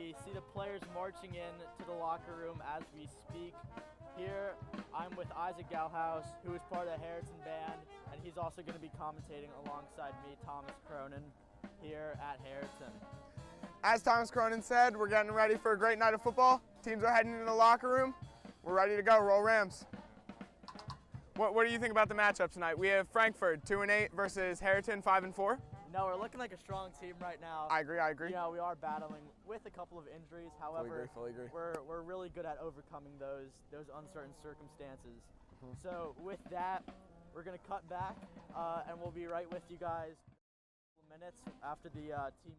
we see the players marching in to the locker room as we speak. Here, I'm with Isaac Galhouse, who is part of the Harriton band, and he's also going to be commentating alongside me, Thomas Cronin, here at Harriton. As Thomas Cronin said, we're getting ready for a great night of football. Teams are heading into the locker room. We're ready to go. Roll Rams. What do you think about the matchup tonight? We have Frankford 2-8 versus Harriton 5-4. No, we're looking like a strong team right now. I agree. Yeah, we are battling with a couple of injuries. However, Fully agree. We're really good at overcoming those uncertain circumstances. So with that, we're gonna cut back, and we'll be right with you guys in a minutes after the team.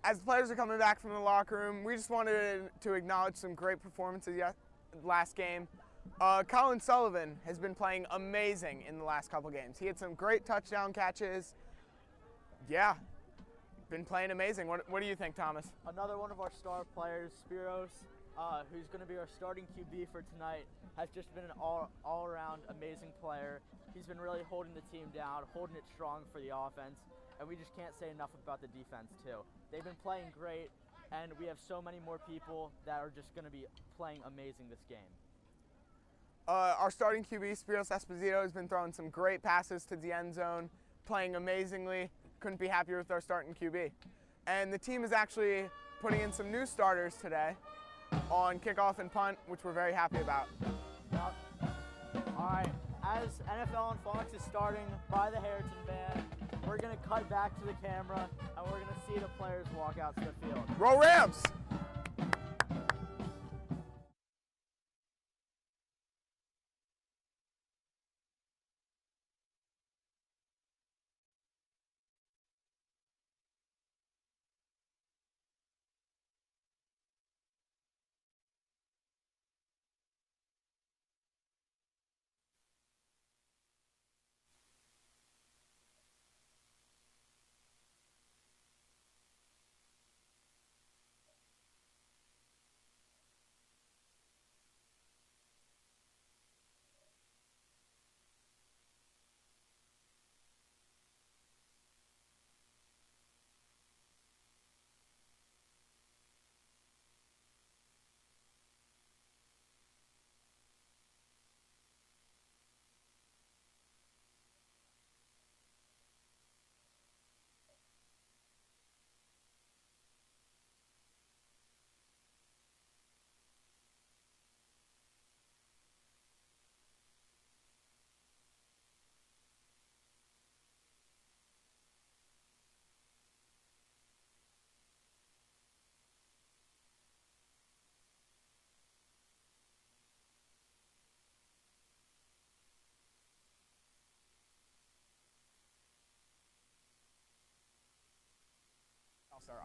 As the players are coming back from the locker room, we just wanted to acknowledge some great performances last game. Colin Sullivan has been playing amazing in the last couple games. He had some great touchdown catches. Yeah, been playing amazing. What do you think, Thomas? Another one of our star players, Spiros, who's going to be our starting QB for tonight, has just been an all-around amazing player. He's been really holding the team down, holding it strong for the offense, and we just can't say enough about the defense too. They've been playing great, and we have so many more people that are just going to be playing amazing this game. Our starting QB, Spiros Esposito, has been throwing some great passes to the end zone, playing amazingly. Couldn't be happier with our starting QB. And the team is actually putting in some new starters today on kickoff and punt, which we're very happy about. Yep. All right, as NFL on Fox is starting by the Harriton band, we're going to cut back to the camera, and we're going to see the players walk out to the field. Roll Rams!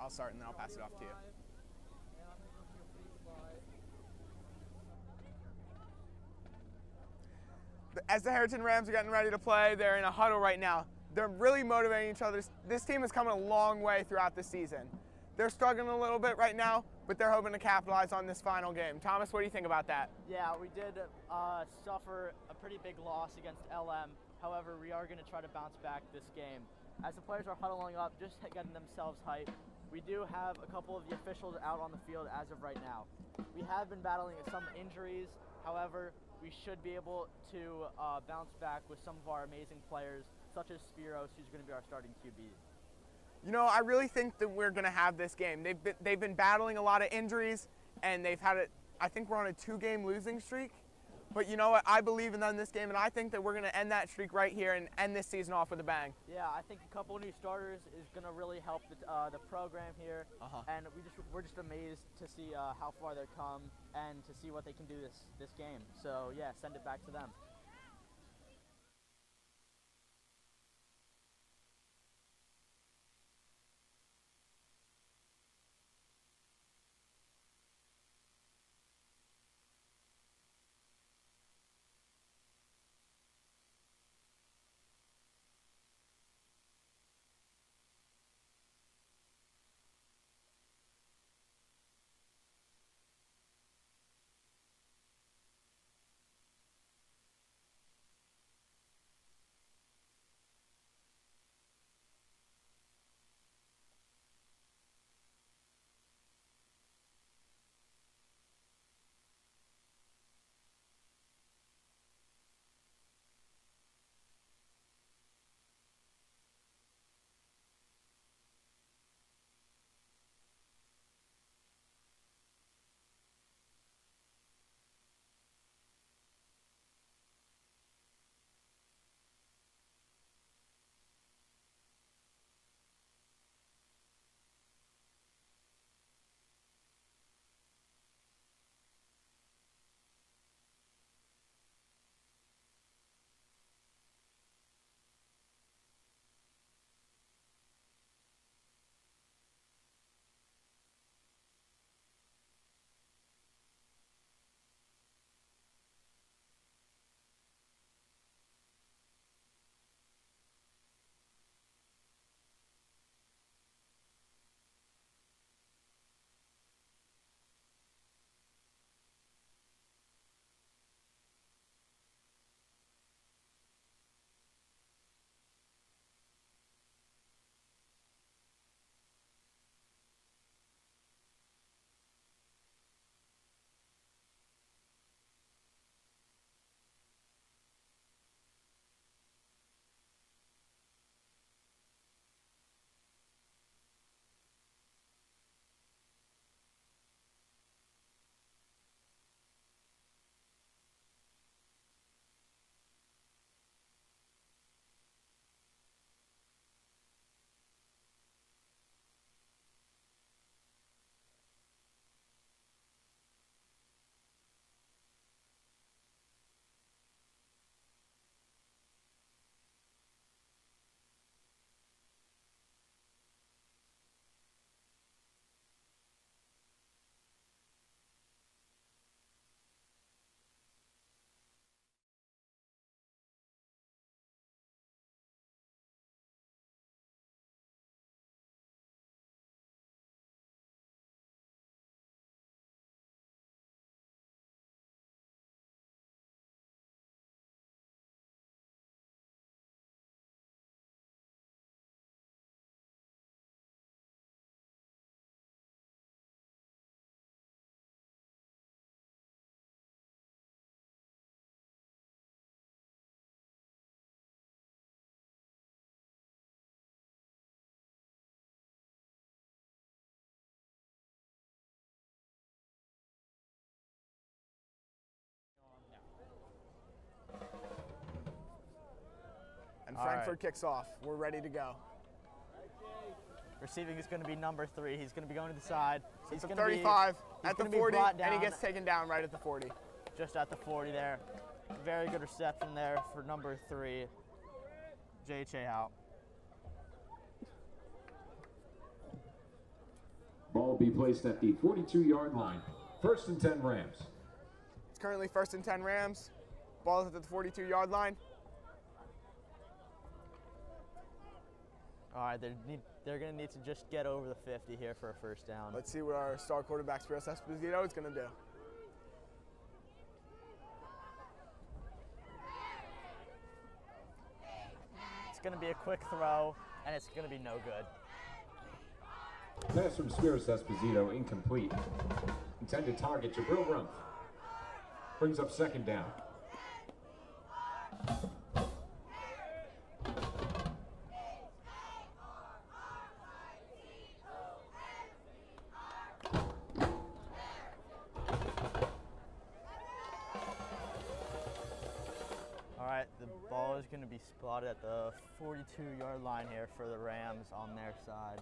I'll start and then I'll pass it off to you. As the Harriton Rams are getting ready to play, they're in a huddle right now. They're really motivating each other. This team has come a long way throughout the season. They're struggling a little bit right now, but they're hoping to capitalize on this final game. Thomas, what do you think about that? Yeah, we did suffer a pretty big loss against LM. However, we are going to try to bounce back this game. As the players are huddling up, just getting themselves hyped, we do have a couple of the officials out on the field as of right now. We have been battling some injuries. However, we should be able to bounce back with some of our amazing players, such as Spiros, who's going to be our starting QB. You know, I really think that we're going to have this game. They've been battling a lot of injuries, and they've had I think we're on a 2-game losing streak. But you know what? I believe in them this game, and I think that we're going to end that streak right here and end this season off with a bang. Yeah, I think a couple of new starters is going to really help the program here, and we're just amazed to see how far they've come and to see what they can do this game. So yeah, send it back to them. Frankford kicks off. We're ready to go. Receiving is going to be number 3. He's going to be going to the side. He's going to 35 at the 40, and he gets taken down right at the 40. Just at the 40 there. Very good reception there for number 3, J.H. out. Ball will be placed at the 42-yard line. 1st and 10 Rams. It's currently 1st and 10 Rams. Ball is at the 42-yard line. All right, they're going to need to just get over the 50 here for a first down. Let's see what our star quarterback, Spiros Esposito, is going to do. It's going to be a quick throw, and it's going to be no good. Pass from Spiros Esposito, incomplete. Intended target, Jabril Rumph. Brings up 2nd down. The ball is going to be spotted at the 42-yard line here for the Rams on their side.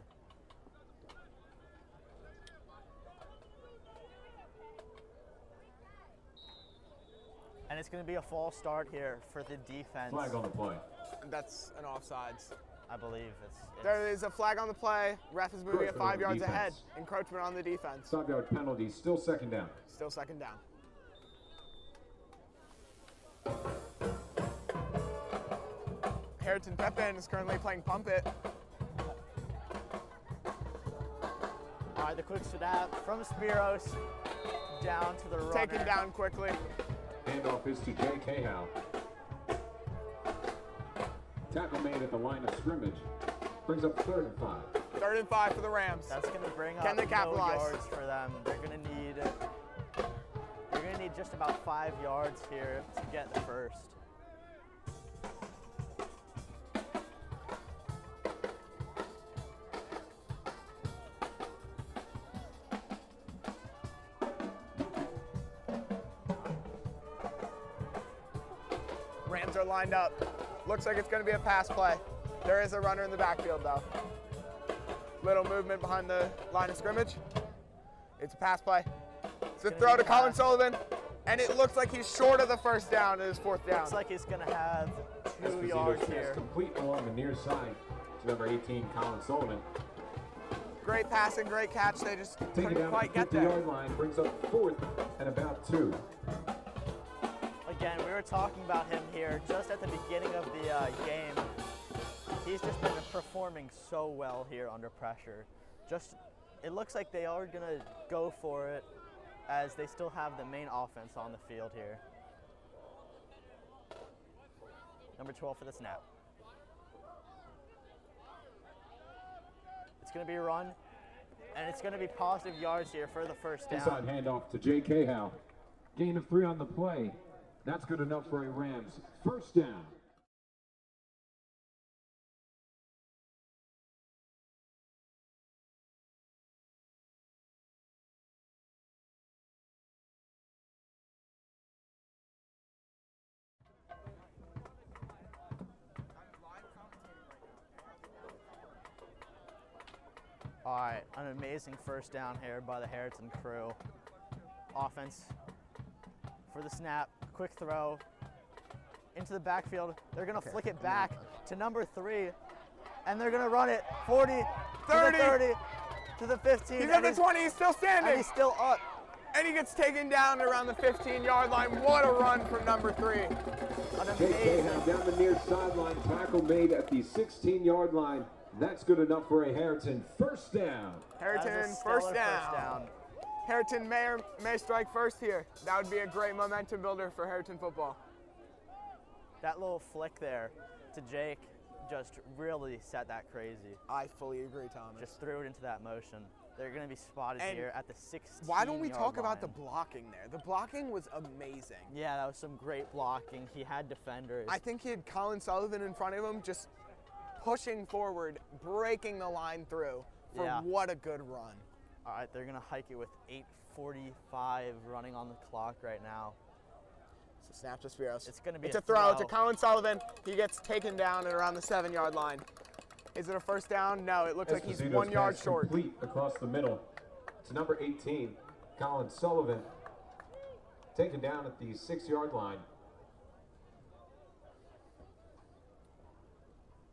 And it's going to be a false start here for the defense. Flag on the play. That's an offsides. I believe it's there is a flag on the play. Ref is moving it 5 yards ahead. Encroachment on the defense. 5-yard penalty, still 2nd down. Still 2nd down. Harriton Pepin is currently playing pump it. All right, the quick snap from Spiros down to the runner. Taken down quickly. Handoff is to Jay Cahill. Tackle made at the line of scrimmage. Brings up 3rd and 5. 3rd and 5 for the Rams. That's going to bring up Can they capitalize? no yards for them. They're going to need just about 5 yards here to get the first. Rams are lined up. Looks like it's going to be a pass play. There is a runner in the backfield, though. Little movement behind the line of scrimmage. It's a pass play. It's a throw to Colin Sullivan, and it looks like he's short of the first down. It is 4th down. Looks like he's going to have 2 Esposito yards here. Complete along the near side to number 18, Colin Sullivan. Great pass and great catch. They just Taken couldn't down quite at get the there. 50-yard line, brings up 4th and about 2. Again, we were talking about him here just at the beginning of the game. He's just been performing so well here under pressure. It looks like they are going to go for it as they still have the main offense on the field here. Number 12 for the snap. It's going to be a run, and it's going to be positive yards here for the first down. Inside handoff to Jay Cahill. Gain of 3 on the play. That's good enough for a Rams 1st down. All right, an amazing first down here by the Harriton crew. Offense for the snap, quick throw into the backfield. They're gonna flick it back to number 3, and they're gonna run it 40, 30, to the 30, to the 15. He's at the 20, he's still standing. And he's still up. And he gets taken down around the 15-yard line. What a run from number 3. Jay Cahill down the near sideline. Tackle made at the 16-yard line. That's good enough for a Harriton 1st down. Harriton first down. Harriton may strike first here. That would be a great momentum builder for Harriton football. That little flick there to Jake just really set that crazy. I fully agree, Thomas. Just threw it into that motion. They're going to be spotted here at the 16-yard Why don't we talk line. about the blocking there? The blocking was amazing. Yeah, that was some great blocking. He had defenders. I think he had Colin Sullivan in front of him just pushing forward, breaking the line through for what a good run. All right, they're going to hike it with 8:45 running on the clock right now. So Snap to Spiros. It's going to be It's a throw to Colin Sullivan. He gets taken down at around the 7-yard line. Is it a first down? No, it looks like he's 1 yard short. Complete across the middle. It's number 18, Colin Sullivan, taken down at the 6-yard line.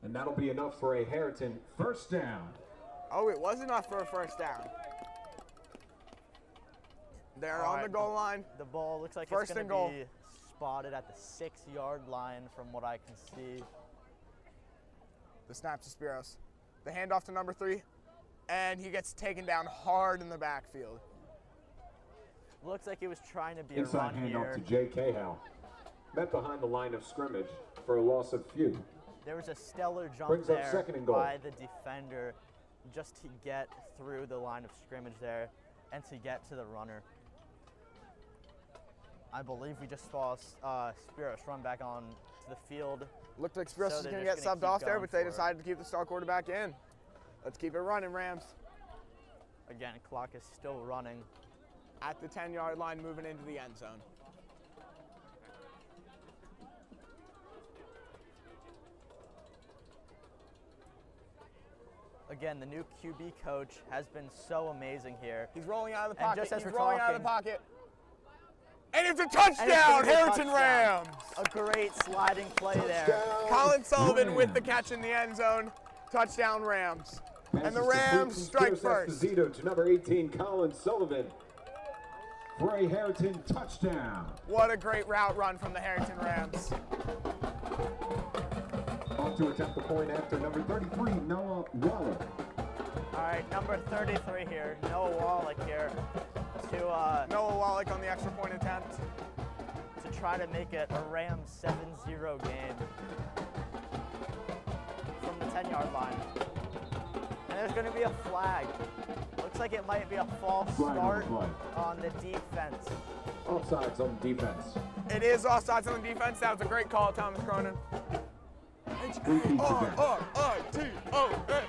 And that'll be enough for a Harriton first down. Oh, it was enough for a first down. They're on the goal line. The ball looks like First it's and going goal. to be spotted at the 6-yard line from what I can see. The snap to Spiros. The handoff to number 3. And he gets taken down hard in the backfield. Looks like he was trying to be Inside a run handoff here. to Jay Cahill. Met behind the line of scrimmage for a loss of few. There was a stellar jump Brings up there second and goal. by the defender just to get through the line of scrimmage there and to get to the runner. I believe we just saw Spiros run back on to the field. Looked like Spiros So was they're going to just get gonna subbed keep off there, going but they for it. decided to keep the star quarterback in. Let's keep it running, Rams. Again, clock is still running. At the 10-yard line, moving into the end zone. Again, the new QB coach has been so amazing here. He's rolling out of the And pocket. just as He's we're rolling out of the talking- pocket. And it's a And it's gonna touchdown, be a Harriton touchdown. Rams. A great sliding play there. Touchdown, Colin Sullivan with the Rams. catch in the end zone. Touchdown, Rams. And the Passes complete Rams from strike Pierce first. Esposito to number 18, Colin Sullivan, for a Harriton touchdown. What a great route run from the Harriton Rams. On to attempt the point after number 33, Noah Waller. All right, number 33 here, Noah Wallach here to Noah Wallach on the extra point attempt. try to make it a Rams 7-0 game from the 10-yard line. And there's going to be a flag. Looks like it might be a false Flag on the start play. on the defense. Offsides on defense. It is offsides on the defense. That was a great call, Thomas Cronin. Repeats again. R-R-I-T-O-N.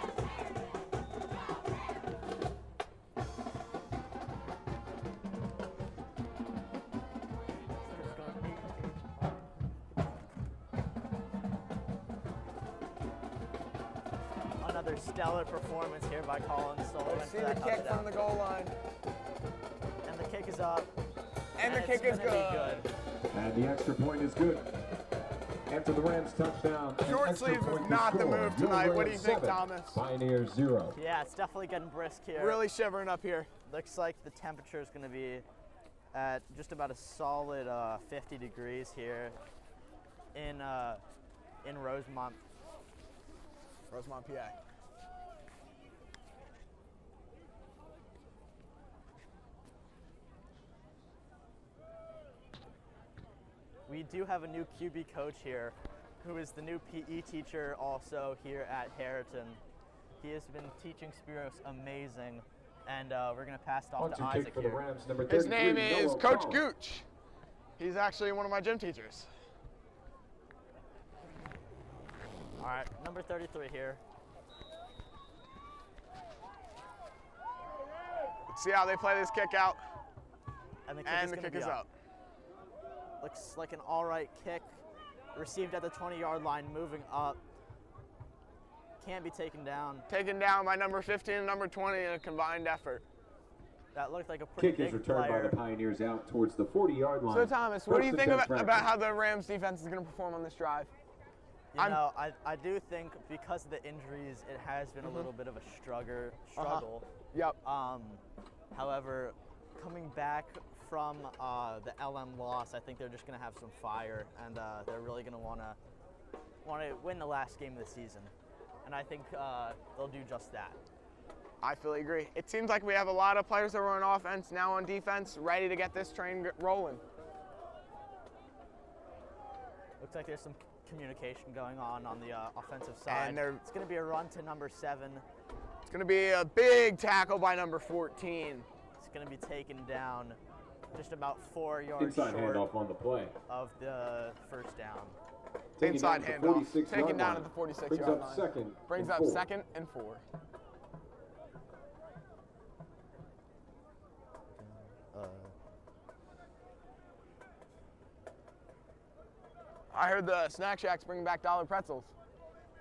Another stellar performance here by Colin Sullivan. Let's see for the that kick touchdown. from the goal line. And the kick is up. And the it's kick is gonna be good. And the extra point is good. After the Rams touchdown, an Short extra sleeves was point not to the score. move tonight. What do you Rams think, 7, Thomas? Pioneers 0. Yeah, it's definitely getting brisk here. Really shivering up here. Looks like the temperature is going to be at just about a solid 50 degrees here in Rosemont. Rosemont, PA. We do have a new QB coach here, who is the new PE teacher also here at Harriton. He has been teaching Spiros amazing, and we're going to pass it off to Punch and Isaac kick for the here. Rams, number 33, His name is Noah Coach Waller. Gooch. He's actually one of my gym teachers. All right, number 33 here. Let's see how they play this kick out. And the kick And is the gonna kick be is up. Looks like an all right kick. Received at the 20-yard line, moving up. Can't be taken down. Taken down by number 15 and number 20 in a combined effort. That looked like a pretty Kick is big returned player. by the Pioneers out towards the 40-yard line. So, Thomas, what do you First and think 10 about Frankford. how the Rams defense is going to perform on this drive? You know, I do think because of the injuries, it has been a little bit of a struggle. Yep. However, coming back from the LM loss, I think they're just going to have some fire, and they're really going to want to win the last game of the season. And I think they'll do just that. I fully agree. It seems like we have a lot of players that were on offense, now on defense, ready to get this train rolling. Looks like there's some communication going on the offensive side. And it's going to be a run to number 7. It's going to be a big tackle by number 14. It's going to be taken down just about 4 yards Inside short handoff on the play. of the first down. Taken Inside down at handoff. the 46-yard Taken down line. at the 46 Brings yard up line. second. Brings and up 4. 2nd and 4. I heard the Snack Shack's bringing back dollar pretzels.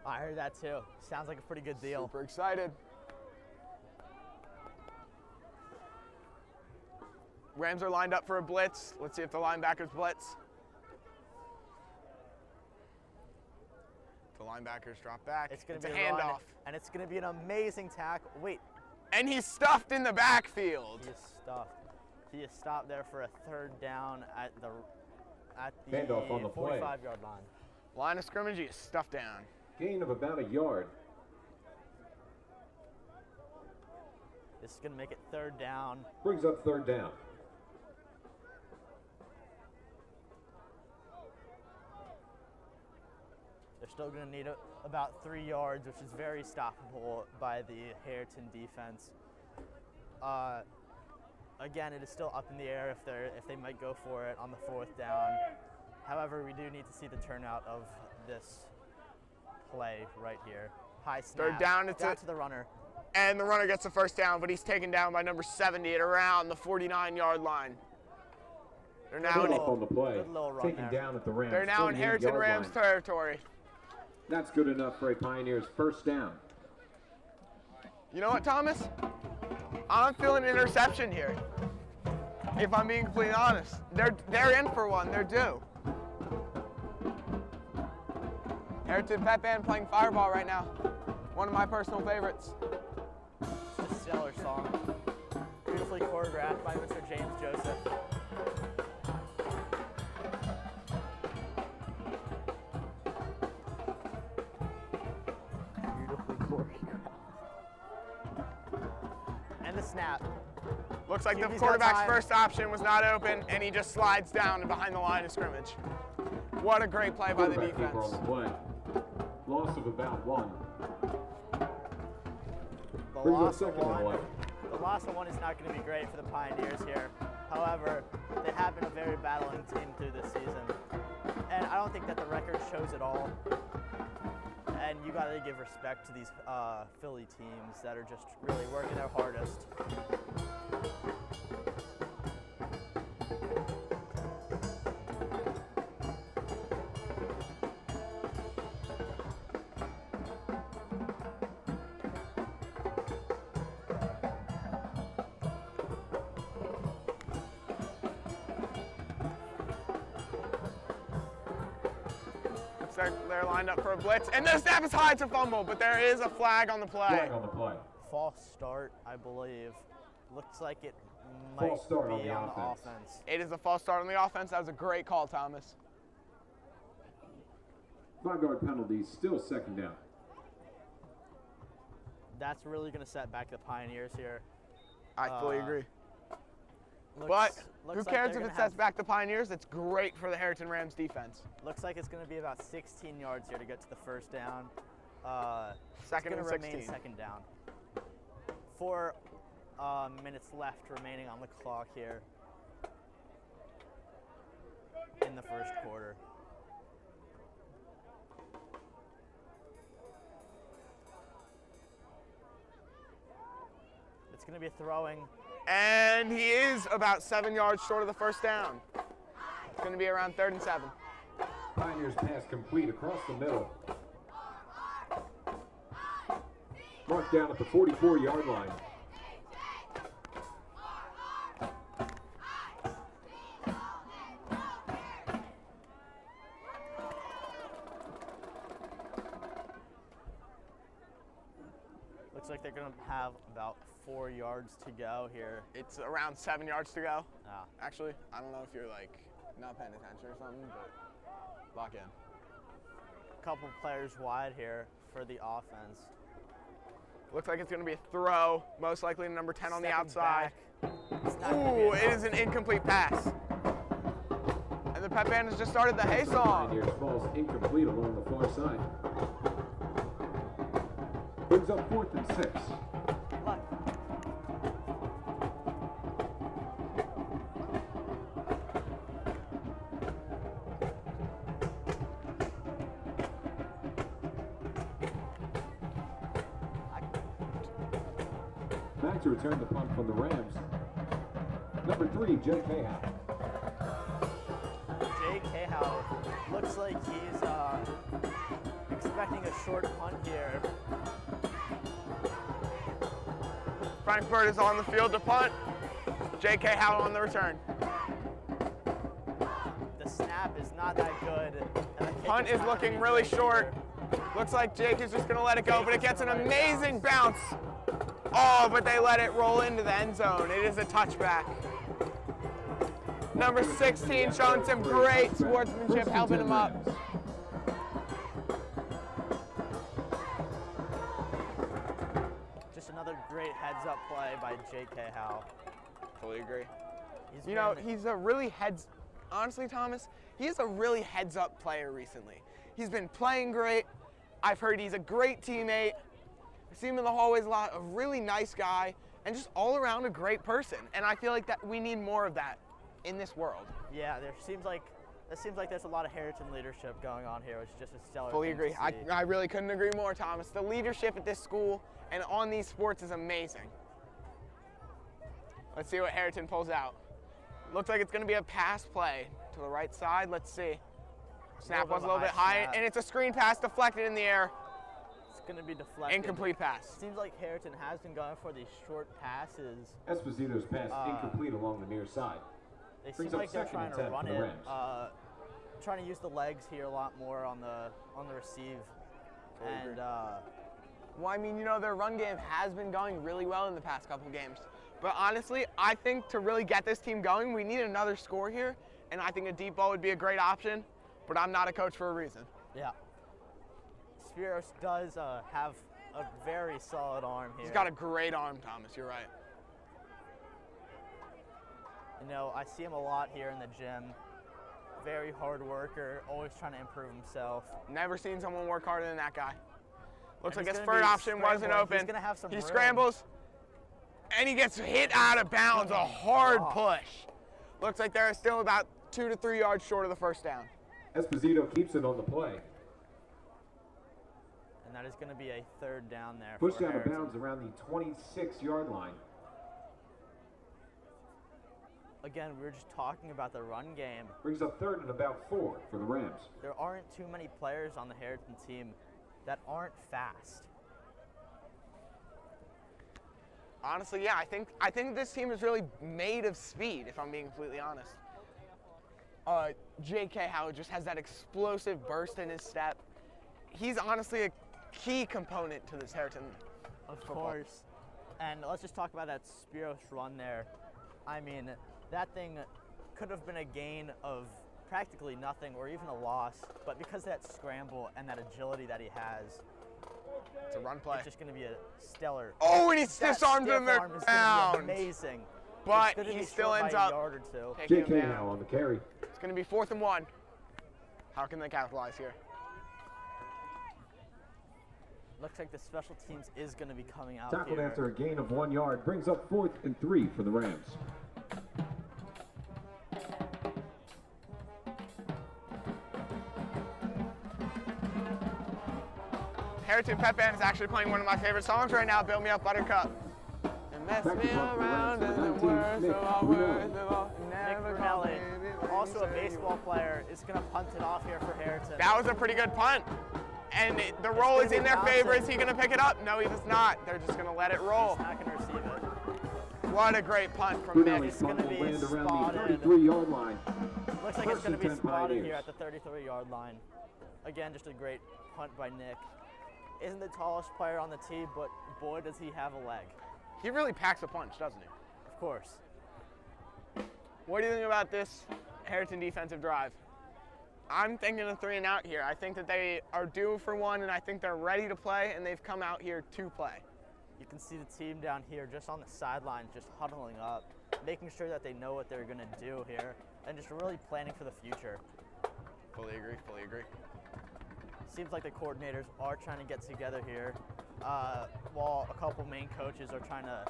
I heard that too. Sounds like a pretty good deal. Super excited. Rams are lined up for a blitz. Let's see if the linebackers blitz. The linebackers drop back. It's going to a be a handoff. run, and it's going to be an amazing tackle. Wait. And he's stuffed in the backfield. He is stuffed. He is stopped there for a third down at the Handoff on the play. 45-yard line. Line of scrimmage, he is stuffed down. Gain of about a yard. This is going to make it third down. Brings up third down. They're still going to need about 3 yards, which is very stoppable by the Harriton defense. Again, it is still up in the air if they might go for it on the 4th down. However, we do need to see the turnout of this play right here. High snap. Third down, it's to the runner. And the runner gets the first down, but he's taken down by number 70 at around the 49-yard line. They're now on the play. Good little run Taken there. down at the Rams. They're now in Harriton Rams territory. That's good enough for a Pioneers first down. You know what, Thomas? I'm feeling an interception here. If I'm being completely honest, they're in for one. They're due. Harriton Pep Band playing Fireball right now. One of my personal favorites. It's a stellar song. Beautifully choreographed by Mr. James Joseph. Beautifully choreographed. And the snap. Looks like the QB's got quarterback's time. first option was not open, and he just slides down behind the line of scrimmage. What a great play by the Quarterback keeper on defense. the play. Loss of about 1. The Brings up loss of second and one. 1. The loss of one is not going to be great for the Pioneers here. However, they have been a very battling team through this season. And I don't think that the record shows it all. And you got to give respect to these Philly teams that are just really working their hardest. They're lined up for a blitz, and the snap is high, it's a fumble, but there is a flag on the play. Flag on the play. False start, I believe. Looks like it might False start be on the on the offense. offense. It is a false start on the offense. That was a great call, Thomas. 5-yard penalty, still second down. That's really going to set back the Pioneers here. I fully agree. Looks But who like cares they're if it gonna sets have- back the Pioneers? It's great for the Harriton Rams defense. Looks like it's going to be about 16 yards here to get to the first down. Second it's and going to remain 16. second down. 4 minutes left remaining on the clock here in the first quarter. It's going to be throwing. And he is about 7 yards short of the first down. It's going to be around 3rd and 7. Pioneers pass complete across the middle. Marked down at the 44-yard line. Looks like they're going to have about 4 yards to go here. It's around 7 yards to go. Ah. Actually, I don't know if you're like not paying attention or something, but lock in. Couple players wide here for the offense. Looks like it's going to be a throw, most likely to number 10 on the Stepping outside. back. It's not gonna be Ooh, it enough. is an incomplete pass. And the Pep Band has just started the Hey song. Pioneers falls incomplete along the far side. Brings up 4th and 6. Look. Back to return the punt from the Rams. Number 3, Jay Cahow. Jay Cahow looks Looks like he's expecting a short punt here. Frankford is on the field to punt. J.K. Howell on the return. The snap is not that good. And the kick Punt is not looking gonna be really great short. either. Looks like Jake is just going to let it go, but it gets an Jake is gonna let it amazing bounce. Oh, but they let it roll into the end zone. It is a touchback. Number 16 showing some great sportsmanship, helping him up. Just another great heads-up play by J.K. Howell. Totally agree. He's He's a really honestly, Thomas, he's a really heads-up player recently. He's been playing great. I've heard he's a great teammate. I see him in the hallways a lot, a really nice guy, and just all around a great person. And I feel like that we need more of that in this world. Yeah, it seems like there's a lot of Harriton leadership going on here, which is just a stellar Fully thing agree. to see. I really couldn't agree more, Thomas. The leadership at this school and on these sports is amazing. Let's see what Harriton pulls out. Looks like it's going to be a pass play to the right side. Let's see. Snap was a little bit high, and it's a screen pass deflected in the air. It's going to be deflected. Incomplete pass. Seems like Harriton has been going for these short passes. Esposito's pass incomplete along the near side. They seem Brings up like they're second trying and to 10 run for the it, Rams. trying to use the legs here a lot more on the receive. And Well, I mean, their run game has been going really well in the past couple games. But honestly, I think to really get this team going, we need another score here, and I think a deep ball would be a great option, but I'm not a coach for a reason. yeah, Spiros does have a very solid arm here. He's got a great arm, Thomas, you're right. I see him a lot here in the gym. Very hard worker, always trying to improve himself. Never seen someone work harder than that guy. Looks And like he's his gonna third be option wasn't scrambling. open. He's gonna have some He room. scrambles, and he gets hit out of bounds. A hard push. Looks like they're still about 2 to 3 yards short of the first down. Esposito keeps it on the play. And that is going to be a third down there. Pushed for out of Harriton. bounds around the 26-yard line. Again, we were just talking about the run game. Brings up 3rd and about 4 for the Rams. There aren't too many players on the Harriton team that aren't fast. Honestly, yeah, I think this team is really made of speed, if I'm being completely honest. J.K. Howard just has that explosive burst in his step. He's honestly a key component to this Harriton football. Course. And let's just talk about that Spiros run there. I mean, that thing could have been a gain of practically nothing or even a loss, but because of that scramble and that agility that he has, It's a run play. it's just going to be a stellar. Oh, and he That disarmed stiff him there. arm is gonna be amazing. But It's gonna he be still short by ends a up yard or two. taking him J.K. down. now on the carry. It's going to be 4th and 1. How can they capitalize here? Looks like the special teams is going to be coming out Tackled here. after a gain of 1 yard. Brings up 4th and 3 for the Rams. Harriton Pep Band is actually playing one of my favorite songs right now, Build Me Up Buttercup. And mess Back to me punt for the around Rams, in the number 19, worst Nick of all Brunelli. words of all. Nick Never Brunelli, call me, also a say you baseball player, is going to punt it off here for Harriton. That was a pretty good punt. And the roll is gonna in be their favor. bouncing. Is he going to pick it up? No, he does not. They're just going to let it roll. He's not going to receive it. What a great punt from Brunelli Nick. gonna fumble be land around spotted. the 33-yard line. Looks like it's First going to and be 10 spotted Pioneers. here at the 33-yard line. Again, just a great punt by Nick. Isn't the tallest player on the team, but boy, does he have a leg. He really packs a punch, doesn't he? Of course. What do you think about this Harriton defensive drive? I'm thinking a 3 and out here. I think that they are due for one, and I think they're ready to play, and they've come out here to play. You can see the team down here just on the sidelines, just huddling up, making sure that they know what they're going to do here, and just really planning for the future. Fully agree, fully agree. Seems like the coordinators are trying to get together here, while a couple main coaches are trying to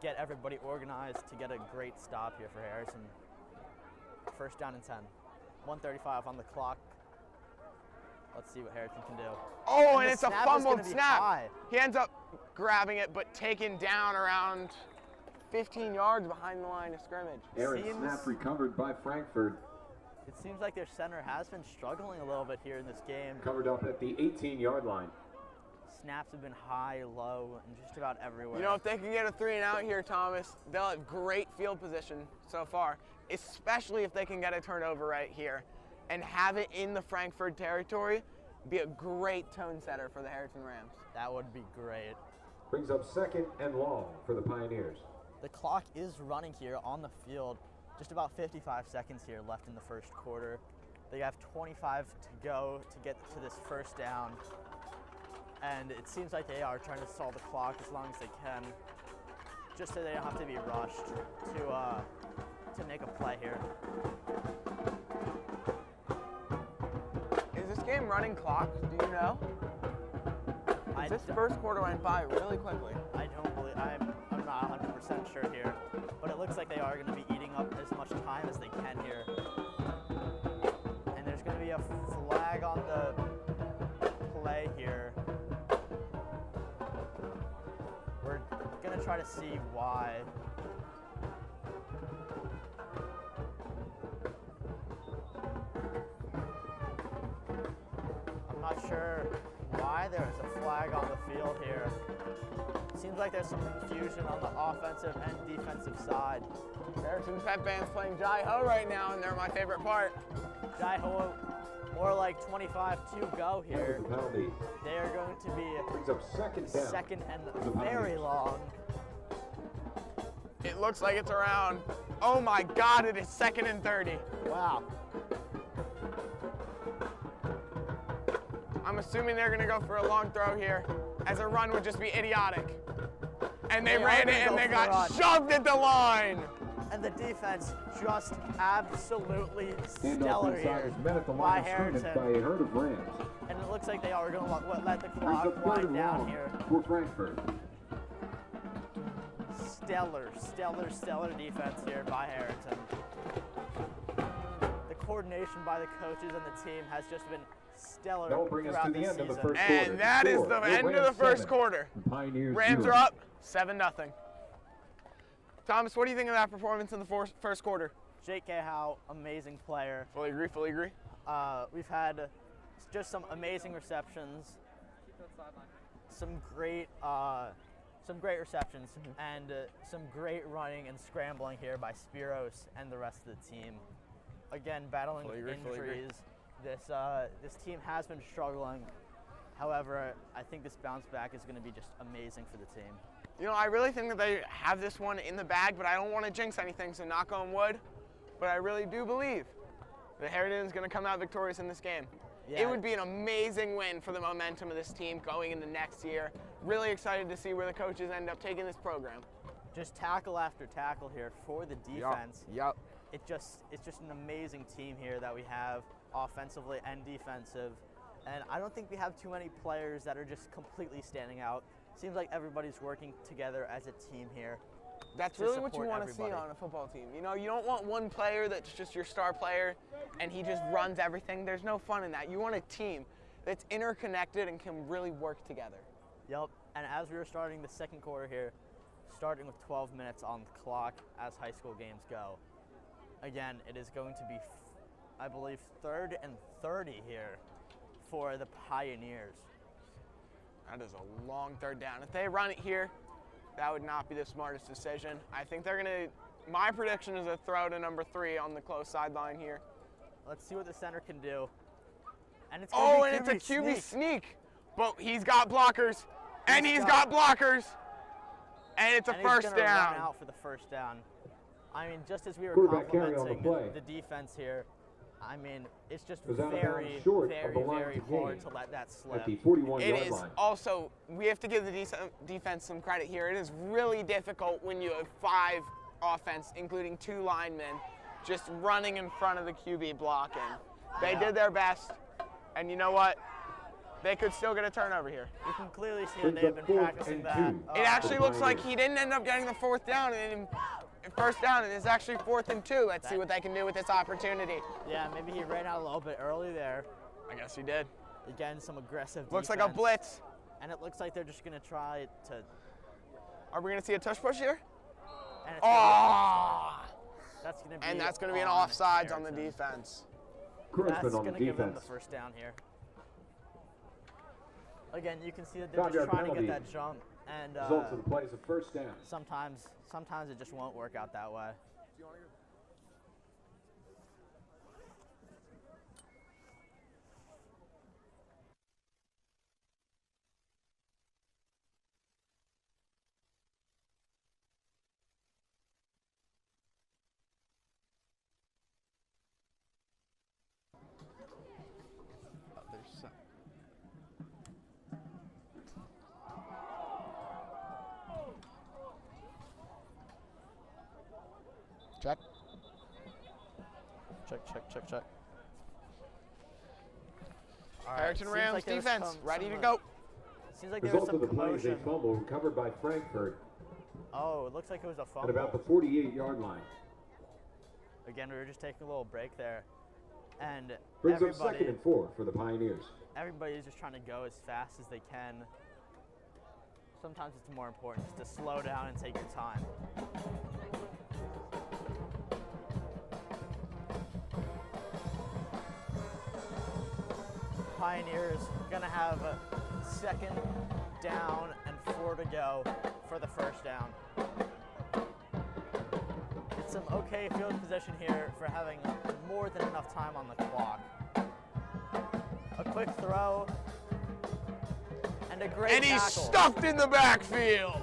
get everybody organized to get a great stop here for Harrison. First down and 10. 1:35 on the clock. Let's see what Harriton can do. Oh, and the it's a snap is fumbled gonna be snap. high. He ends up grabbing it, but taken down around 15 yards behind the line of scrimmage. Aaron Seems- snap recovered by Frankford. It seems like their center has been struggling a little bit here in this game. Covered up at the 18-yard line. Snaps have been high, low, and just about everywhere. You know, if they can get a 3 and out here, Thomas, they'll have great field position so far, especially if they can get a turnover right here and have it in the Frankford territory. Be a great tone setter for the Harriton Rams. That would be great. Brings up 2nd and long for the Pioneers. The clock is running here on the field. Just about 55 seconds here left in the first quarter. They have 25 to go to get to this first down. And it seems like they are trying to stall the clock as long as they can, just so they don't have to be rushed to make a play here. Is this game running clock? Do you know? This first quarter went by really quickly. I don't believe, I'm not 100% sure here, but it looks like they are going to be eating up as much time as they can here. And there's going to be a flag on the play here. We're going to try to see why. I'm not sure why there's a flag on the field here. Seems like there's some confusion on the offensive and defensive side. Harriton's pep band's playing Jai Ho right now, and they're my favorite part. Jai Ho, more like 25 to go here. They are going to be Brings up 2nd down. second and very long. It looks like it's around, oh my God, it is 2nd and 30. Wow. I'm assuming they're gonna go for a long throw here, as a run would just be idiotic. And they ran it and they got shoved at the line. And the defense just absolutely stellar here by Harriton. By a herd of Rams. And it looks like they are going to let the clock wind down here. For Frankford. Stellar defense here by Harriton. The coordination by the coaches and the team has just been stellar throughout the season. And that is the end of the first quarter. Rams are up 7-0. Thomas, what do you think of that performance in the first quarter? Jake Cahow, amazing player. Fully agree. We've had just some amazing receptions, some great receptions, and some great running and scrambling here by Spiros and the rest of the team. Again, battling injuries. This team has been struggling. However, I think this bounce back is going to be just amazing for the team. You know, I really think that they have this one in the bag, but I don't want to jinx anything, so knock on wood. But I really do believe that Harriton is going to come out victorious in this game. Yeah. It would be an amazing win for the momentum of this team going into next year. Really excited to see where the coaches end up taking this program. Just tackle after tackle here for the defense. Yep. It's just an amazing team here that we have, offensively and defensive. And I don't think we have too many players that are just completely standing out. Seems like everybody's working together as a team here. That's really what you want to see on a football team. You know, you don't want one player that's just your star player and he just runs everything. There's no fun in that. You want a team that's interconnected and can really work together. Yep, and as we were starting the second quarter here, starting with 12 minutes on the clock as high school games go. Again, it is going to be, I believe, 3rd and 30 here for the Pioneers. That is a long 3rd down. If they run it here, that would not be the smartest decision. I think they're going to, my prediction is a throw to number 3 on the close sideline here. Let's see what the center can do. And it's it's a QB sneak. But he's got blockers, and he's got blockers, and it's a first down. Run out for the first down. I mean, just as we were complimenting the defense here, I mean, it's just very hard to let that slip. It is also, we have to give the defense some credit here. It is really difficult when you have 5 offense, including 2 linemen, just running in front of the QB blocking. They did their best, and you know what? They could still get a turnover here. You can clearly see that they've been practicing that. It actually looks like he didn't end up getting the 4th down, and first down, and it's actually 4th and 2. Let's see what they can do with this opportunity. Yeah, maybe he ran out a little bit early there. I guess he did. Again, some aggressive defense. Looks like a blitz. And it looks like they're just going to try to... Are we going to see a tush push here? And oh! That's going to be an offsides on the defense. Crispin That's on the going to give them the defense. first down here. Again, you can see that they're 5-yard just trying to penalty. get that jump, and Results of the play is a first down. sometimes it just won't work out that way. Check. Check. All right, Harriton seems Rams like there was defense, ready to go. Seems like there was Result some of the play is a commotion. fumble recovered by Frankford Oh, it looks like it was a at fumble. about the 48-yard line. Again, we were just taking a little break there, and Brings up 2nd and 4 for the Pioneers. everybody's just trying to go as fast as they can. Sometimes it's more important just to slow down and take your time. Pioneers gonna have 2nd down and 4 to go for the first down. It's some okay field position here for having more than enough time on the clock. A quick throw and a great And he's tackle. stuffed in the backfield.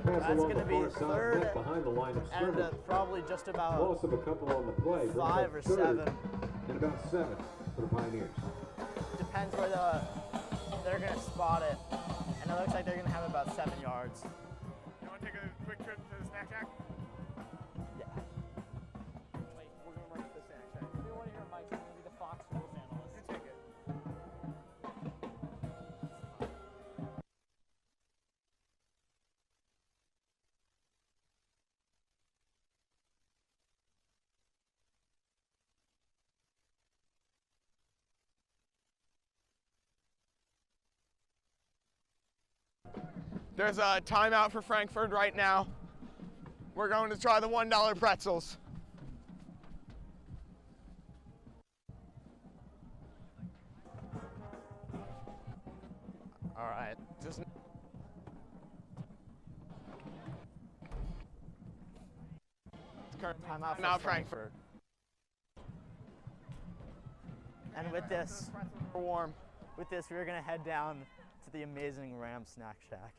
Pass That's along going to the be far side, 3rd net behind the line of and scrimmage. probably just about Loss of a couple on the play. Brings 5 up or 3rd 7. and about 7 for the Pioneers. Depends where they're going to spot it. And it looks like they're going to have about 7 yards. You want to take a quick trip to the snack shack? Yeah. Wait, we're going to run to the snack shack. We want to hear Mike's going to be the Fox Rules analyst. You take it. There's a timeout for Frankford right now. We're going to try the $1 pretzels. All right, just current Timeout timeout for Frankfurt. And with this, Warm. we're going to head down to the amazing Ram Snack Shack.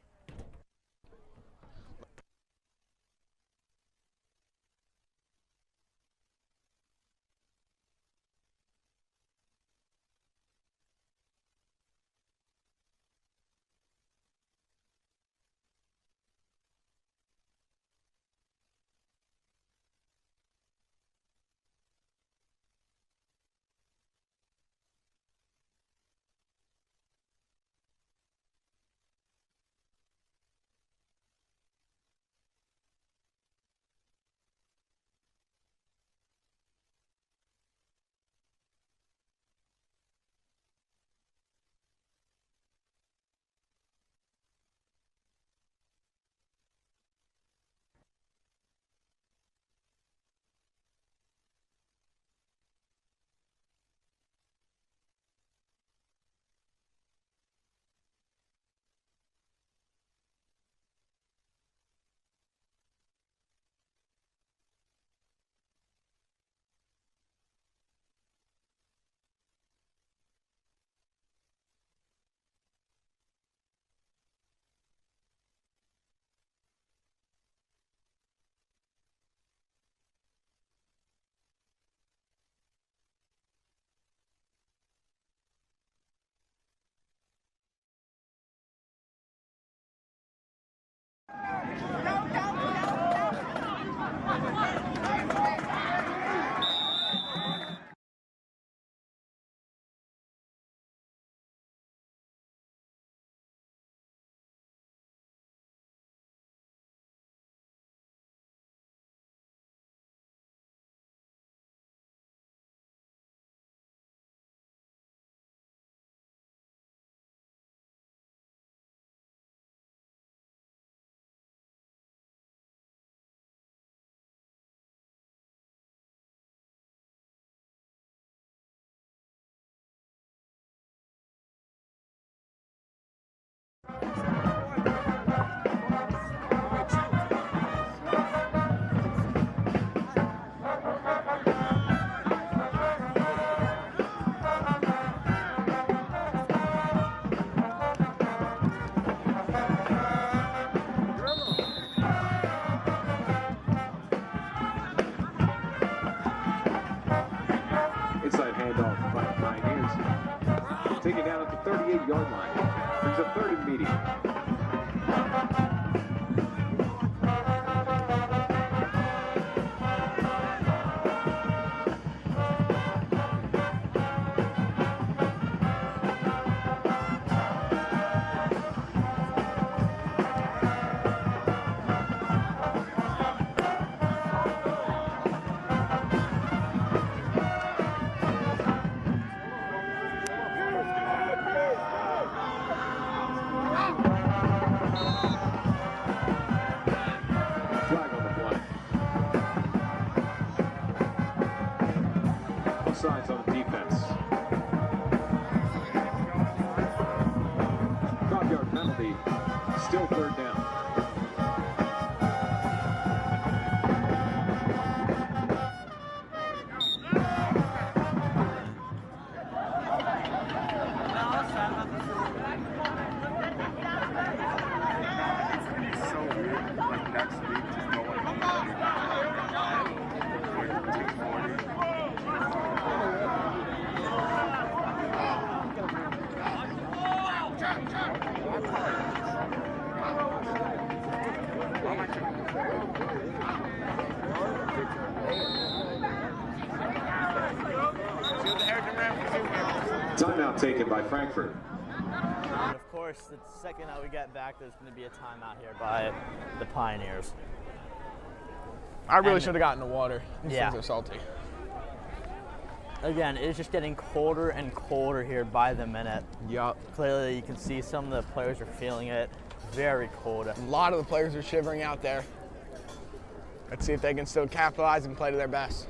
taken down at the 38-yard line. Brings up third and medium. Flag on the play. Offsides on the defense. 5-yard penalty. Still third down. Timeout taken by Frankford. And of course, the second that we get back, there's going to be a timeout here by the Pioneers. I really should have gotten the water. These Yeah. things are salty. Again, it's just getting colder and colder here by the minute. Yup. Clearly, you can see some of the players are feeling it. Very cold. A lot of the players are shivering out there. Let's see if they can still capitalize and play to their best.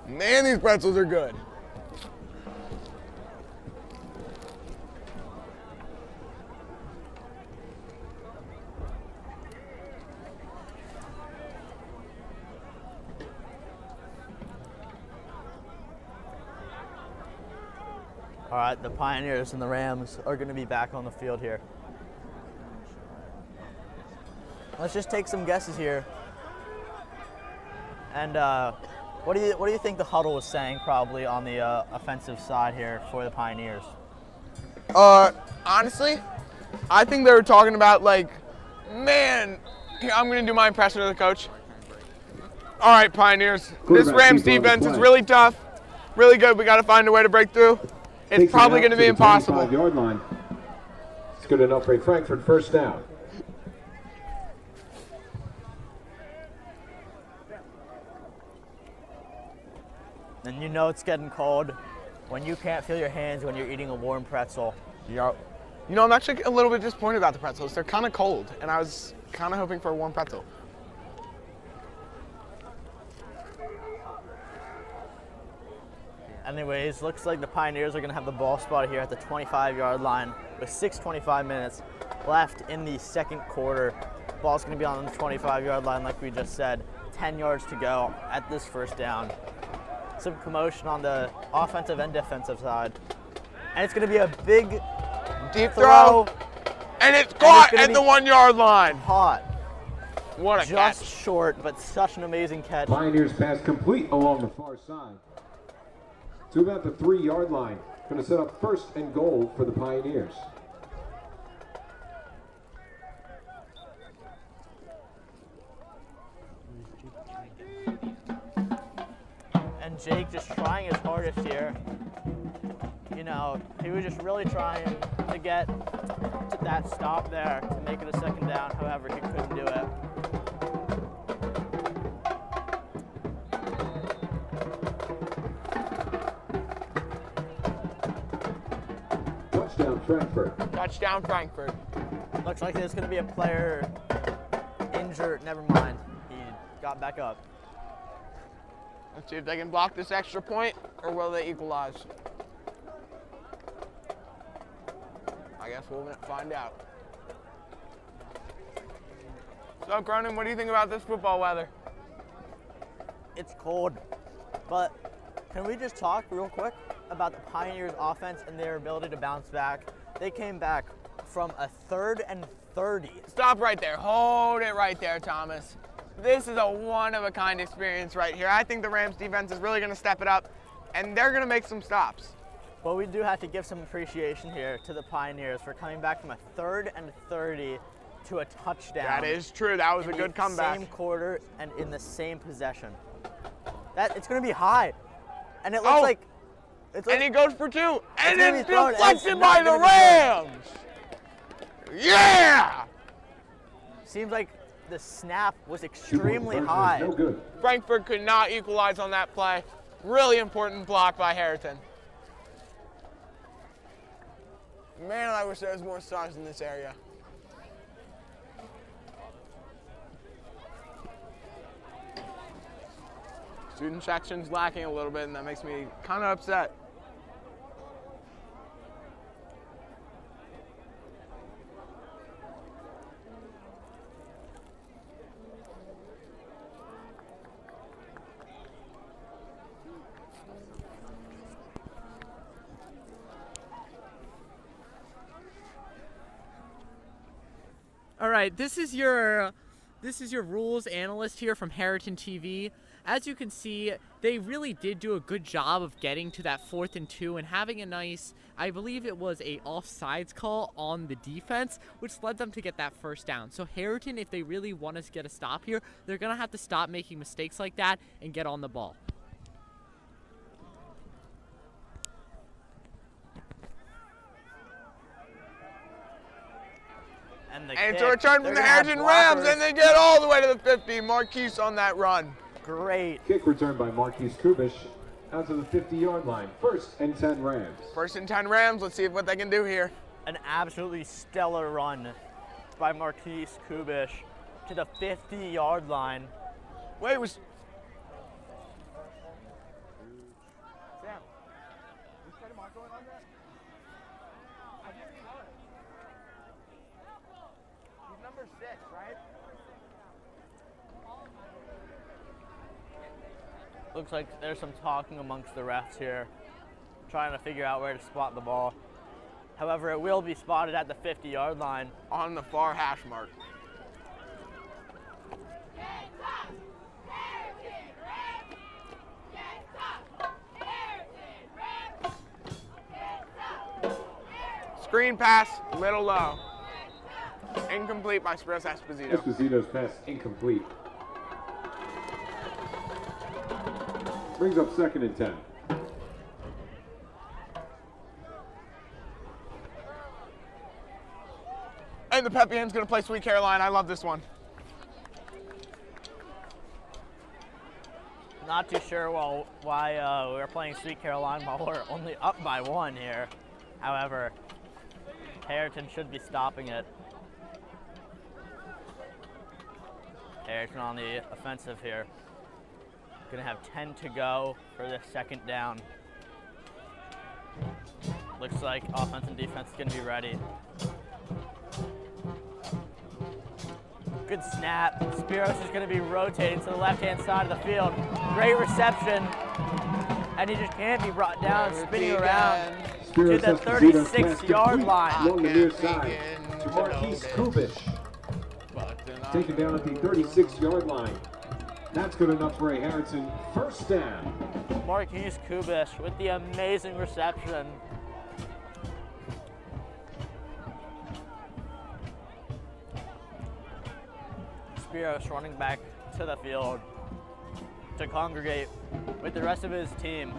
Man, these pretzels are good. All right, the Pioneers and the Rams are going to be back on the field here. Let's just take some guesses here. And what do you think the huddle was saying probably on the offensive side here for the Pioneers? Honestly, I think they were talking about like, man, here, I'm going to do my impression of the coach. All right, Pioneers, this Rams defense is really tough, really good. We got to find a way to break through. It's probably going to be impossible. 25-yard line. It's good enough for a Frankford first down. And you know it's getting cold when you can't feel your hands when you're eating a warm pretzel. Yup. You know, I'm actually a little bit disappointed about the pretzels. They're kind of cold, and I was kind of hoping for a warm pretzel. Anyways, looks like the Pioneers are going to have the ball spot here at the 25-yard line with 6:25 minutes left in the second quarter. Ball's going to be on the 25-yard line like we just said. 10 yards to go at this first down. Some commotion on the offensive and defensive side. And it's going to be a big Deep throw. And it's caught at the 1-yard line. Hot. What a Just catch. short, but such an amazing catch. Pioneers pass complete along the far side. To about the 3-yard line. Going to set up first and goal for the Pioneers. And Jake just trying his hardest here. You know, he was just really trying to get to that stop there to make it a second down. However, he couldn't do it. Touchdown, Frankford. Touchdown, Frankford. Looks like there's going to be a player injured. Never mind. He got back up. Let's see if they can block this extra point, or will they equalize? I guess we'll find out. So, Cronin, what do you think about this football weather? It's cold, but can we just talk real quick about the Pioneers' offense and their ability to bounce back? They came back from a 3rd and 30. Stop right there. Hold it right there, Thomas. This is a one-of-a-kind experience right here. I think the Rams defense is really going to step it up, and they're going to make some stops. But we do have to give some appreciation here to the Pioneers for coming back from a 3rd and 30 to a touchdown. That is true. That was a good comeback. Same quarter and in the same possession. It's going to be high, and it looks like. And he goes for 2, and it's thrown, deflected by the Rams. Yeah! Seems like the snap was extremely high. No good. Frankford could not equalize on that play. Really important block by Harriton. Man, I wish there was more stars in this area. Student section's lacking a little bit, and that makes me kind of upset. All right, this is your rules analyst here from Harriton TV. As you can see, they really did do a good job of getting to that 4th and 2 and having a nice, I believe it was a offsides call on the defense, which led them to get that 1st down. So Harriton, if they really want us to get a stop here, they're going to have to stop making mistakes like that and get on the ball. And it's a return from the Harriton Rams, and they get all the way to the 50. Marquise on that run. Great. Kick return by Marquise Kubish out to the 50-yard line. 1st and 10 Rams. 1st and 10 Rams. Let's see what they can do here. An absolutely stellar run by Marquise Kubish to the 50-yard line. Wait, was... Sam, you started Mark going on that? I didn't know it. He's number 6, right? Looks like there's some talking amongst the refs here, trying to figure out where to spot the ball. However, it will be spotted at the 50-yard line. On the far hash mark. Screen pass, little low. Incomplete by Spiros Esposito. Esposito's pass incomplete. Brings up 2nd and 10. And the Peppian's going to play Sweet Caroline. I love this one. Not too sure why we're playing Sweet Caroline while we're only up by 1 here. However, Harriton should be stopping it. Harriton on the offensive here. Gonna have 10 to go for the 2nd down. Looks like offense and defense is gonna be ready. Good snap. Spiros is gonna be rotating to the left-hand side of the field. Great reception. And he just can't be brought down, spinning around to the 36-yard line. Along the near side to Marquise Kubish. Taken down at the 36-yard line. That's good enough for a Harriton 1st down. Marquise Kubish with the amazing reception. Spiros running back to the field to congregate with the rest of his team.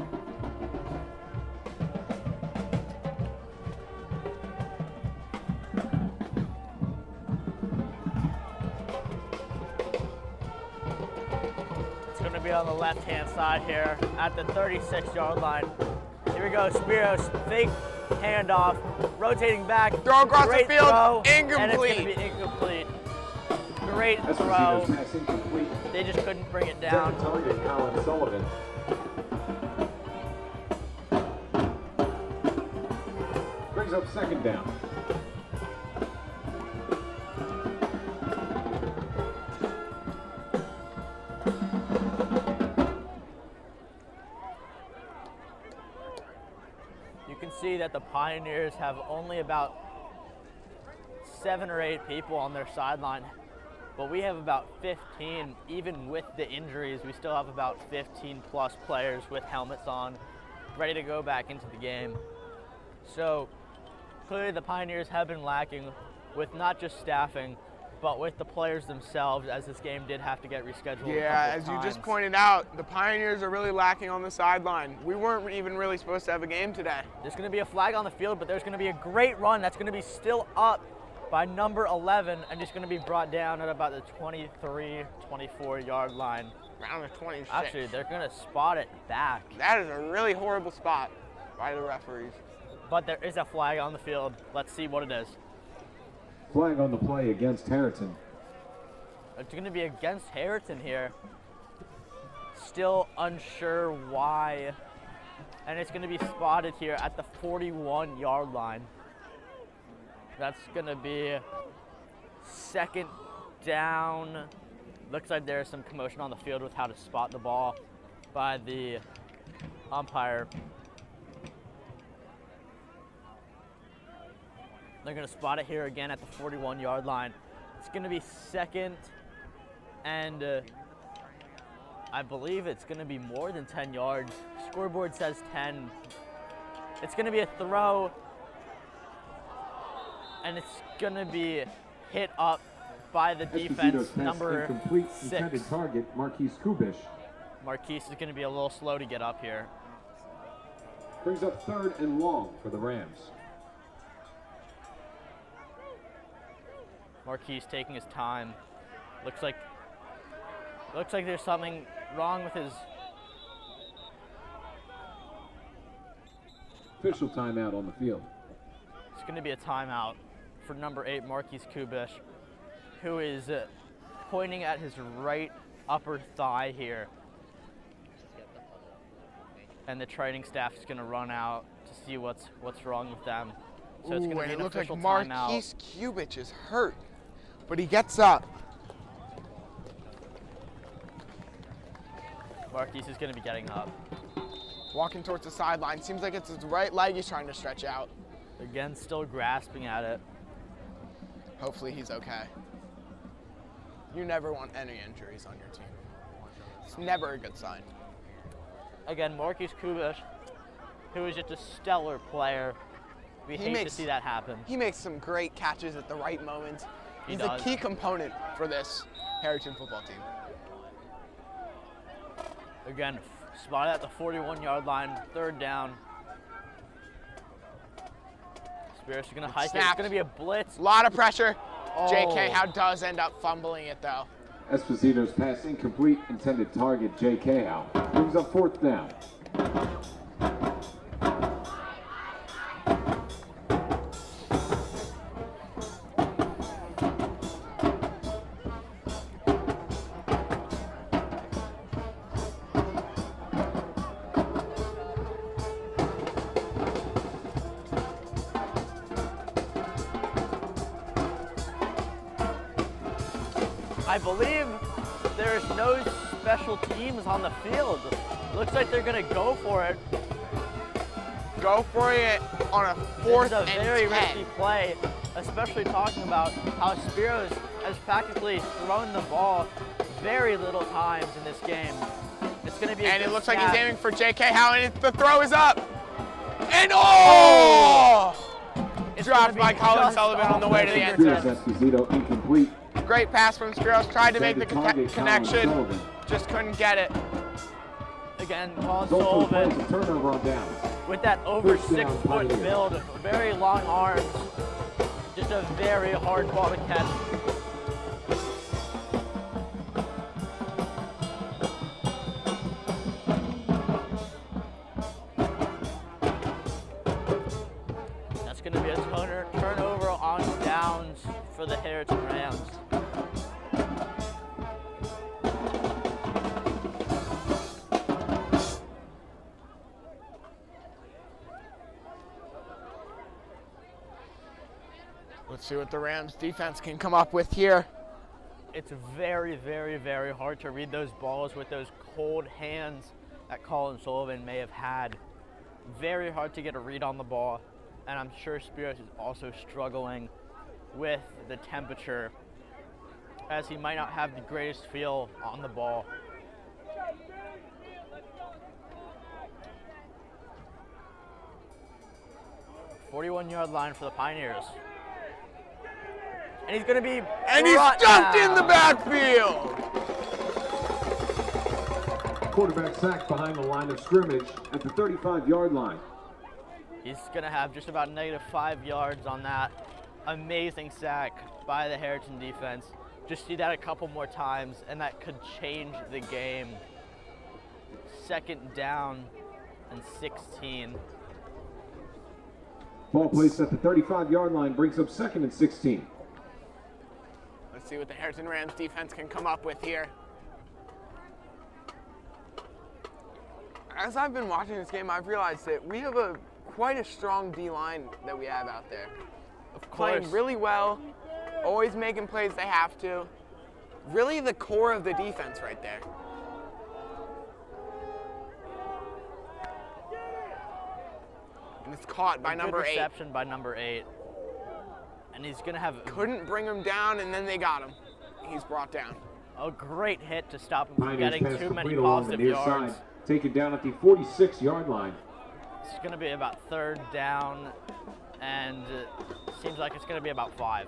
Be on the left-hand side here at the 36-yard line. Here we go, Spiros, fake handoff, rotating back. Throw across Great the field, throw, incomplete. And it's going to be incomplete. Great throw. They just couldn't bring it down. Target, Colin Sullivan. Brings up 2nd down. See that the Pioneers have only about 7 or 8 people on their sideline, but we have about 15. Even with the injuries, we still have about 15 plus players with helmets on. ready to go back into the game. So clearly the Pioneers have been lacking with not just staffing, but with the players themselves, as this game did have to get rescheduled. Yeah, as you just pointed out, the Pioneers are really lacking on the sideline. We weren't even really supposed to have a game today. There's going to be a flag on the field, but there's going to be a great run that's going to be still up by number 11 and just going to be brought down at about the 23, 24-yard line. Around the 26. Actually, they're going to spot it back. That is a really horrible spot by the referees. But there is a flag on the field. Let's see what it is. Flag on the play against Harriton. It's going to be against Harriton here. Still unsure why. And it's going to be spotted here at the 41-yard line. That's going to be second down. Looks like there's some commotion on the field with how to spot the ball by the umpire. They're going to spot it here again at the 41-yard line. It's going to be second, and I believe it's going to be more than 10 yards. Scoreboard says 10. It's going to be a throw, and it's going to be hit up by the defense, number 6. Intended target, Marquise Kubish. Marquise is going to be a little slow to get up here. Brings up 3rd and long for the Rams. Marquise taking his time. Looks like there's something wrong with his. Official timeout on the field. It's going to be a timeout for number 8, Marquise Kubish, who is pointing at his right upper thigh here. And the training staff is going to run out to see what's wrong with them. So it's going to be an official timeout. Marquise Kubish is hurt, but he gets up. Marquise is going to be getting up. Walking towards the sideline. Seems like it's his right leg he's trying to stretch out. Again, still grasping at it. Hopefully he's okay. You never want any injuries on your team. It's never a good sign. Again, Marquise Kubish, who is just a stellar player. We hate to see that happen. He makes some great catches at the right moment. He's a key component for this Harriton football team. Again, spotted at the 41-yard line, 3rd down. Spears is going to hike it. It's going to be a blitz. A lot of pressure. Oh. J.K. Howe does end up fumbling it, though. Esposito's pass incomplete. Intended target, J.K. Howe. Brings up 4th down. I believe there's no special teams on the field. Looks like they're going to go for it. Go for it on a 4th and 10. It's a very risky play, especially talking about how Spiros has practically thrown the ball very little times in this game. It's going to be and it looks like he's aiming for J.K. Howe, and the throw is up. And oh! It's dropped by Colin Sullivan on the way to the end zone. Esposito incomplete. Great pass from Spiros. Tried to make the connection. Just couldn't get it. Again, Colin Sullivan Turnover on downs. with that over 6-foot build, very long arms, just a very hard ball to catch. That's going to be a turnover on downs for the Harriton Rams. Let's see what the Rams defense can come up with here. It's very, very, very hard to read those balls with those cold hands that Colin Sullivan may have had. Very hard to get a read on the ball, and I'm sure Spiros is also struggling with the temperature, as he might not have the greatest feel on the ball. 41-yard line for the Pioneers. And he's going to be And he's dumped in the backfield. Quarterback sacked behind the line of scrimmage at the 35-yard line. He's going to have just about -5 yards on that. Amazing sack by the Harriton defense. Just see that a couple more times, and that could change the game. 2nd down and 16. Ball placed at the 35-yard line brings up 2nd and 16. Let's see what the Harriton Rams defense can come up with here. As I've been watching this game, I've realized that we have quite a strong D-line that we have out there. Of course. Playing really well, always making plays they have to. Really the core of the defense right there. And it's caught by number 8. Good reception by number 8. And he's going to have... Couldn't bring him down, and then they got him. He's brought down. A great hit to stop him from getting pass too many complete along positive the near yards. side, taken down at the 46-yard line. It's going to be about 3rd down, and seems like it's going to be about 5.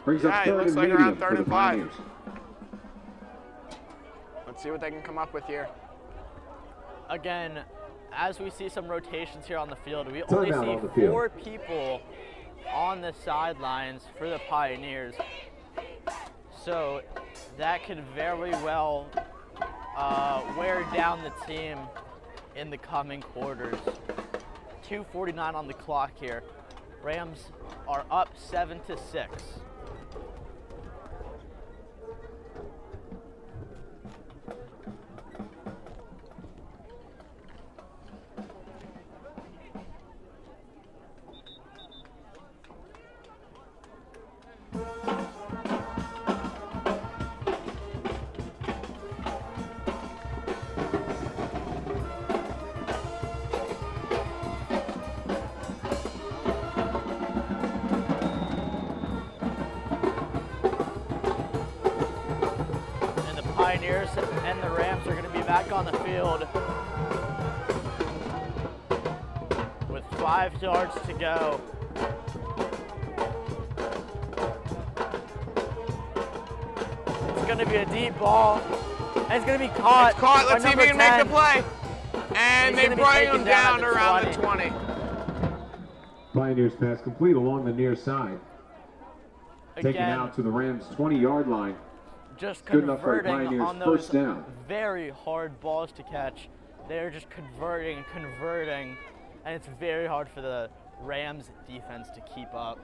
Brings up Yeah, it 3rd looks and like medium around 3rd for the and 5. Pioneers. Let's see what they can come up with here. Again, as we see some rotations here on the field, we Timeout only on see the field. 4 people on the sidelines for the Pioneers. So that could very well wear down the team in the coming quarters. 2:49 on the clock here. Rams are up 7-6. Pioneers and the Rams are going to be back on the field with 5 yards to go. It's going to be a deep ball, and it's going to be caught. It's caught. Let's see if he can make 10. the play. And they bring him down at the around 20. the 20. Pioneers pass complete along the near side. Taken Again, out to the Rams' 20-yard line. just Good enough for the converting Pioneers' on those first down. very hard balls to catch. They're just converting, and it's very hard for the Rams defense to keep up.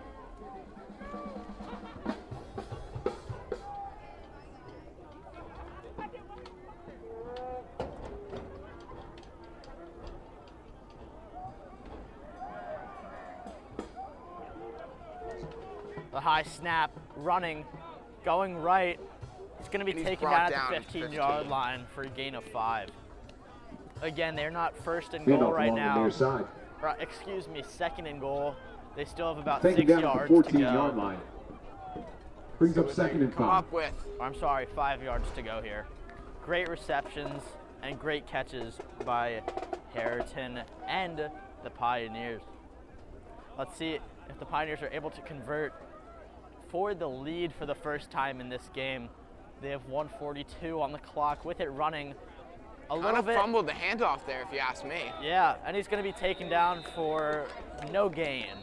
The high snap, running, going right. It's going to be He's taken brought down down at the 15. 15-yard line for a gain of 5. Again, they're not first and Handoff goal right along the now. near side. Excuse me, 2nd and goal. They still have about Taken 6 down at yards the to go. 14-yard line. Brings up See what they 2nd and come 5. up with. I'm sorry, 5 yards to go here. Great receptions and great catches by Harriton and the Pioneers. Let's see if the Pioneers are able to convert for the lead for the first time in this game. They have 1:42 on the clock with it running a little bit. Fumbled the handoff there, if you ask me. Yeah, and he's going to be taken down for no gain.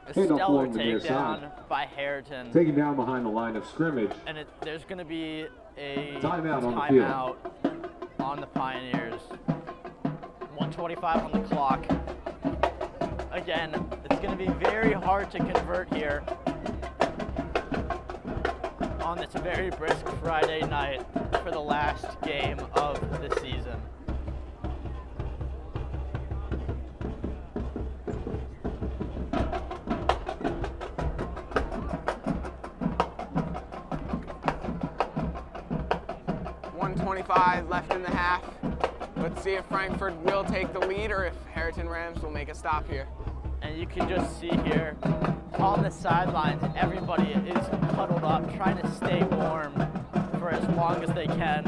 A Handoff stellar along the near takedown side. by Harriton. Taken down behind the line of scrimmage. And there's going to be a Timeout on the field. timeout on the Pioneers. 1:25 on the clock. Again, it's going to be very hard to convert here on this very brisk Friday night for the last game of the season. .25 left in the half. Let's see if Frankford will take the lead or if Harriton Rams will make a stop here. And you can just see here on the sidelines, everybody is huddled up, trying to stay warm for as long as they can.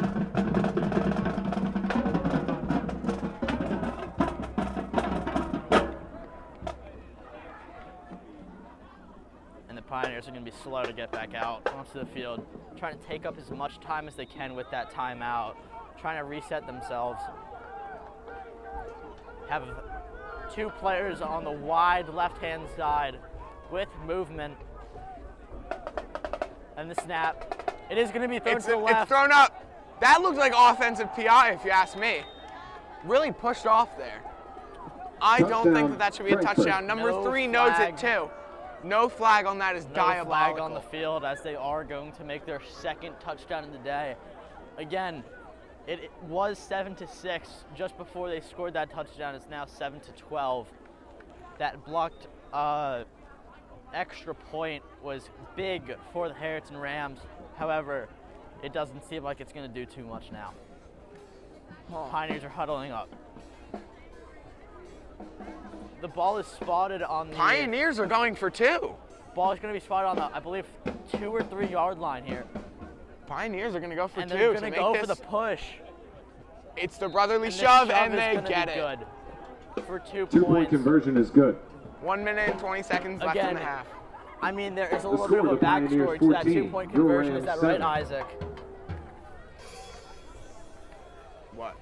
Pioneers are going to be slow to get back out onto the field, trying to take up as much time as they can with that timeout, trying to reset themselves. Have 2 players on the wide left-hand side with movement. And the snap. It is going to be thrown to the left. It's thrown up. That looks like offensive PI, if you ask me. Really pushed off there. I don't think that should be a touchdown. Number 3 knows it too. No flag on that is diabolical. No flag on the field, as they are going to make their 2nd touchdown of the day. Again, it was 7-6 just before they scored that touchdown. It's now 7-12. That blocked extra point was big for the Harriton Rams. However, it doesn't seem like it's going to do too much now. Pioneers are huddling up. The ball is spotted on the... Pioneers are going for 2. Ball is going to be spotted on the, I believe, 2 or 3 yard line here. Pioneers are going to go for 2. And they're going to go for the push. It's the brotherly shove, and they get it. Good for 2 points. 2-point conversion is good. 1 minute and 20 seconds left in the half. I mean, there is a little bit of a backstory to that 2-point conversion. Is that right, Isaac? What?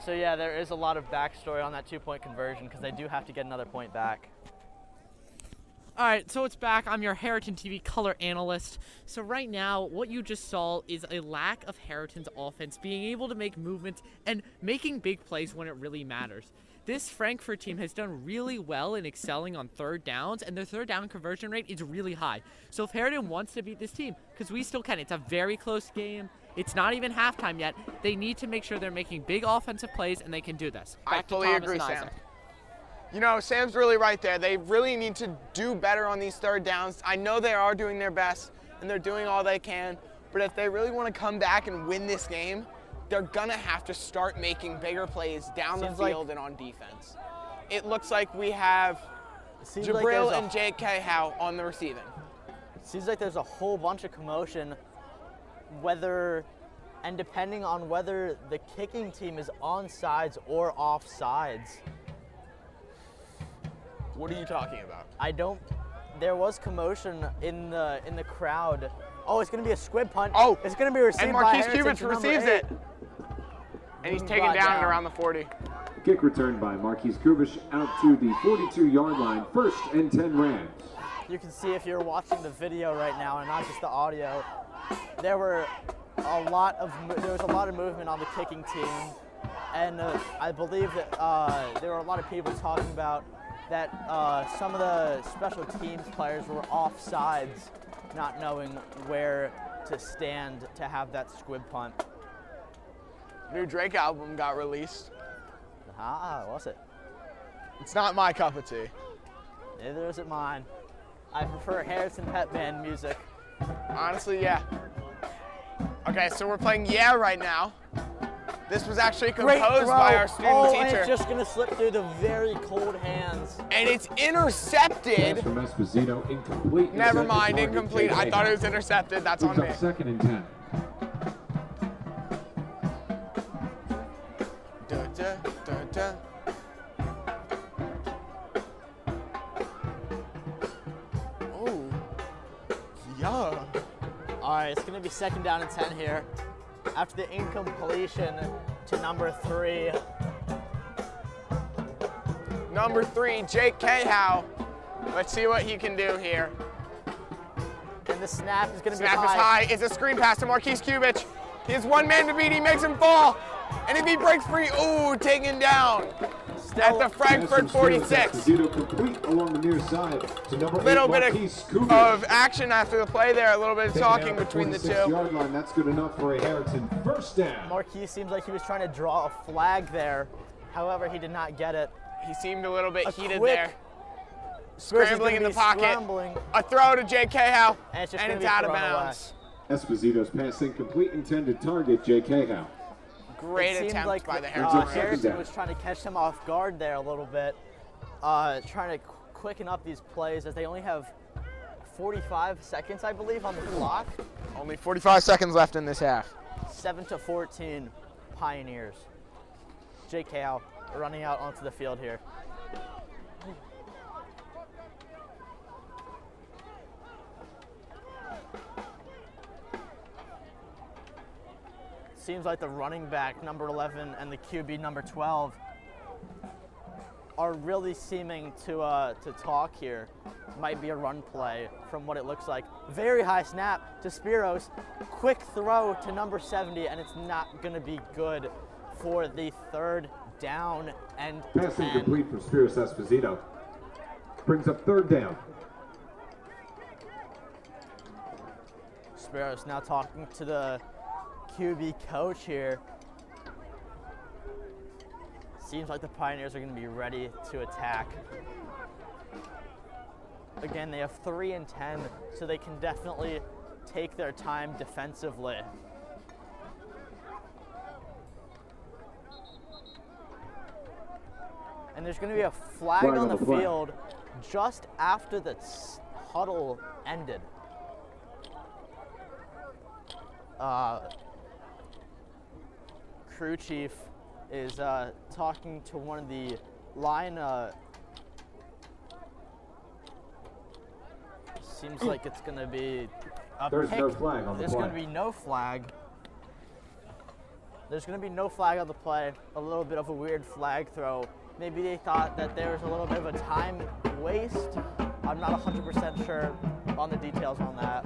So yeah, there is a lot of backstory on that 2-point conversion because they do have to get another point back. All right, so it's back. I'm your Harriton TV color analyst. So right now, what you just saw is a lack of Harriton's offense being able to make movements and making big plays when it really matters. This Frankford team has done really well in excelling on 3rd downs, and their 3rd down conversion rate is really high. So if Harriton wants to beat this team, because we still can, it's a very close game. It's not even halftime yet. They need to make sure they're making big offensive plays, and they can do this. I fully agree, Sam. You know, Sam's really right there. They really need to do better on these 3rd downs. I know they are doing their best, and they're doing all they can, but if they really want to come back and win this game, they're going to have to start making bigger plays down the field and on defense. It looks like we have Jabril and J.K. Howe on the receiving. It seems like there's a whole bunch of commotion, depending on whether the kicking team is onside or offsides. What are you talking about? There was commotion in the crowd. Oh, it's going to be a squib punt. Oh, it's going to be received by Harriton. And Marquise Kubich receives it. And he's taken down around the 40. Kick returned by Marquise Kubich out to the 42-yard line. 1st and 10 Rams. You can see if you're watching the video right now and not just the audio, there was a lot of movement on the kicking team, and I believe that there were a lot of people talking about that some of the special teams players were offsides, not knowing where to stand to have that squib punt. New Drake album got released. Was it? It's not my cup of tea. Neither is it mine. I prefer Harrison Pep Band music. Honestly, yeah. Okay, so we're playing Yeah right now. This was actually composed by our student teacher. And it's just going to slip through the very cold hands. And it's intercepted. Pass from Esposito, incomplete. Never mind, incomplete. I thought it was intercepted. That's on me. 2nd and 10. Oh, yeah. All right, it's going to be 2nd down and 10 here after the incompletion to number 3. Number 3, J.K. Howe. Let's see what he can do here. And the snap is going to be high. Snap is high. It's a screen pass to Marquise Kubich. He has 1 man to beat. He makes him fall. And if he breaks free, ooh, taken down at the Frankford 46. Complete along the near side to number 8, Little bit Kubich. of action after the play there. A little bit of talking between the 2. Line. That's good enough for a Harriton 1st down. Marquise seems like he was trying to draw a flag there. However, he did not get it. He seemed a little bit heated there. Scrambling in the pocket. Scrambling. A throw to J.K. Howe, and it's out of bounds. Esposito's pass incomplete, intended target J.K. Howe. Great attempt like by the Harriton. Harriton was trying to catch him off guard there a little bit, trying to quicken up these plays as they only have 45 seconds, I believe, on the clock. Only 45 seconds left in this half. 7-14 Pioneers. J.K. Howe running out onto the field here. seems like the running back, number 11, and the QB, number 12, are really seeming to talk here. Might be a run play from what it looks like. Very high snap to Spiros. Quick throw to number 70, and it's not going to be good for the third down and Pass incomplete for Spiros Esposito. Brings up third down. Spiros now talking to the QB coach here. Seems like the Pioneers are going to be ready to attack. Again, they have 3 and 10, so they can definitely take their time defensively. And there's going to be a flag on the field just after the huddle ended. Crew chief is talking to one of the line. Seems like it's going to be a There's pick. no flag on the There's play. going to be no flag. There's going to be no flag on the play. A little bit of a weird flag throw. Maybe they thought that there was a little bit of a time waste. I'm not 100% sure on the details on that.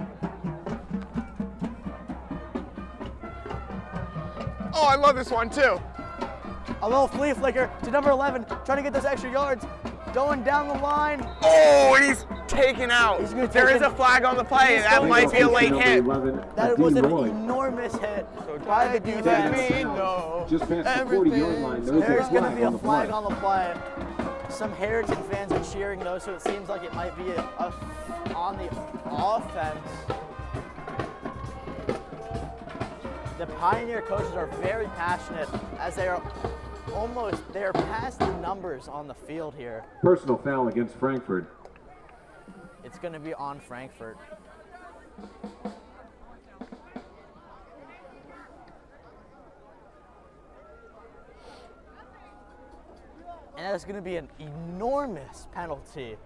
Oh, I love this one too. A little flea flicker to number 11, trying to get those extra yards. Going down the line. Oh, and he's taken out. He's gonna There take is it. a flag on the play. He's That going might to be a take late hit. That was an enormous hit by the Let defense. me know. Just past the 40-yard line. There's going to be a flag play. on the play. Some Harriton fans are cheering though, so it seems like it might be on the offense. The Pioneer coaches are very passionate as they're past the numbers on the field here. Personal foul against Frankford. It's going to be on Frankford. And that's going to be an enormous penalty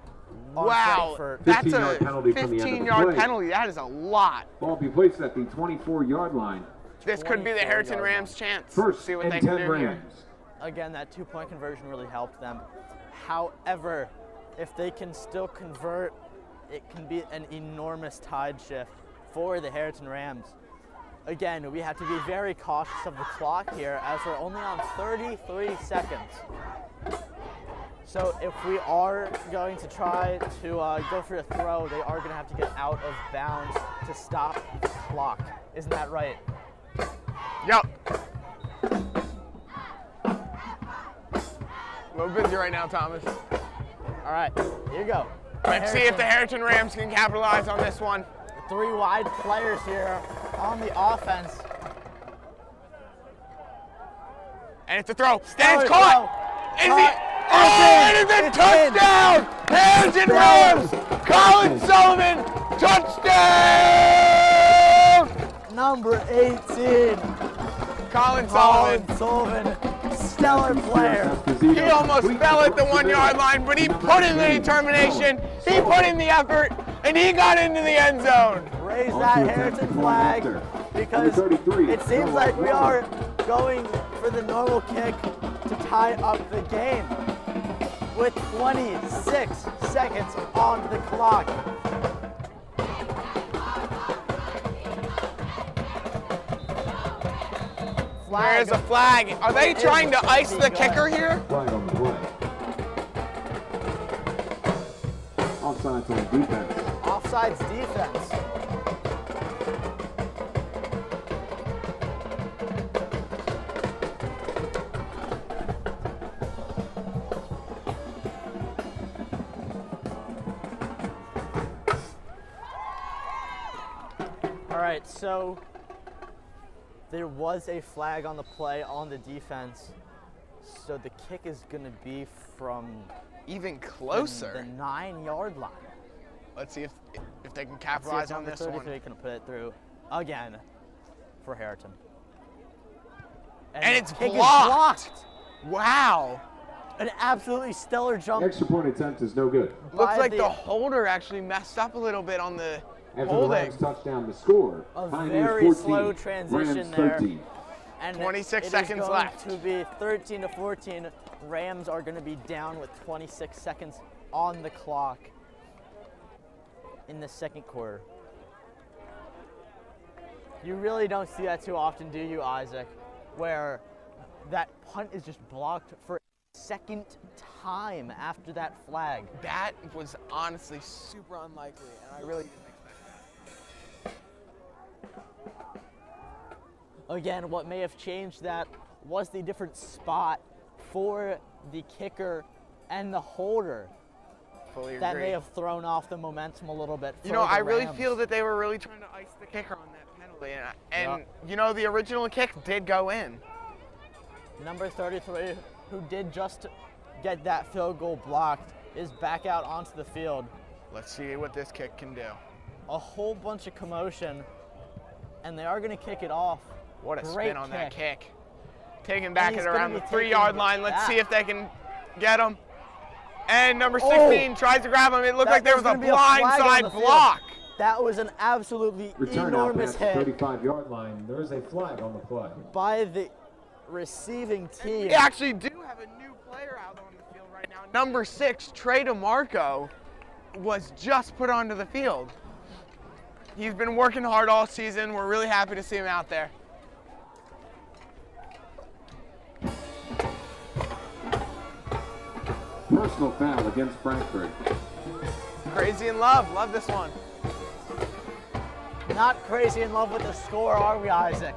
on Wow, Frankford. that's 15-yard a penalty from the end of the 15-yard play. penalty. That is a lot. Ball be placed at the 24-yard line. This could be the 24-yard Harriton line. Rams' chance. First See what and they 10 can do here. Rams. Again, that two-point conversion really helped them. However, if they can still convert, it can be an enormous tide shift for the Harriton Rams. Again, we have to be very cautious of the clock here as we're only on 33 seconds. So if we are going to try to go for a throw, they are going to have to get out of bounds to stop the clock. Isn't that right? Yep. A little busy right now, Thomas. All right, here you go. Let's see if the Harriton Rams can capitalize on this one. 3 wide players here on the offense. And it's a throw. And Stellar it's caught. throw. Is he? Oh, it is a It's touchdown! Harriton Rams! Colin Sullivan! Touchdown! Number 18, Colin Sullivan. Sullivan, stellar player. He almost fell at the 1-yard line, but he put in the determination, he put in the effort, and he got into the end zone. Raise that Harriton flag because it seems like we are going for the normal kick to tie up the game with 26 seconds on the clock. There's a flag. Are they trying to ice the kicker here? Flag on the play. Offsides on defense. Offsides defense. All right, so there was a flag on the play on the defense, so the kick is going to be from Even closer. the 9-yard line. Let's see if they can Let's see if capitalize on number this one. 33 can put it through again for Harriton. And the it's kick is blocked. Wow. An absolutely stellar jump. Extra point attempt is no good. Looks by like the holder actually messed up a little bit on the After the holding. Rams touchdown, the score. A Pioneers very 14, slow transition Rams there. 13. And 26 it seconds is going left. to be 13-14. Rams are going to be down with 26 seconds on the clock in the second quarter. You really don't see that too often, do you, Isaac? Where that punt is just blocked for a second time after that flag. That was honestly super unlikely, and I really didn't expect that. Again, what may have changed that was the different spot for the kicker and the holder. Fully That agree. may have thrown off the momentum a little bit. You know, for I the really Rams. feel that they were really trying to ice the kicker on that penalty, and Yeah. you know, the original kick did go in. Number 33, who did just get that field goal blocked, is back out onto the field. Let's see what this kick can do. A whole bunch of commotion, and they are going to kick it off. What a Great spin on that kick. kick. Taking back he's it gonna around be the taking 3-yard it line. Let's back. see if they can get him. And number 16 tries to grab him. It looked like there was a gonna be flag on the blindside field. block. That was an absolutely Return out enormous past the hit 35-yard line. There is a flag on the play. by the receiving team. We actually do have a new player out on the field right now. Number 6, Trey DeMarco, was just put onto the field. He's been working hard all season. We're really happy to see him out there. Personal foul against Frankford. Crazy in love. Love this one. Not crazy in love with the score, are we, Isaac?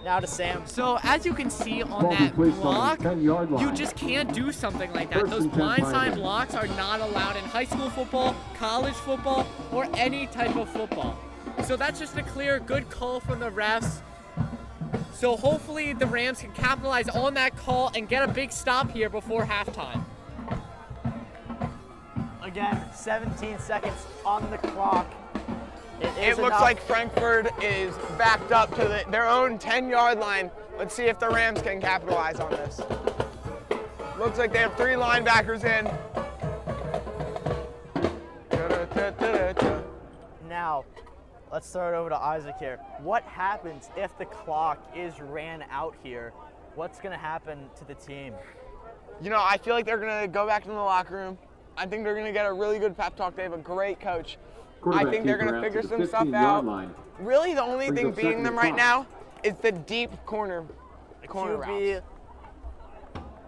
Now to Sam. So as you can see on Ball be that placed on block, the 10-yard line. you just can't do something like that. First Those and 10 blindside Rams. blocks are not allowed in high school football, college football, or any type of football. So that's just a clear, good call from the refs. So hopefully the Rams can capitalize on that call and get a big stop here before halftime. Again, 17 seconds on the clock. It looks enough. like Frankford is backed up to their own 10-yard line. Let's see if the Rams can capitalize on this. Looks like they have 3 linebackers in. Now, let's throw it over to Isaac here. What happens if the clock is ran out here? What's going to happen to the team? You know, I feel like they're going to go back in the locker room. I think they're going to get a really good pep talk. They have a great coach. I think they're going to figure some stuff out. Really, the only thing beating them right now is the deep corner routes. It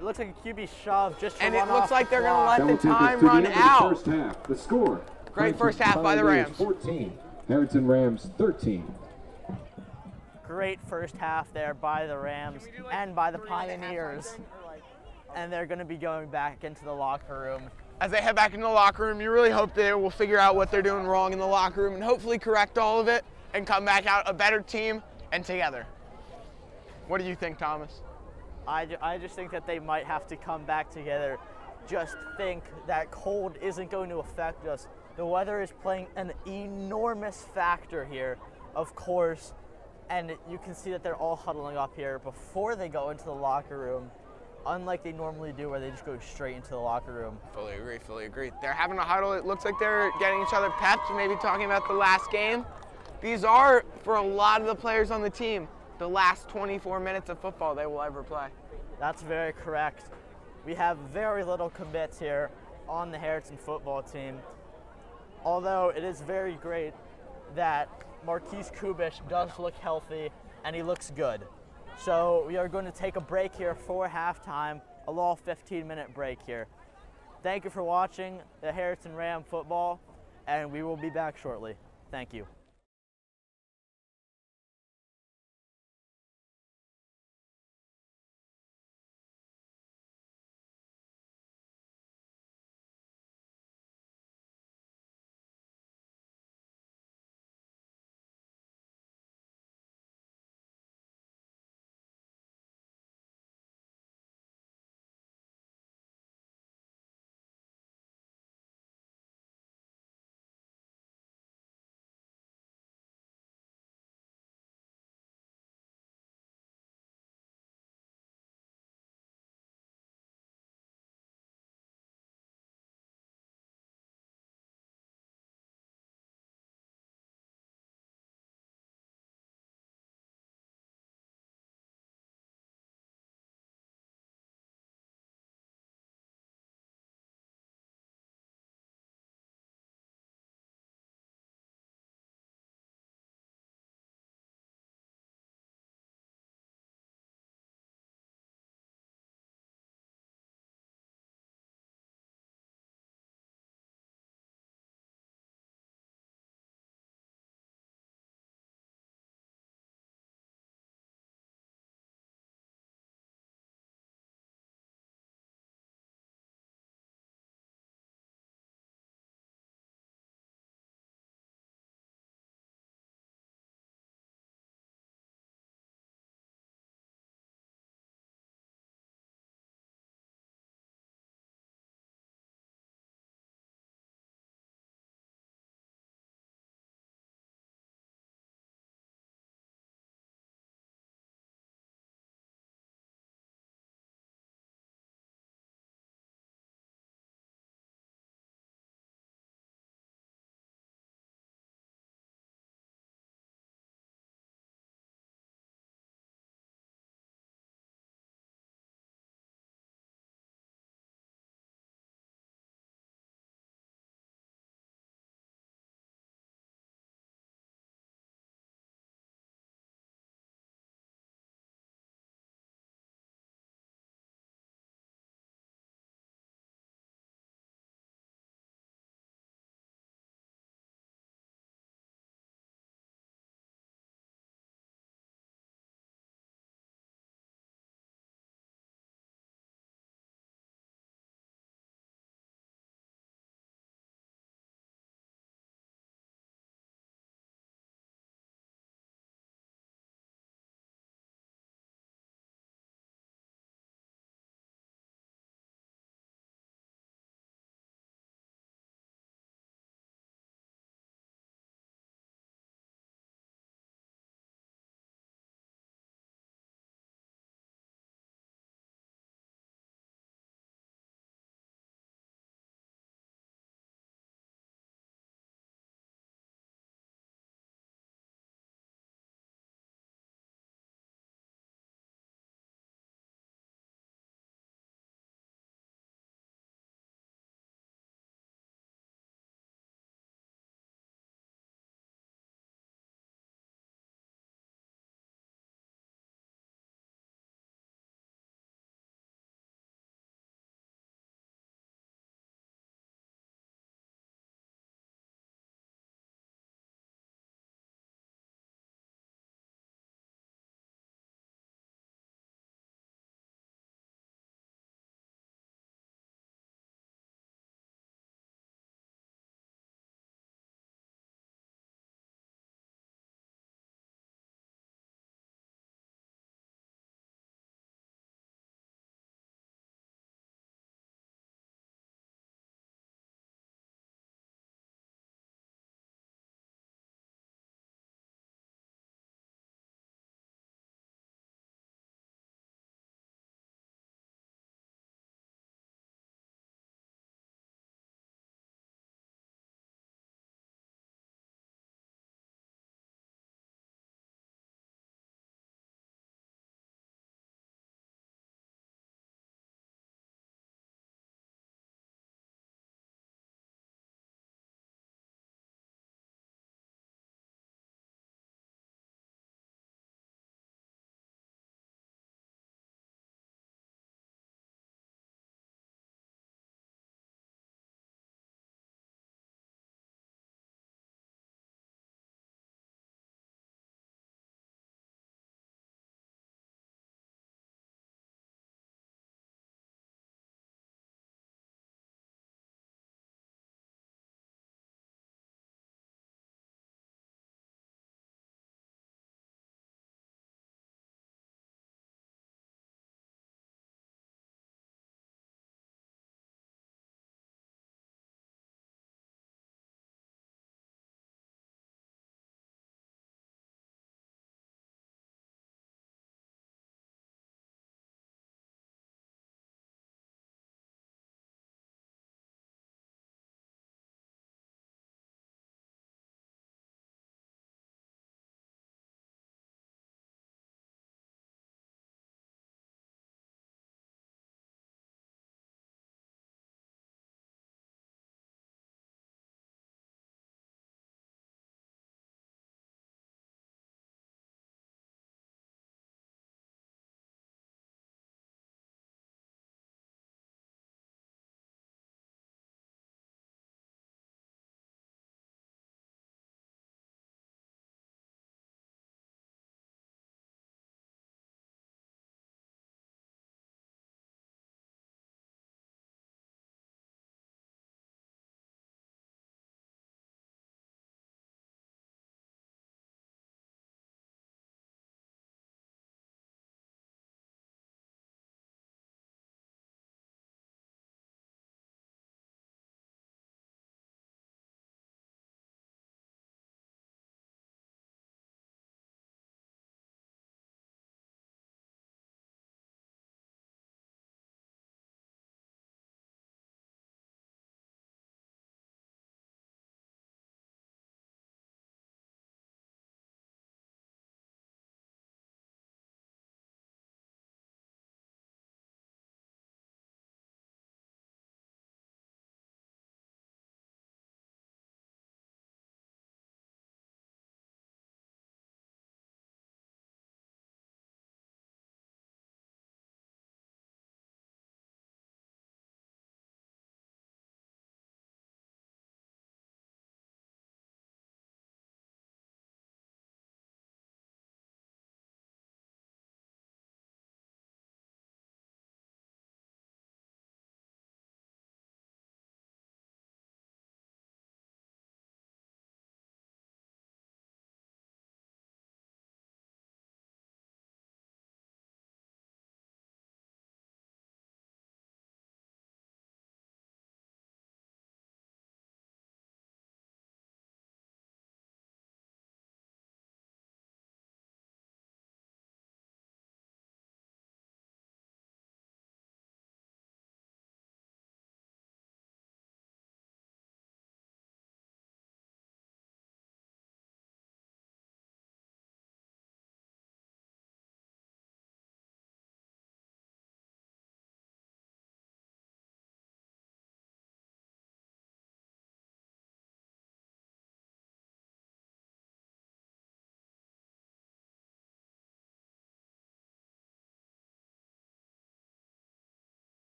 looks like a QB shove just to And run it looks off like the they're going to clock. let That will the take us time to the run end of the out. first half. The score. Great first half by the Rams. 14. Harriton Rams 13. Great first half there by the Rams and by the Pioneers. And they're going to be going back into the locker room. As they head back into the locker room, you really hope they will figure out what they're doing wrong in the locker room and hopefully correct all of it and come back out a better team and together. What do you think, Thomas? I just think that they might have to come back together. Just think that cold isn't going to affect us. The weather is playing an enormous factor here, of course, and you can see that they're all huddling up here before they go into the locker room, unlike they normally do where they just go straight into the locker room. Fully agree, fully agree. They're having a huddle. It looks like they're getting each other pepped, maybe talking about the last game. These are, for a lot of the players on the team, the last 24 minutes of football they will ever play. That's very correct. We have very little commits here on the Harriton football team, although it is very great that Marquise Kubish does look healthy and he looks good. So we are going to take a break here for halftime, a little 15-minute break here. Thank you for watching the Harriton Ram football, and we will be back shortly. Thank you.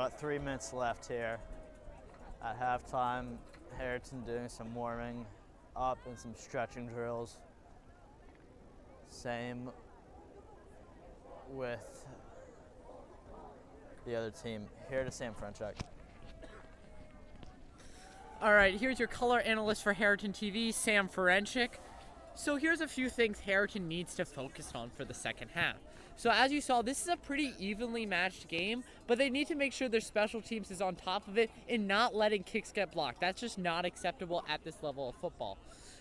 about 3 minutes left here at halftime. Harriton doing some warming up and some stretching drills. Same with the other team. Here to Sam Frenchek. All right, here's your color analyst for Harriton TV, Sam Frenchek. So here's a few things Harriton needs to focus on for the second half. So as you saw, this is a pretty evenly matched game, but they need to make sure their special teams is on top of it and not letting kicks get blocked. That's just not acceptable at this level of football.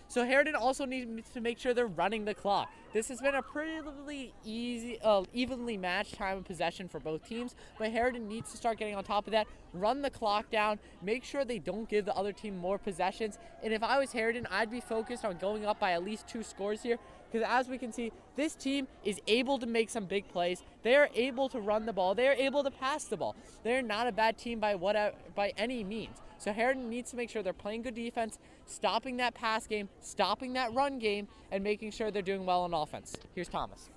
So Harriton also needs to make sure they're running the clock. This has been a pretty evenly matched time of possession for both teams, but Harriton needs to start getting on top of that, run the clock down, make sure they don't give the other team more possessions. And if I was Harriton, I'd be focused on going up by at least 2 scores here, because as we can see, this team is able to make some big plays. They are able to run the ball. They are able to pass the ball. They're not a bad team by any means. So Harriton needs to make sure they're playing good defense, stopping that pass game, stopping that run game, and making sure they're doing well on offense. Here's Thomas.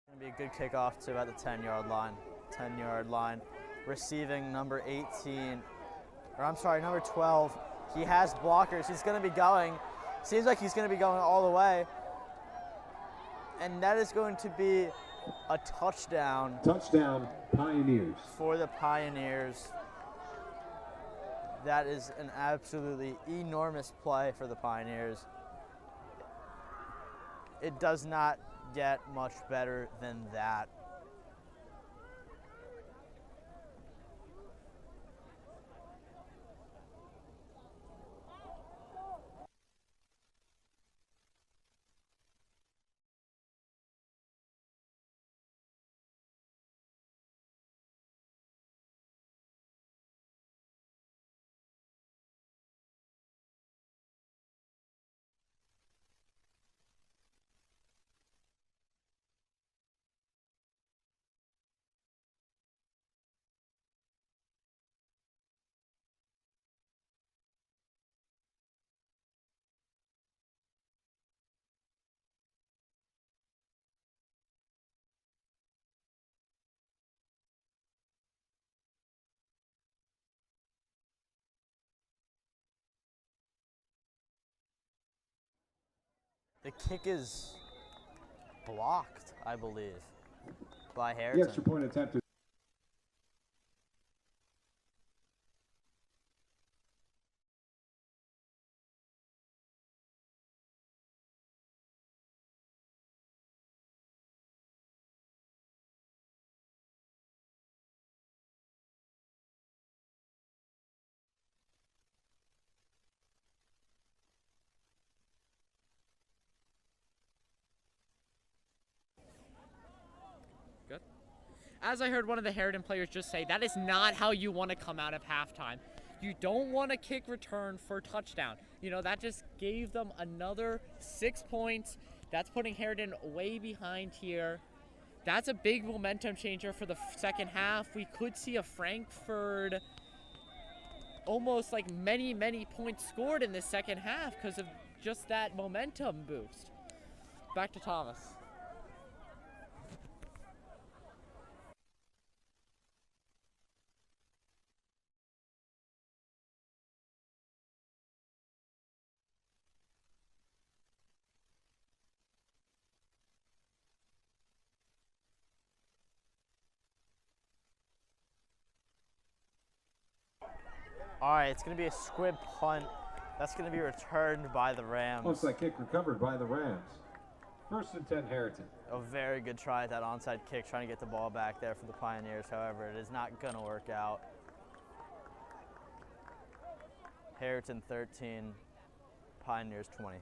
Going to be a good kickoff to about the 10-yard line. 10-yard line. Receiving number 18, or I'm sorry, number 12. He has blockers. He's going to be going. Seems like he's going to be going all the way. And that is going to be a touchdown. Touchdown, Pioneers. For the Pioneers. That is an absolutely enormous play for the Pioneers. It does not get much better than that. The kick is blocked, I believe, by Harriton. The extra point attempt is As I heard one of the Harriton players just say, that is not how you want to come out of halftime. You don't want a kick return for a touchdown. You know, that just gave them another 6 points. That's putting Harriton way behind here. That's a big momentum changer for the second half. We could see a Frankford almost like many points scored in this second half because of just that momentum boost. Back to Thomas. All right, it's going to be a squib punt. That's going to be returned by the Rams. Onside kick recovered by the Rams. 1st and 10, Harriton. A very good try at that onside kick, trying to get the ball back there for the Pioneers. However, it is not going to work out. Harriton 13, Pioneers 20.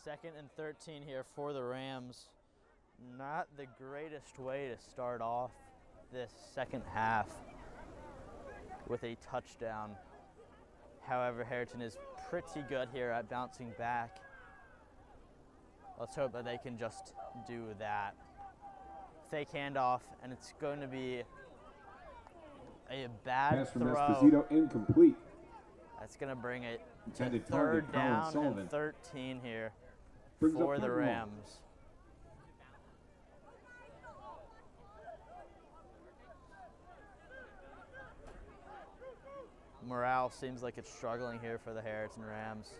Second and 13 here for the Rams. Not the greatest way to start off this second half with a touchdown. However, Harriton is pretty good here at bouncing back. Let's hope that they can just do that. Fake handoff, and it's going to be a bad Pass from throw. Esposito incomplete. That's going to bring it to Intended third target, Colin down Sullivan. and 13 here Brings for up the third and long. Rams. Morale seems like it's struggling here for the Harriton Rams.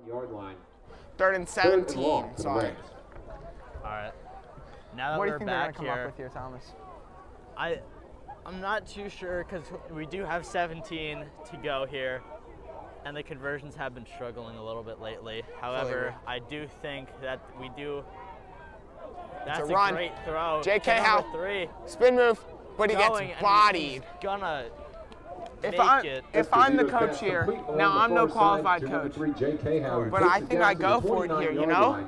1-yard line. 3rd and Third and 17. long for the Sorry. Rams. All right. Now that What do we're you think they're gonna back come here, up with here, Thomas? I'm not too sure because we do have 17 to go here, and the conversions have been struggling a little bit lately. However, I do think that we do. That's a run. Great throw. J.K. to Howe. number 3. Spin move, but he Going, gets and bodied. He's gonna If make it. I'm the coach here, now I'm no qualified coach, but I think I go for it here, you know?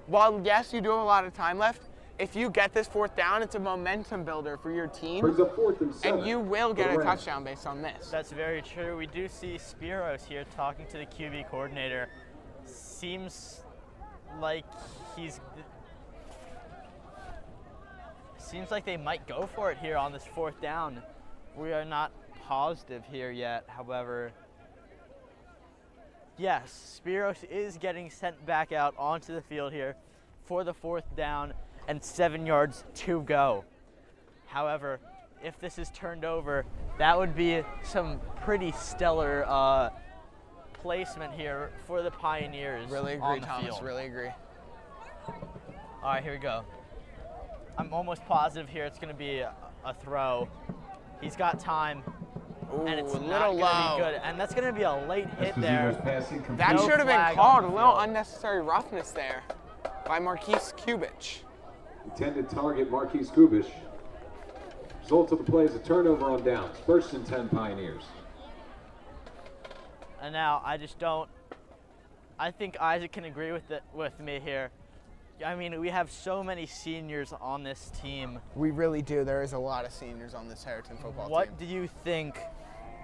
While, yes, you do have a lot of time left, if you get this 4th down, it's a momentum builder for your team, Brings up 4th and 7. and you will get a touchdown based on this. That's very true. We do see Spiros here talking to the QB coordinator. Seems like they might go for it here on this 4th down. We are not positive here yet. However, yes, Spiros is getting sent back out onto the field here for the 4th down and 7 yards to go. However, if this is turned over, that would be some pretty stellar placement here for the Pioneers. Really on agree, the Thomas, field. really agree. All right, here we go. I'm almost positive here it's going to be a throw. He's got time, Ooh, and it's a not little going to low. be good. And that's going to be a late hit there. That No should have been flag called. on A the little field. unnecessary roughness there by Marquise Kubich. Intended target Marquise Kubish. Result of the play is a turnover on downs. 1st and 10 Pioneers. And now I think Isaac can agree with me here. I mean, we have so many seniors on this team. We really do. There is a lot of seniors on this Harriton football team. What do you think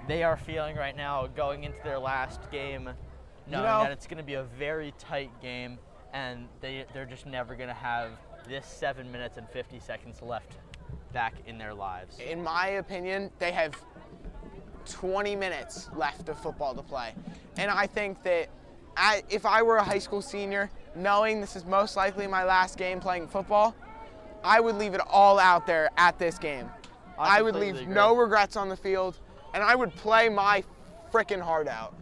they are feeling right now going into their last game, knowing that it's going to be a very tight game and they're just never going to have this 7 minutes and 50 seconds left back in their lives? In my opinion, they have 20 minutes left of football to play. And I think that if I were a high school senior, knowing this is most likely my last game playing football, I would leave it all out there at this game. I would leave no regrets on the field, and I would play my frickin' heart out.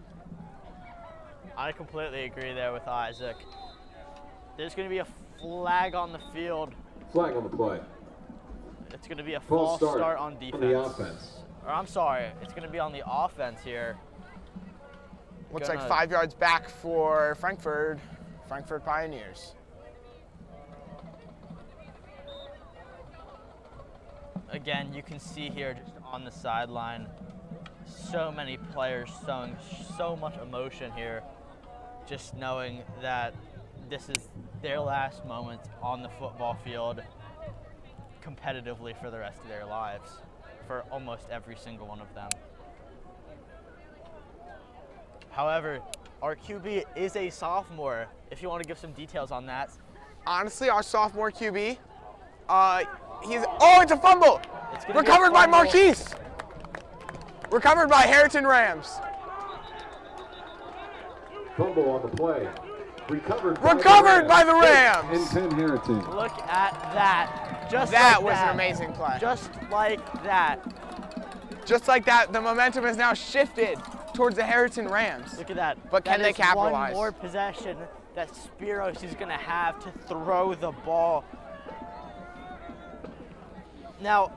I completely agree there with Isaac. There's going to be a flag on the field. Flag on the play. It's going to be a false start on defense. On the offense. Or I'm sorry, it's going to be on the offense here. Looks like 5 yards back for Frankford Pioneers. Again, you can see here just on the sideline, so many players showing so much emotion here, just knowing that this is their last moment on the football field competitively for the rest of their lives, for almost every single one of them. However, our QB is a sophomore, if you want to give some details on that. Honestly, our sophomore QB, it's a fumble! Recovered by Marquise! Recovered by Harriton Rams. Fumble on the play. Recovered by the Rams! And 10 Harriton. Look at that. That was an amazing play. Just like that. Just like that, the momentum has now shifted towards the Harriton Rams. Look at that. But can they capitalize? One more possession that Spiros is going to have to throw the ball. Now,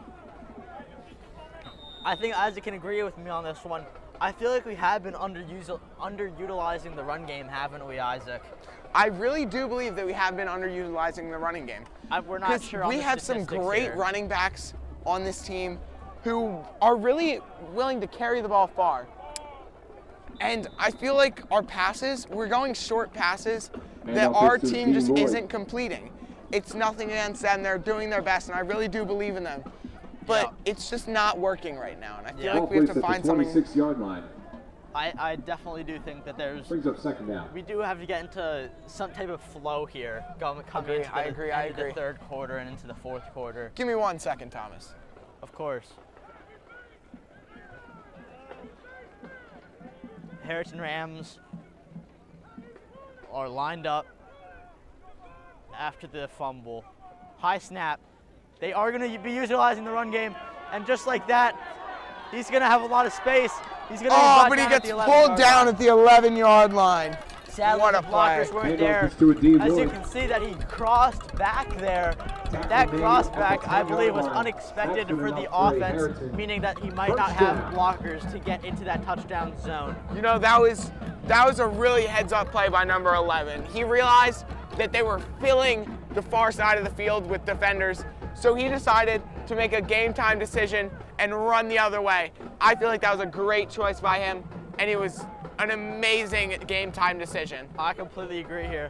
I think Isaac can agree with me on this one. I feel like we have been underutilizing the run game, haven't we, Isaac? I really do believe that we have been underutilizing the running game. We're not sure on the we have some great here. running backs on this team who are really willing to carry the ball far. And I feel like our passes, we're going short passes that our team just isn't completing. It's nothing against them. They're doing their best, and I really do believe in them. But it's just not working right now, and I feel like we have to find something. 26-yard line. I definitely do think that brings up 2nd down. We do have to get into some type of flow here, coming into the 3rd quarter and into the 4th quarter. Give me 1 second, Thomas. Of course. Harriton Rams are lined up after the fumble. High snap. They are going to be utilizing the run game, and just like that, he's going to have a lot of space. He's going to but he gets pulled down at the 11-yard line. Sadly, What a the blockers play. weren't Handoff there. is to a D. As you Lloyd. can see that he crossed back there. That cross back, I believe, was unexpected for the offense, meaning that he might not have blockers to get into that touchdown zone. You know, that was a really heads-up play by number 11. He realized that they were filling the far side of the field with defenders, so he decided to make a game-time decision and run the other way. I feel like that was a great choice by him, and it was an amazing game-time decision. I completely agree here.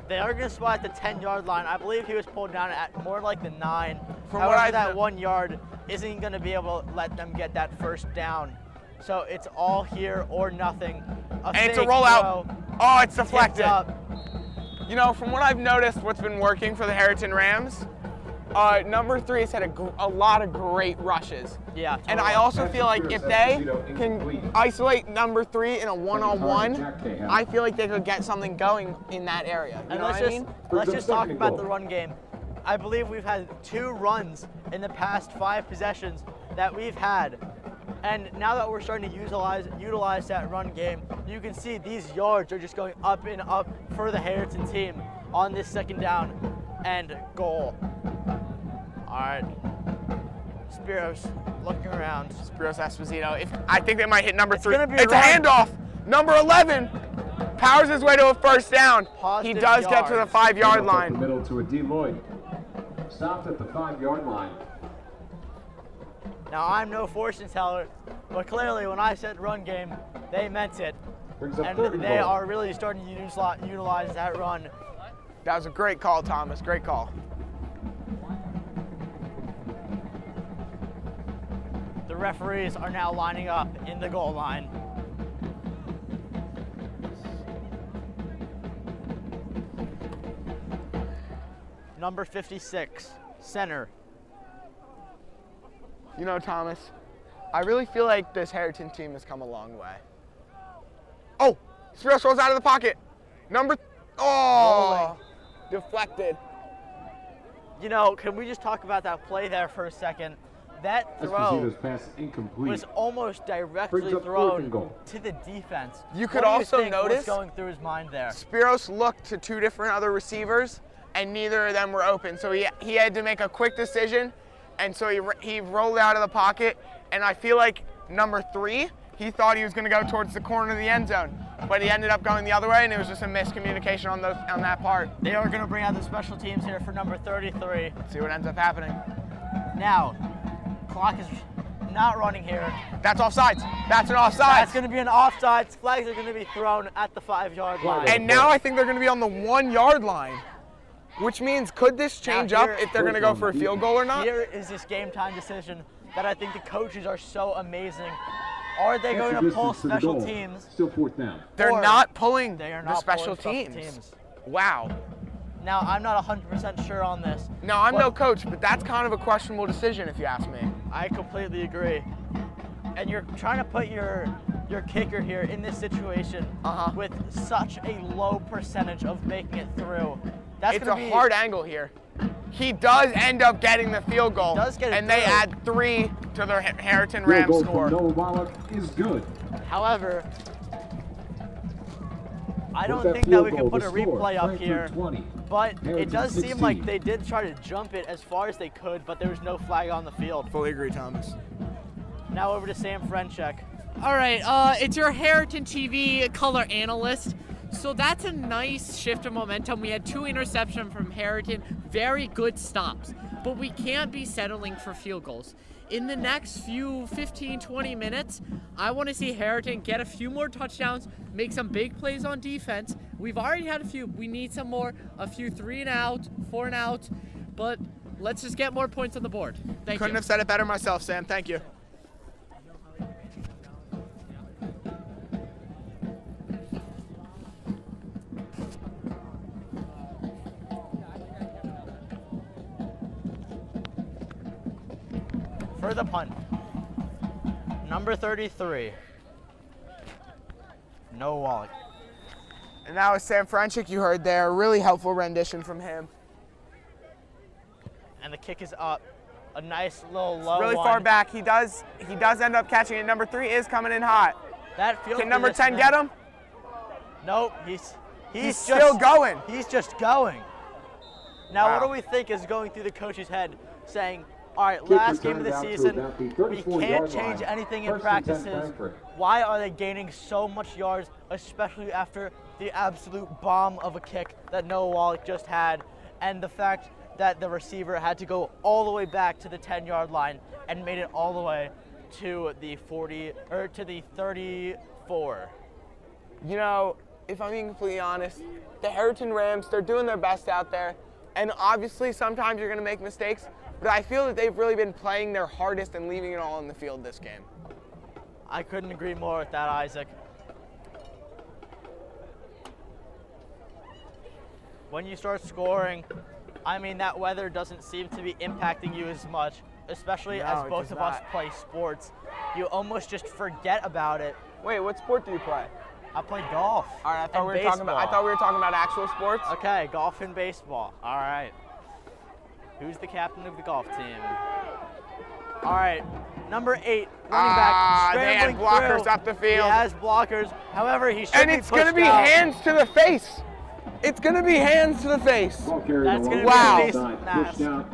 They are going to spot at the 10-yard line. I believe he was pulled down at more like the 9. However, that 1 yard isn't going to be able to let them get that first down. So it's all here or nothing. And it's a rollout. Oh, it's deflected. You know, from what I've noticed, what's been working for the Harriton Rams, number 3 has had a lot of great rushes. Yeah. And I also feel like if they can isolate number 3 in a one-on-one, I feel like they could get something going in that area. You and know what I mean? let's just talk about the run game. I believe we've had 2 runs in the past 5 possessions that we've had. And now that we're starting to utilize that run game, you can see these yards are just going up and up for the Harriton team on this 2nd down and goal. All right, Spiros looking around. Spiros Esposito. I think they might hit number 3. Gonna be It's a handoff. Number 11 powers his way to a first down. He Positive does get to the 5-yard Handoff up line. the middle to a D. Lloyd. Stopped at the 5-yard line. Now, I'm no fortune teller, but clearly when I said run game, they meant it. Brings up And 3rd and they goal. are really starting to utilize that run. That was a great call, Thomas. Great call. The referees are now lining up in the goal line. Number 56, center. You know, Thomas, I really feel like this Harriton team has come a long way. Oh, Spiros rolls out of the pocket. Deflected. You know, can we just talk about that play there for a second? That throw Esposito's pass incomplete. was almost directly Brings up 4th thrown and goal. to the defense. You could What do also think notice what's going through his mind there. Spiros looked to 2 different other receivers, and neither of them were open. So he had to make a quick decision, and so he rolled out of the pocket. And I feel like number 3, he thought he was going to go towards the corner of the end zone, but he ended up going the other way, and it was just a miscommunication on that part. They are going to bring out the special teams here for number 33. Let's see what ends up happening. Now, clock is not running here. That's offsides. That's an offsides. That's going to be an offsides. Flags are going to be thrown at the 5-yard line. And now I think they're going to be on the 1-yard line, which means could this change Now up here- if they're going to go for a field goal or not? Here is this game time decision that I think the coaches are so amazing. Are they going to pull special teams? Still 4th down. They're or not pulling They are the not special pulling teams. Wow. Now, I'm not 100% sure on this. No, I'm but no coach, but that's kind of a questionable decision if you ask me. I completely agree. And you're trying to put your kicker here in this situation with such a low percentage of making it through. That's It's gonna a be, hard angle here. He does end up getting the field goal, Does get it and they through. add 3 to their Harriton Field Rams goal score. from Noah Wallach is good. However, I don't With think that we field can goal, put a the score, replay up Frankford here, 20. but it Harriton does seem 16. like they did try to jump it as far as they could, but there was no flag on the field. Fully agree, Thomas. Now over to Sam Frenchek. All right, it's your Harriton TV color analyst. So that's a nice shift of momentum. We had 2 interceptions from Harriton, very good stops, but we can't be settling for field goals. In the next few 15, 20 minutes, I want to see Harriton get a few more touchdowns, make some big plays on defense. We've already had a few. We need some more, a few 3 and out, 4 and out, but let's just get more points on the board. Thank Couldn't you. have said it better myself, Sam. Thank you. For the punt, number 33, Noah Wallach. And that was Sam Frenchek you heard there. Really helpful rendition from him. And the kick is up. A nice little low Really one. far back. He does end up catching it. Number 3 is coming in hot. That field Can number position 10 get him? Nope, He's still going. He's just going. Now, Wow. what do we think is going through the coach's head, saying, all right, Kick last game of returned the out to season, about the we 34 can't yard change line. anything in First and 10 practices. Frankford. Why are they gaining so much yards, especially after the absolute bomb of a kick that Noah Wallach just had, and the fact that the receiver had to go all the way back to the 10-yard line and made it all the way to the 40 or to the 34. You know, if I'm being completely honest, the Harriton Rams, they're doing their best out there. And obviously, sometimes you're going to make mistakes, but I feel that they've really been playing their hardest and leaving it all on the field this game. I couldn't agree more with that, Isaac. When you start scoring, I mean, that weather doesn't seem to be impacting you as much, especially No, as it both does of us not. play sports. You almost just forget about it. Wait, what sport do you play? I play golf. All right, I thought and we were talking about. I baseball. thought we were talking about actual sports. Okay, golf and baseball. All right. Who's the captain of the golf team? All right, number 8, running back, They had scrambling blockers through. up the field. He has blockers. However, he should And be it's going to pushed be out. hands to the face. It's going to be hands to the face. Ball carried That's along gonna the be a outside, face mask. pushed out,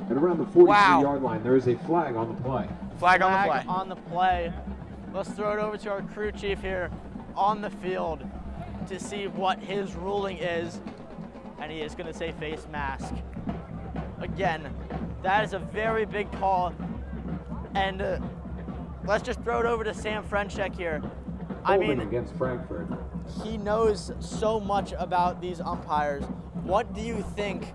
and around the 43-yard Wow. line, there is a flag on the play. Flag on the Flag play. on the play. Let's throw it over to our crew chief here on the field to see what his ruling is. And he is going to say face mask. Again, that is a very big call. And let's just throw it over to Sam Frenchek here. I Holding mean, against Frankfurt. he knows so much about these umpires. What do you think?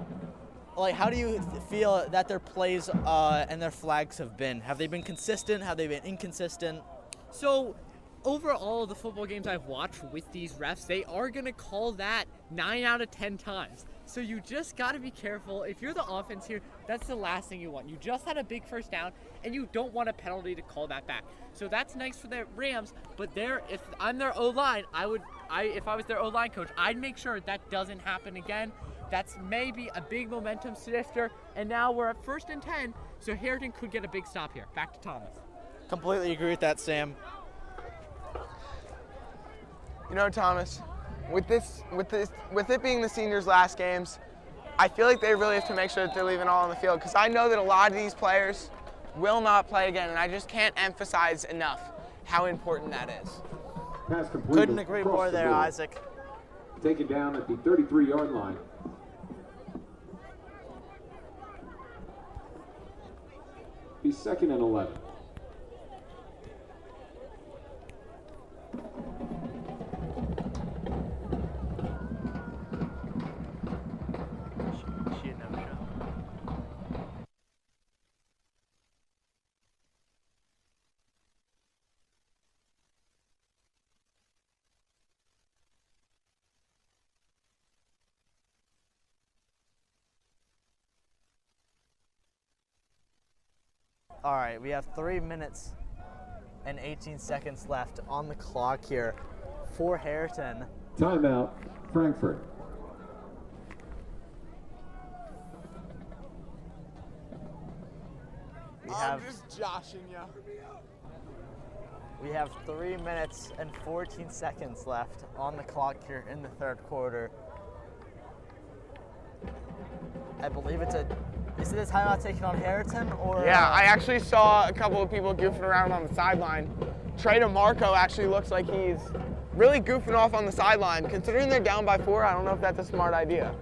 Like, how do you feel that their plays and their flags have been? Have they been consistent? Have they been inconsistent? So, overall, the football games I've watched with these refs, they are going to call that 9 out of 10 times. So you just got to be careful. If you're the offense here, that's the last thing you want. You just had a big first down, and you don't want a penalty to call that back. So that's nice for the Rams, but if I'm their O-line, if I was their O-line coach, I'd make sure that doesn't happen again. That's maybe a big momentum shifter, and now we're at 1st and 10, so Harriton could get a big stop here. Back to Thomas. Completely agree with that, Sam. You know, Thomas, with it being the seniors' last games, I feel like they really have to make sure that they're leaving all on the field, because I know that a lot of these players will not play again, and I just can't emphasize enough how important that is. Pass completed Couldn't agree across more the there, middle. Isaac. Taken down at the 33-yard line. Be 2nd and 11. She had never shown. All right, we have 3 minutes and 18 seconds left on the clock here for Harriton. Timeout, Frankfurt. I'm just joshing you. We have 3 minutes and 14 seconds left on the clock here in the 3rd quarter. I believe is it a timeout taken on Harriton or? Yeah, I actually saw a couple of people goofing around on the sideline. Trey DeMarco actually looks like he's really goofing off on the sideline. Considering they're down by 4, I don't know if that's a smart idea.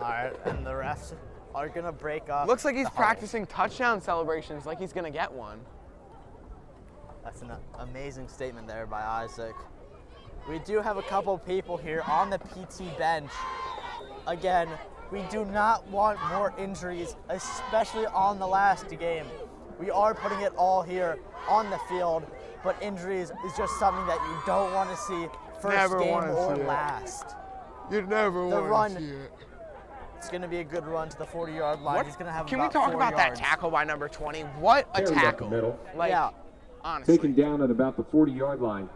All right, and the refs are gonna break up. Looks like he's the huddle. practicing touchdown celebrations like he's gonna get one. That's an amazing statement there by Isaac. We do have a couple people here on the PT bench. Again, we do not want more injuries, especially on the last game. We are putting it all here on the field, but injuries is just something that you don't want to see first Never game wanna or see it. last. You never The want run- to see it. It's going to be a good run to the 40-yard line. He's going to have Can we about talk 4 about yards. that tackle by number 20? What a Carried up the tackle. middle. Like, Yeah. honestly. Taken down at about the 40-yard line.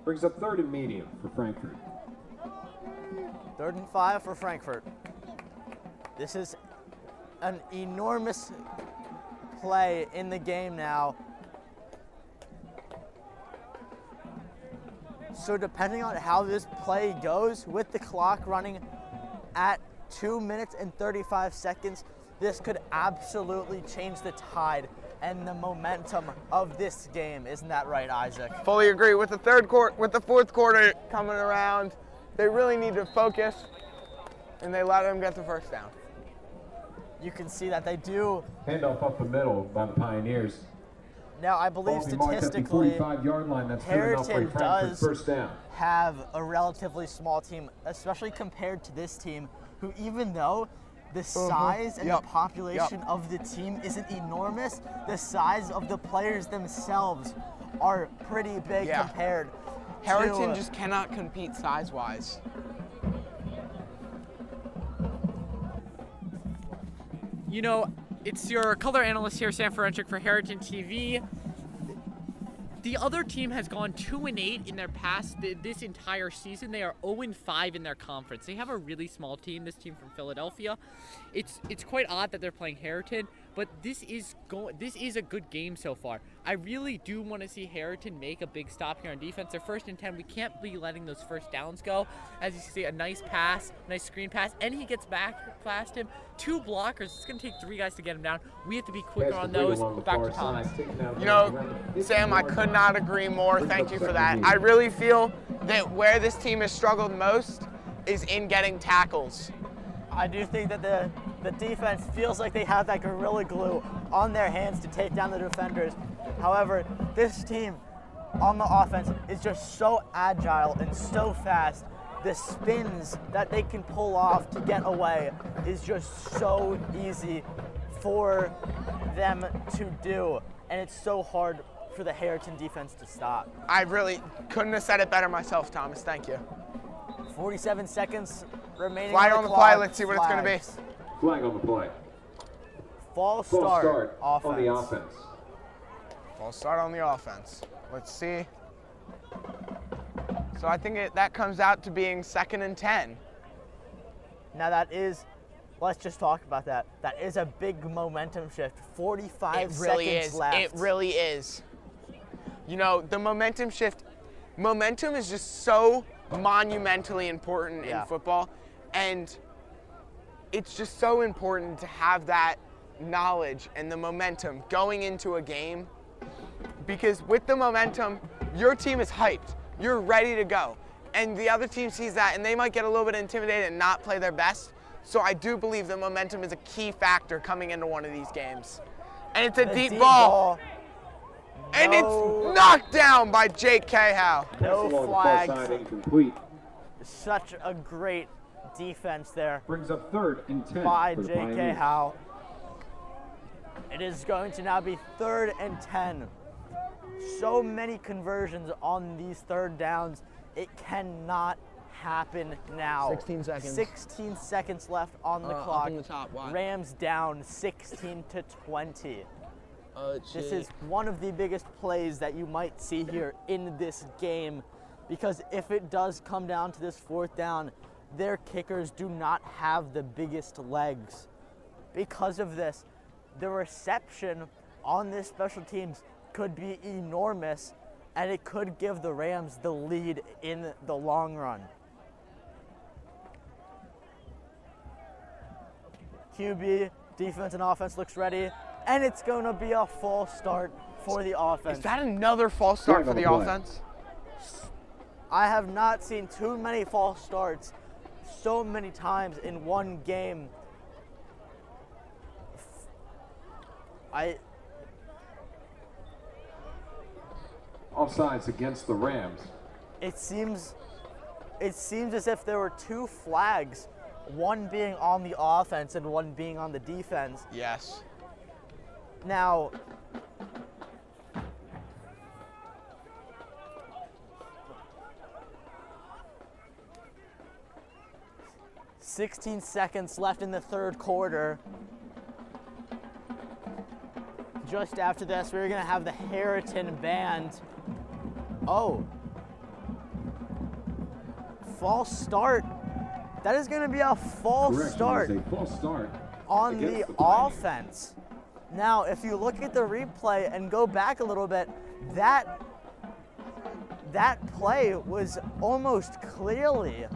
Brings up 3rd and medium for Frankfurt. 3rd and 5 for Frankfurt. This is an enormous play in the game now. So depending on how this play goes, with the clock running at 2 minutes and 35 seconds, this could absolutely change the tide and the momentum of this game. Isn't that right, Isaac? Fully agree. With the fourth quarter coming around, they really need to focus, and they let them get the first down. You can see that they do. Handoff up the middle by the Pioneers. Now, I believe statistically, 45-yard line. That's Harriton does first down. have a relatively small team, especially compared to this team, who, even though the size and the population of the team isn't enormous, the size of the players themselves are pretty big compared Harriton to, just cannot compete size-wise. You know, it's your color analyst here, Sam Ferencik for Harriton TV. The other team has gone 2-8 in their this entire season. They are 0-5 in their conference. They have a really small team, this team from Philadelphia. It's quite odd that they're playing Harriton, but this is a good game so far. I really do want to see Harriton make a big stop here on defense. They're 1st and 10. We can't be letting those first downs go. As you see, a nice pass, nice screen pass, and he gets back past him. 2 blockers. It's going to take 3 guys to get him down. We have to be quicker on those. Back to Thomas. You know, Sam, I could not agree more. Thank you for that. I really feel that where this team has struggled most is in getting tackles. I do think that the defense feels like they have that gorilla glue on their hands to take down the defenders. However, this team on the offense is just so agile and so fast. The spins that they can pull off to get away is just so easy for them to do, and it's so hard for the Harriton defense to stop. I really couldn't have said it better myself, Thomas. Thank you. 47 seconds remaining. Flag on the play. Let's see what it's going to be. Flag on the play. False start on the offense. False start on the offense. Let's see. So I think that comes out to being 2nd and 10. Now that is, let's just talk about that. That is a big momentum shift. 45 seconds left. It really is. You know, the momentum shift, momentum is just so monumentally important in football, and it's just so important to have that knowledge and the momentum going into a game, because with the momentum, your team is hyped. You're ready to go. And the other team sees that, and they might get a little bit intimidated and not play their best. So I do believe the momentum is a key factor coming into one of these games. And it's a deep ball. And it's knocked down by Jake Cahow. No flags. Incomplete. Such a great defense there. Brings up 3rd and 10 by Jake Cahow. It is going to now be 3rd and 10. So many conversions on these 3rd downs. It cannot happen now. 16 seconds. 16 seconds left on the clock. Up in the top. Wow. Rams down 16-20. This is one of the biggest plays that you might see here in this game, because if it does come down to this 4th down, their kickers do not have the biggest legs. Because of this, the reception on this special teams could be enormous, and it could give the Rams the lead in the long run. QB, defense and offense looks ready, and it's going to be a false start for the offense. Is that another false start for the offense? I have not seen too many false starts so many times in one game. Offsides against the Rams. It seems as if there were 2 flags, one being on the offense and one being on the defense. Yes. Now, "16 seconds left in the 3rd quarter. Just after this, we're going to have the Harriton band. Oh. False start. That is going to be a false start. A false start. on the offense. Now, if you look at the replay and go back a little bit, that play was almost clearly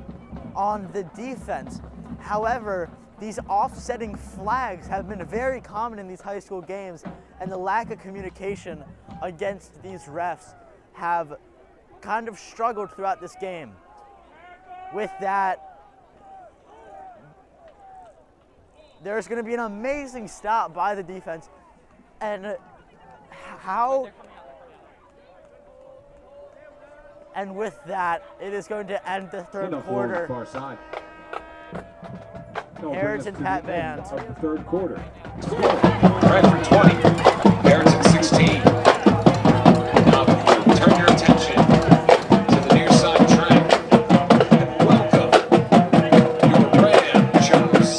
on the defense. However, these offsetting flags have been very common in these high school games, and the lack of communication against these refs have kind of struggled throughout this game. With that, there's going to be an amazing stop by the defense, and and with that, it is going to end the third quarter. Far side. Harriton Pat Band. Of the third quarter. Frankford 20, Harriton 16. Now turn your attention to the near side track and welcome your Ram Chops.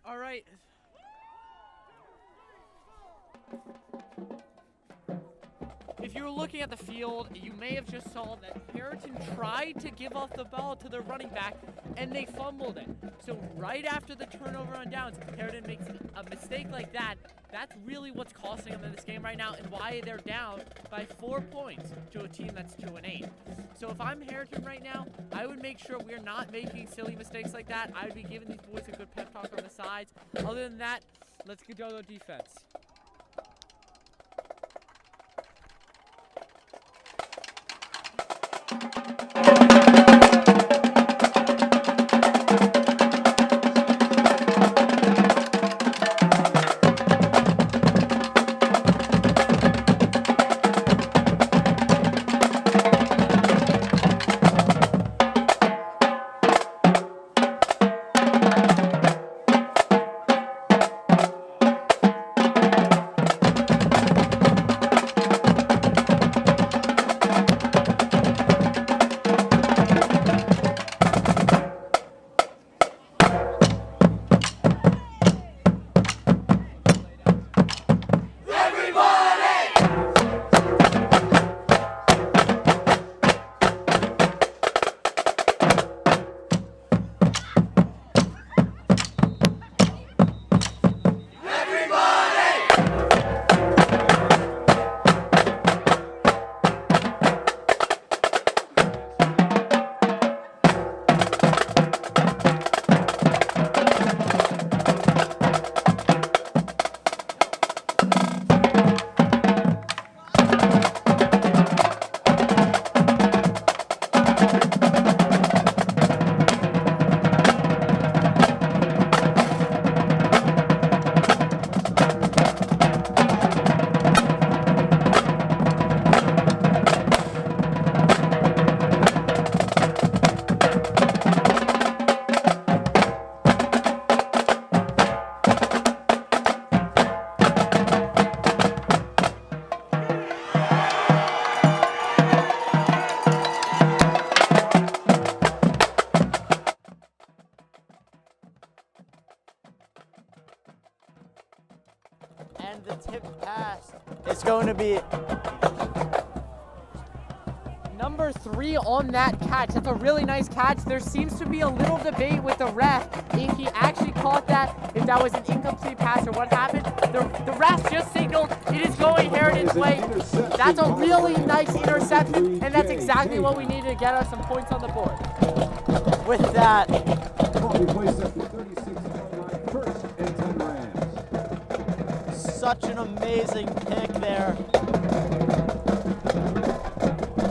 All right. If you were looking at the field, you may have just saw that Harriton tried to give off the ball to the running back, and they fumbled it. So right after the turnover on downs, Harriton makes a mistake like that. That's really what's costing them in this game right now, and why they're down by 4 points to a team that's 2-8. So if I'm Harriton right now, I would make sure we're not making silly mistakes like that. I would be giving these boys a good pep talk on the sides. Other than that, let's get down to defense. be number 3 on that catch. That's a really nice catch. There seems to be a little debate with the ref if he actually caught that, if that was an incomplete pass or what happened. The ref just signaled it is going Harriton's way. That's a really nice interception, and that's exactly what we needed to get us some points on the board. With that, such an amazing pick there.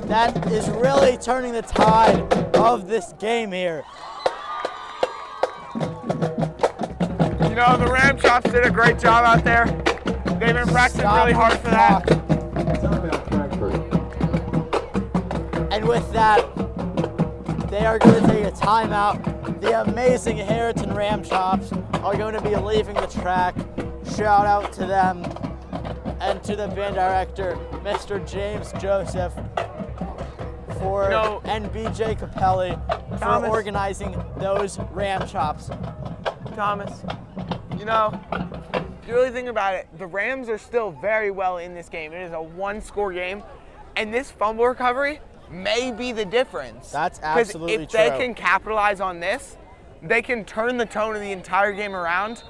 That is really turning the tide of this game here. You know, the Ram Chops did a great job out there. They've been practicing really hard for that. And with that, they are going to take a timeout. The amazing Harriton Ram Chops are going to be leaving the track. Shout out to them and to the band director, Mr. James Joseph, and BJ Capelli for organizing those Ram Chops. Thomas, you know, if you really think about it, the Rams are still very well in this game. It is a 1-score game, and this fumble recovery may be the difference. That's absolutely true. Because if they can capitalize on this, they can turn the tone of the entire game around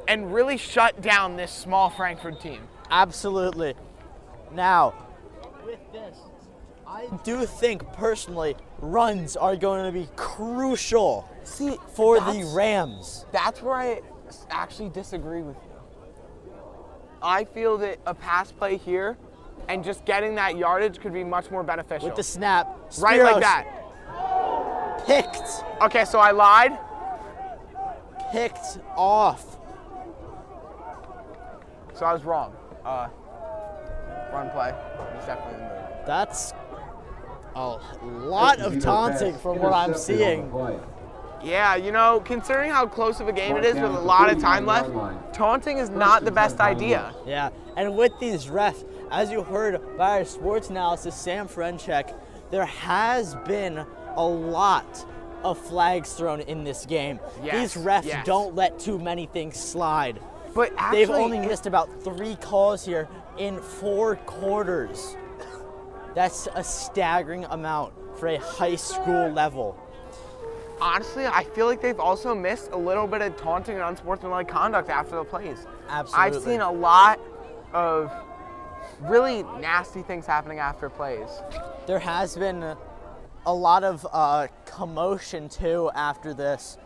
and really shut down this small Frankford team. Absolutely. Now, with this, I do think personally runs are going to be crucial for the Rams. That's where I actually disagree with you. I feel that a pass play here and just getting that yardage could be much more beneficial. With the snap, right like that. Picked. Okay, so I lied. Picked off. So I was wrong. Run play. It's definitely the move. That's a lot of taunting from what I'm seeing. Yeah, you know, considering how close of a game it is with a lot of time left, taunting is not the best idea. Yeah, and with these refs, as you heard by our sports analysis, Sam Frenchek, there has been a lot of flags thrown in this game. Yes, these refs don't let too many things slide. But actually, they've only missed about 3 calls here in 4 quarters. That's a staggering amount for a high school level. Honestly, I feel like they've also missed a little bit of taunting and unsportsmanlike conduct after the plays. Absolutely. I've seen a lot of really nasty things happening after plays. There has been a lot of commotion too after this.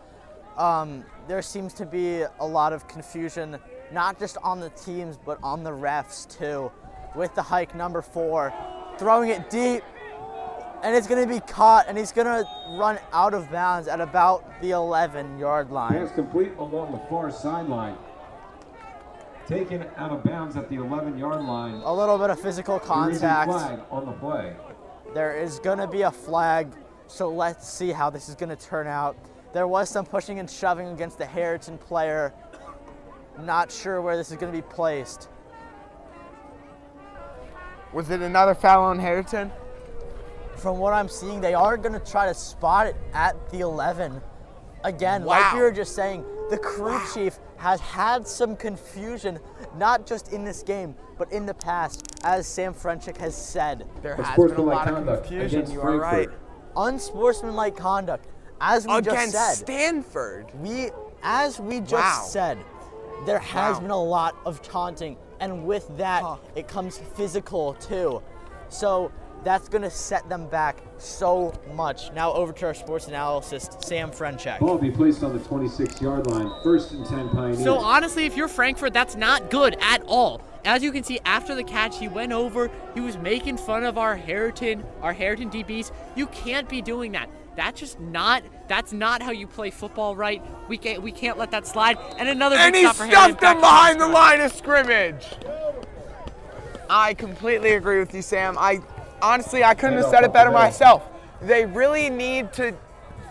There seems to be a lot of confusion, not just on the teams, but on the refs too. With the hike number 4, throwing it deep, and it's going to be caught, and he's going to run out of bounds at about the 11-yard line. Pass complete along the far sideline. Taken out of bounds at the 11-yard line. A little bit of physical contact. There is a flag on the play. There is going to be a flag, so let's see how this is going to turn out. There was some pushing and shoving against the Harriton player. Not sure where this is going to be placed. Was it another foul on Harriton? From what I'm seeing, they are going to try to spot it at the 11. Again, like we were just saying, the crew chief has had some confusion, not just in this game, but in the past, as Sam Frenchek has said. There has been a lot of confusion, you are right. Unsportsmanlike conduct, as we just said. Against Stanford. As we just said, there has been a lot of taunting, and with that, it comes physical too. So that's going to set them back so much. Now over to our sports analyst, Sam Frenchek. Ball will be placed on the 26-yard line. 1st and 10 Pioneers. So honestly, if you're Frankford, that's not good at all. As you can see, after the catch, he went over. He was making fun of our Harriton DBs. You can't be doing that. That's not how you play football, right? We can't let that slide. And another big stop for Harriton. And he stuffed him behind the line of scrimmage. I completely agree with you, Sam. Honestly, I couldn't have said it better myself. They really need to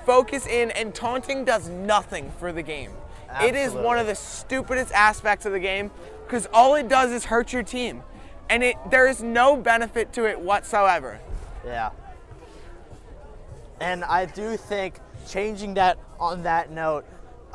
focus in, and taunting does nothing for the game. Absolutely. It is one of the stupidest aspects of the game because all it does is hurt your team. And there is no benefit to it whatsoever. Yeah. And I do think changing that on that note,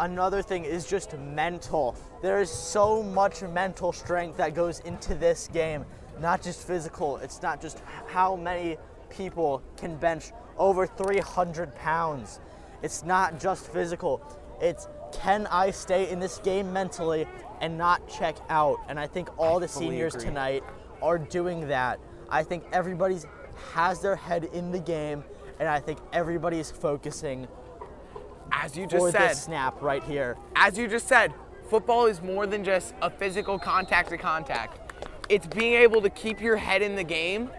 another thing is just mental. There is so much mental strength that goes into this game. not just physical. It's not just how many people can bench over 300 pounds. It's not just physical. It's, can I stay in this game mentally and not check out? And I think all the seniors tonight are doing that. I think everybody has their head in the game, and I think everybody's focusing as you just for said, this snap right here. As you just said, football is more than just a physical contact to contact. It's being able to keep your head in the game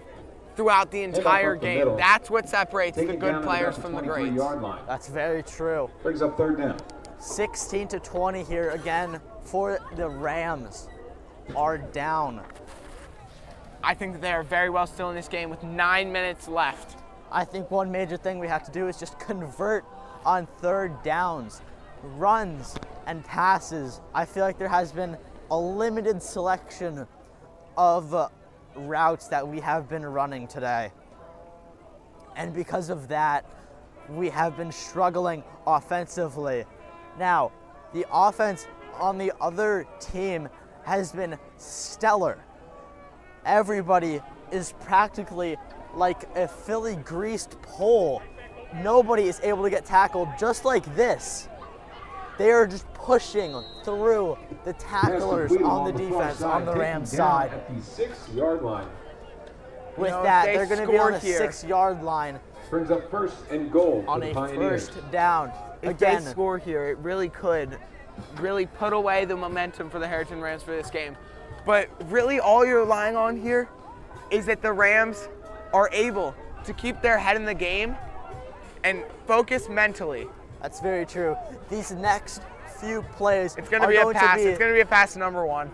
throughout the entire game. That's what separates the good players from the greats. That's very true. Brings up 3rd down. 16-20 here again for the Rams are down. I think that they are very well still in this game with 9 minutes left. I think one major thing we have to do is just convert on 3rd downs, runs and passes. I feel like there has been a limited selection of routes that we have been running today. And because of that, we have been struggling offensively. Now, the offense on the other team has been stellar. Everybody is practically like a Philly greased pole. Nobody is able to get tackled just like this. They are just pushing through the tacklers on the defense on the Rams side. At the 6-yard line. With that, they're going to be on the 6-yard line. Brings up 1st and goal on a Pioneers. 1st down. If they score here, it really could really put away the momentum for the Harriton Rams for this game. But really all you're relying on here is that the Rams are able to keep their head in the game and focus mentally. That's very true. These next few plays it's going to be a pass. It's going to be a pass number 1.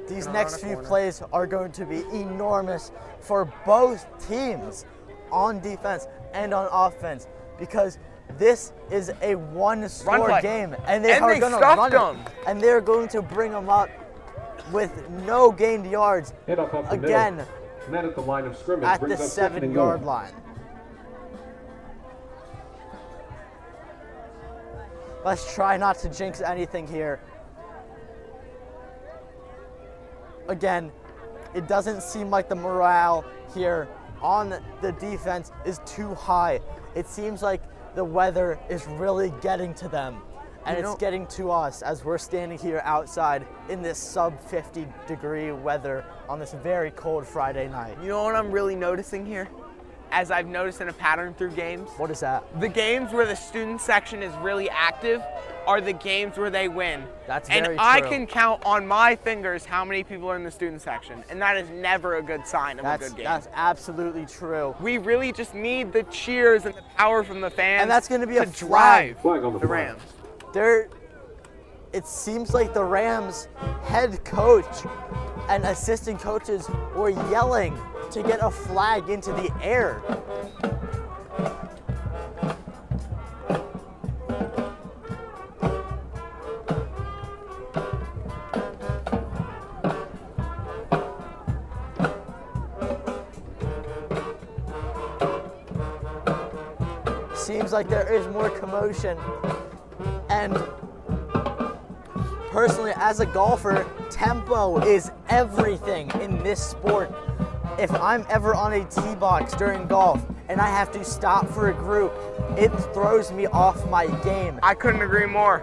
These next few plays are going to be enormous for both teams on defense and on offense, because this is a one-score game, and they are going to run it, and they're going to bring them up with no gained yards again at the line of scrimmage. At the 7-yard line. Let's try not to jinx anything here. Again, it doesn't seem like the morale here on the defense is too high. It seems like the weather is really getting to them, and it's getting to us as we're standing here outside in this sub-50-degree weather on this very cold Friday night. You know what I'm really noticing here? As I've noticed in a pattern through games? What is that? The games where the student section is really active are the games where they win. That's very true. And I can count on my fingers how many people are in the student section, and that is never a good sign of a good game. That's absolutely true. We really just need the cheers and the power from the fans, and that's going to be a drive on the Rams. It seems like the Rams head coach and assistant coaches were yelling to get a flag into the air. Seems like there is more commotion, and personally, as a golfer, tempo is everything in this sport. If I'm ever on a tee box during golf and I have to stop for a group, it throws me off my game. I couldn't agree more.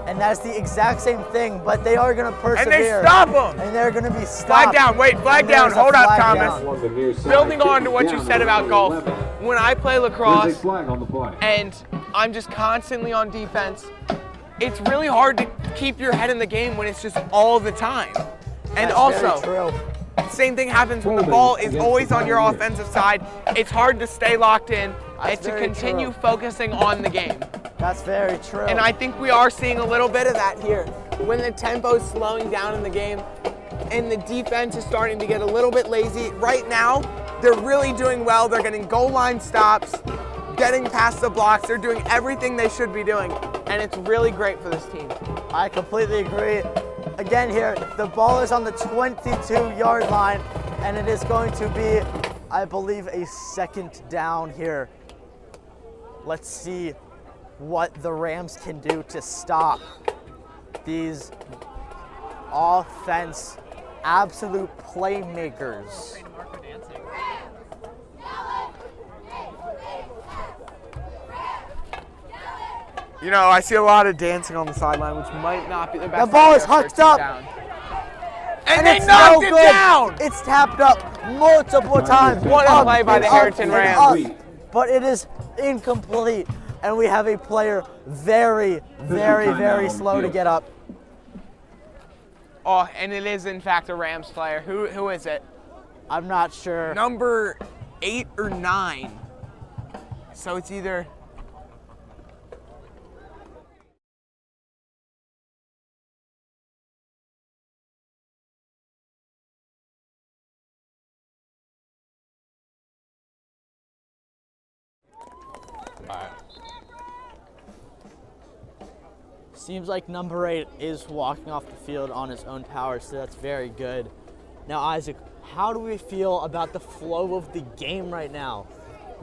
And that's the exact same thing, but they are going to persevere. And they stop them. And they're going to be stopped. Flag down, wait, flag down. Hold up, Thomas. Down. Building on to what you said about golf, when I play lacrosse and I'm just constantly on defense, it's really hard to keep your head in the game when it's just all the time. And that's also, very true. Same thing happens when the ball is always on your offensive side. It's hard to stay locked in and to continue focusing on the game. That's very true. And I think we are seeing a little bit of that here. When the tempo is slowing down in the game and the defense is starting to get a little bit lazy. Right now, they're really doing well. They're getting goal line stops, getting past the blocks. They're doing everything they should be doing. And it's really great for this team. I completely agree. Again here, the ball is on the 22-yard line, and it is going to be, I believe, a 2nd down here. Let's see what the Rams can do to stop these offense absolute playmakers. You know, I see a lot of dancing on the sideline, which might not be the best. The ball is idea. hucked up. Down. And they it's knocked no it good. down! It's tapped up multiple times. What a Up play by and the up Harriton and Rams. up, but it is incomplete, and we have a player very, very slow to get up. Oh, and it is in fact a Rams player. Who is it? I'm not sure. Number 8 or 9. So it's either. Seems like number 8 is walking off the field on his own power, so that's very good. Now, Isaac, how do we feel about the flow of the game right now?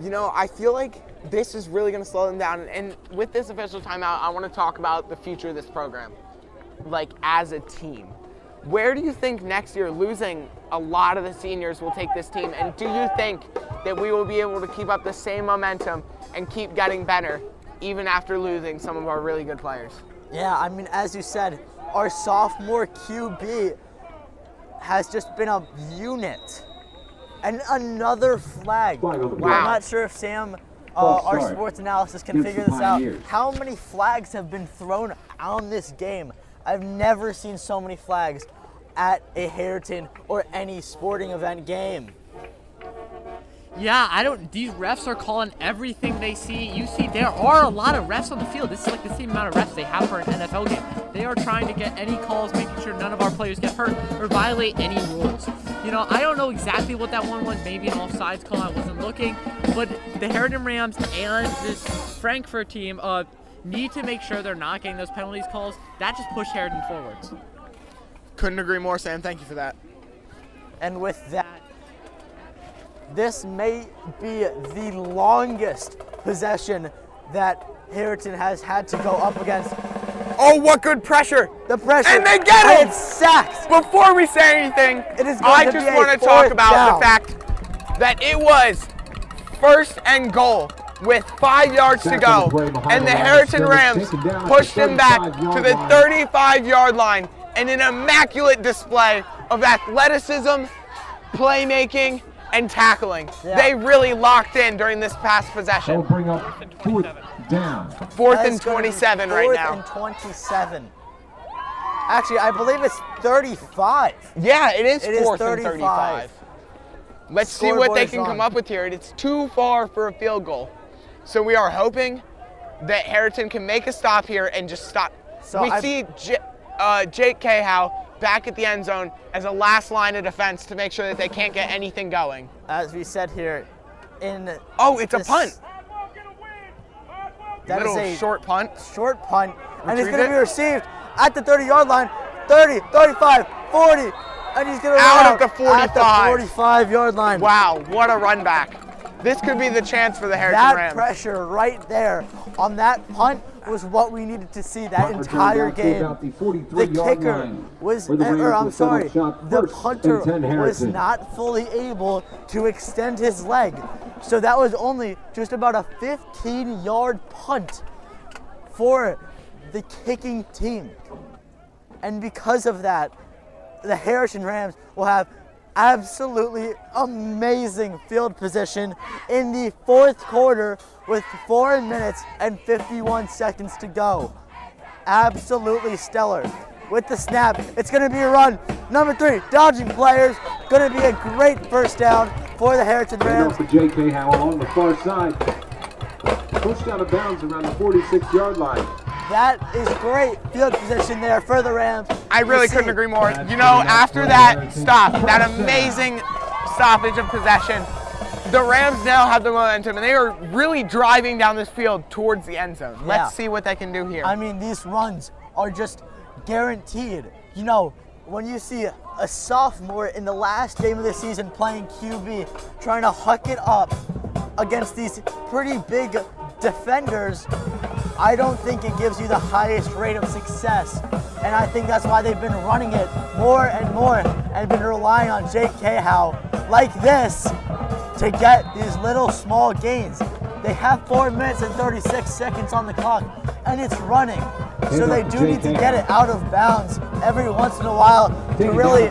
You know, I feel like this is really going to slow them down. And with this official timeout, I want to talk about the future of this program, like as a team. Where do you think next year losing a lot of the seniors will take this team? And do you think that we will be able to keep up the same momentum and keep getting better even after losing some of our really good players? Yeah, I mean, as you said, our sophomore QB has just been a unit. And another flag. Wow. I'm not sure if Sam, our sports analysis, can figure this out. How many flags have been thrown on this game? I've never seen so many flags at a Harriton or any sporting event game. Yeah, these refs are calling everything they see. You see, there are a lot of refs on the field. This is like the same amount of refs they have for an NFL game. They are trying to get any calls, making sure none of our players get hurt or violate any rules. You know, I don't know exactly what that one was, maybe an offsides call, I wasn't looking, but the Harriton Rams and this Frankford team need to make sure they're not getting those penalties calls. That just pushed Harriton forwards. Couldn't agree more, Sam. Thank you for that. And with that, this may be the longest possession that Harriton has had to go up against. Oh, what good pressure! The pressure. And they get him! It's sacked! Before we say anything, It is going I to just be a want to talk fourth about down. the fact that it was 1st and goal with 5 yards to go, and the Harriton Rams pushed him back to the 35-yard line in an immaculate display of athleticism, playmaking, and tackling. Yeah. They really locked in during this past possession. They'll bring up 4th down. 4th That and is gonna be 27 right now. 4th and 27. Actually, I believe it's 35. Yeah, it is It is 4th and 35. 35. Let's see what they Scoreboard's can on. come up with here. It's too far for a field goal. So we are hoping that Harriton can make a stop here and just stop. So we see Jake Cahow back at the end zone as a last line of defense to make sure that they can't get anything going. As we said here, Oh, it's a punt. That Little is a short punt. short punt, and it's Retrieve going to it. be received at the 30-yard line, 30, 35, 40, and he's going to Out run at the 45. At the 45-yard line. Wow, what a run back. This could be the chance for the Harriton That Rams. pressure right there on that punt was what we needed to see that entire game. The kicker was, the punter was not fully able to extend his leg. So that was only just about a 15-yard punt for the kicking team. And because of that, the Harriton Rams will have absolutely amazing field position in the 4th quarter with 4 minutes and 51 seconds to go. Absolutely stellar. With the snap, it's going to be a run. Number 3, dodging players. Going to be a great first down for the Harriton Rams. For J.K. Howell on the far side. Pushed out of bounds around the 46-yard line. That is great field position there for the Rams. I really couldn't agree more. You know, after that stop, that amazing stoppage of possession, the Rams now have the momentum, and they are really driving down this field towards the end zone. Yeah. Let's see what they can do here. I mean, these runs are just guaranteed. You know, when you see a sophomore in the last game of the season playing QB, trying to huck it up against these pretty big defenders, I don't think it gives you the highest rate of success. And I think that's why they've been running it more and more and been relying on Jake Cahow like this to get these little small gains. They have 4 minutes and 36 seconds on the clock, and it's running. So they do need to get it out of bounds every once in a while to really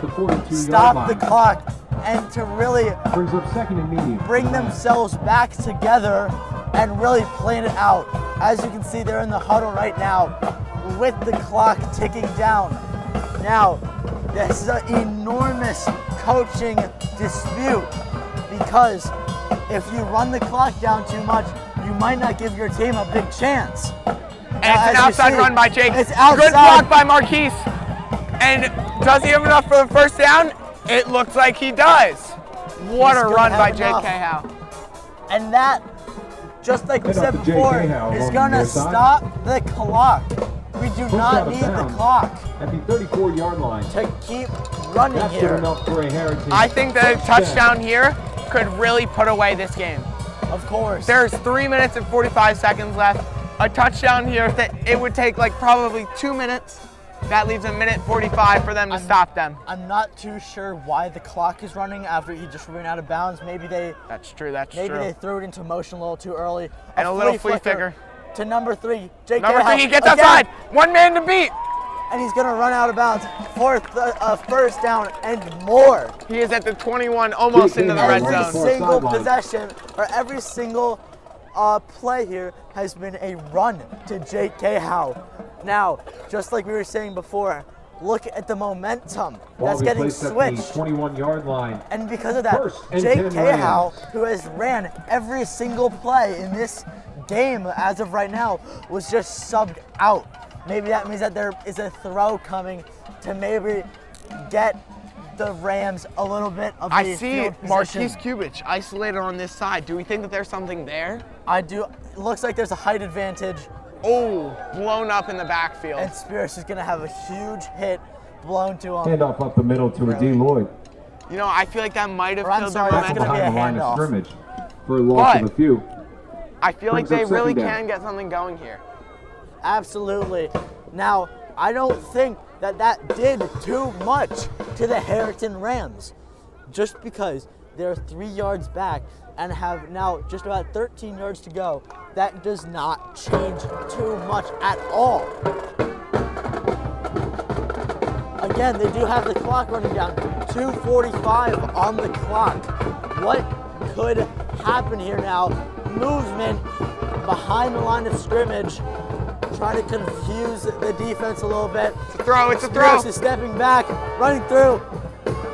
stop the clock and to really bring themselves back together and really plan it out. As you can see, they're in the huddle right now with the clock ticking down. Now, this is an enormous coaching dispute because if you run the clock down too much, you might not give your team a big chance. And it's an outside run by Jake. It's outside. Good block by Marquise. And does he have enough for the first down? It looks like he does. What a run by Jake Cahow. And that, just like we said before, is going to stop the clock. We do not need the clock at the 34-yard line to keep running That's here. Good enough for a Harriton. I think that a touchdown here could really put away this game. Of course. There's 3 minutes and 45 seconds left. A touchdown here, it would take like probably 2 minutes. That leaves a minute 45 for them to stop them. I'm not too sure why the clock is running after he just ran out of bounds. Maybe they. That's true. Maybe they threw it into motion a little too early. And a little flea flicker to number 3. Jake Number Cahow 3, he gets outside. One man to beat. And he's going to run out of bounds for a first down and more. He is at the 21, almost into the red zone. Every single possession or every single play here has been a run to Jake Cahow. Now, just like we were saying before, look at the momentum that's getting switched. 21-yard line. And because of that, Jake Cahow, who has ran every single play in this game as of right now, was just subbed out. Maybe that means that there is a throw coming to maybe get the Rams a little bit of I see Marquise Kubich isolated on this side. Do we think that there's something there? I do. It looks like there's a height advantage. Oh, blown up in the backfield. And Spears is going to have a huge hit blown to him. Handoff up the middle to D. Lloyd. You know, I feel like that might have killed their momentum. That's behind the line of scrimmage for a loss of a few. I feel like they really can get something going here. Absolutely. Now, I don't think that did too much to the Harriton Rams. Just because they're 3 yards back and have now just about 13 yards to go, that does not change too much at all. Again, they do have the clock running down. 2:45 on the clock. What could happen here now? Movement behind the line of scrimmage, trying to confuse the defense a little bit. It's a throw, it's a throw. Spears is stepping back, running through,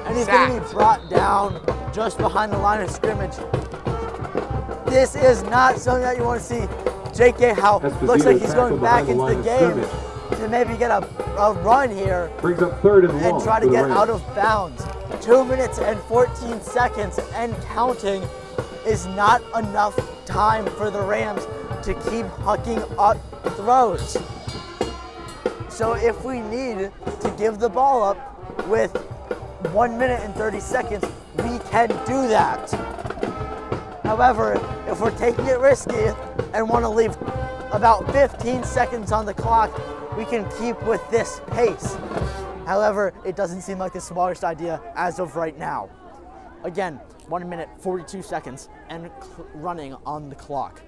and he's going to be brought down just behind the line of scrimmage. This is not something that you want to see. Jake Cahow looks like he's going back into the game to maybe get a run here. Brings up third and long. And try to get out of bounds. 2 minutes and 14 seconds and counting is not enough time for the Rams to keep hucking up throws. So if we need to give the ball up with 1 minute and 30 seconds, we can do that. However, if we're taking it risky and want to leave about 15 seconds on the clock, we can keep with this pace. However, it doesn't seem like the smartest idea as of right now. Again, 1 minute, 42 seconds, and running on the clock.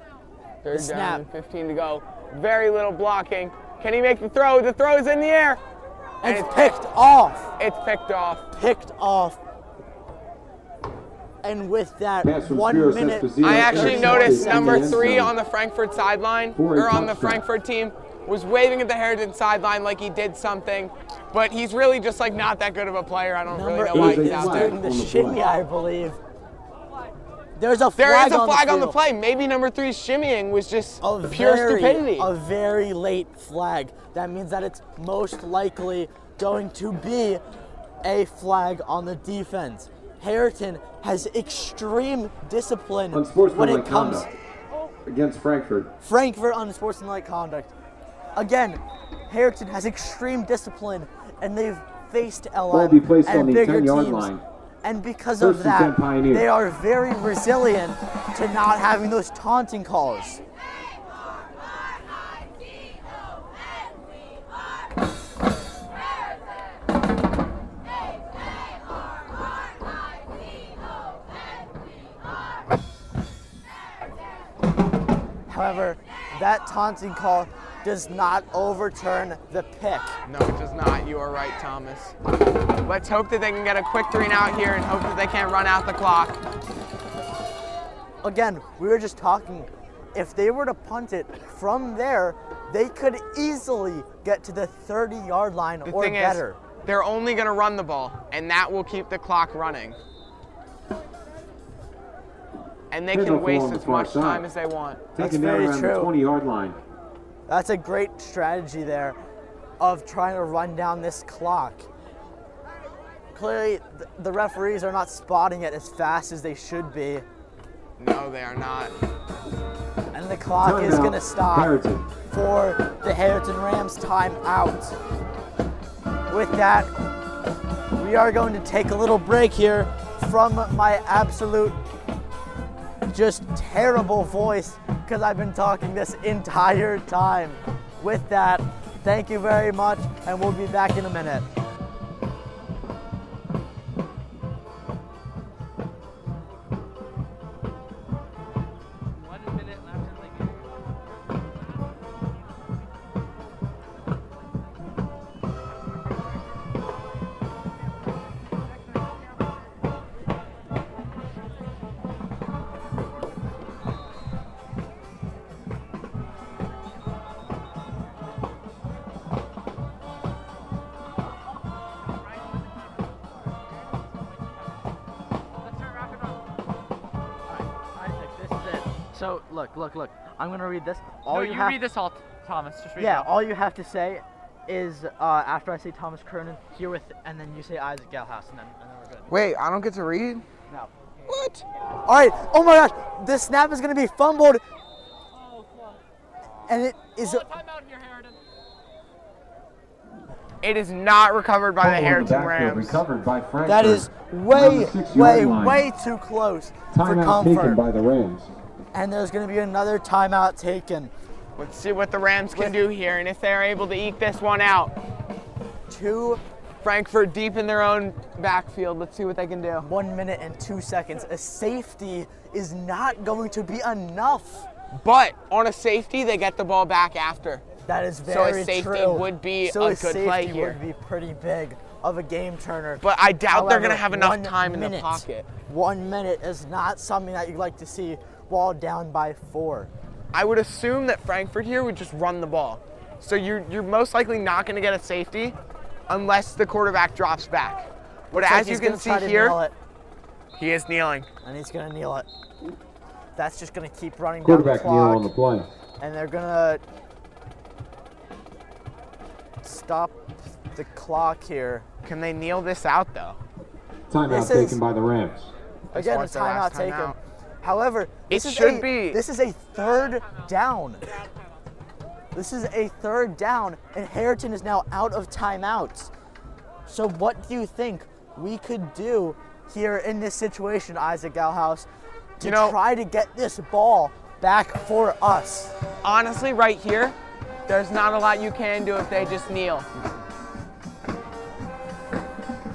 Third down, 15 to go. Very little blocking. Can he make the throw? The throw is in the air. And it's picked off. It's picked off. Picked off. And with that, 1 minute. I actually noticed number 3 on the Frankford sideline, or on the Frankford team, was waving at the Harriton sideline like he did something, but he's really just like not that good of a player. I don't really know why he's out there. Doing the shimmy, I believe. There's a flag on the play. Maybe number 3's shimmying was just pure stupidity. A very late flag. That means that it's most likely going to be a flag on the defense. Harriton has extreme discipline when it comes against Frankford. Frankford unsportsmanlike conduct. Again, Harriton has extreme discipline, and they've faced LM and bigger teams. And because of that, they are very resilient to not having those taunting calls. However, that taunting call does not overturn the pick. No, it does not. You are right, Thomas. Let's hope that they can get a quick 3 and out here and hope that they can't run out the clock. Again, we were just talking, if they were to punt it from there, they could easily get to the 30-yard line or better. They're only going to run the ball, and that will keep the clock running. And they can waste as much time as they want. That's very true. The 20-yard line. That's a great strategy there of trying to run down this clock. Clearly, the referees are not spotting it as fast as they should be. No, they are not. And the clock is going to stop Harriton. for the Harriton Rams timeout. With that, we are going to take a little break here from my absolute just terrible voice because I've been talking this entire time. With that, thank you very much, and we'll be back in a minute. So look. I'm gonna read this. Read this all, Thomas. Just read it all. All you have to say is after I say Thomas Kernan, herewith, and then you say Isaac Galhouse, and then we're good. Wait, I don't get to read? No. What? All right. Oh my gosh, this snap is gonna be fumbled. Oh, fuck. And it is. Timeout here, Harriton. It is not recovered by the Harriton Rams. Recovered by Frankford. That is way too close for comfort. Taken by the Rams. And there's going to be another timeout taken. Let's see what the Rams can do here, and if they're able to eke this one out. Frankfurt deep in their own backfield. Let's see what they can do. 1 minute and 2 seconds. A safety is not going to be enough. But on a safety, they get the ball back after. That is very true. So a safety would be a good play here. Would be pretty big of a game turner. But I doubt they're going to have enough time in the pocket. 1 minute is not something that you'd like to see while down by 4. I would assume that Frankfurt here would just run the ball. So you're most likely not going to get a safety unless the quarterback drops back. But as you can see here, he is kneeling. And he's going to kneel it. That's just going to keep running down the clock. Quarterback kneel on the play. And they're going to stop the clock here. Can they kneel this out, though? Timeout taken by the Rams. Again, a timeout taken. However, this is a third down. This is a third down, and Harriton is now out of timeouts. So what do you think we could do here in this situation, Isaac Galhouse, to try to get this ball back for us? Honestly, right here, there's not a lot you can do if they just kneel.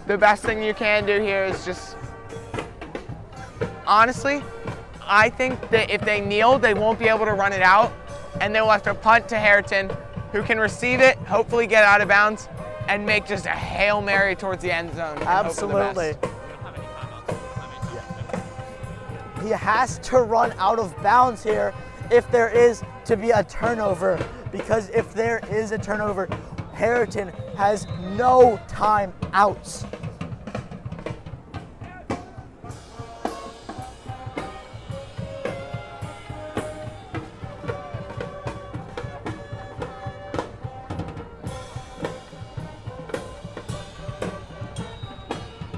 The best thing you can do here is just, honestly, I think that if they kneel, they won't be able to run it out, and they'll have to punt to Harriton, who can receive it, hopefully get out of bounds, and make just a Hail Mary towards the end zone. Absolutely. He has to run out of bounds here if there is to be a turnover, because if there is a turnover, Harriton has no timeouts.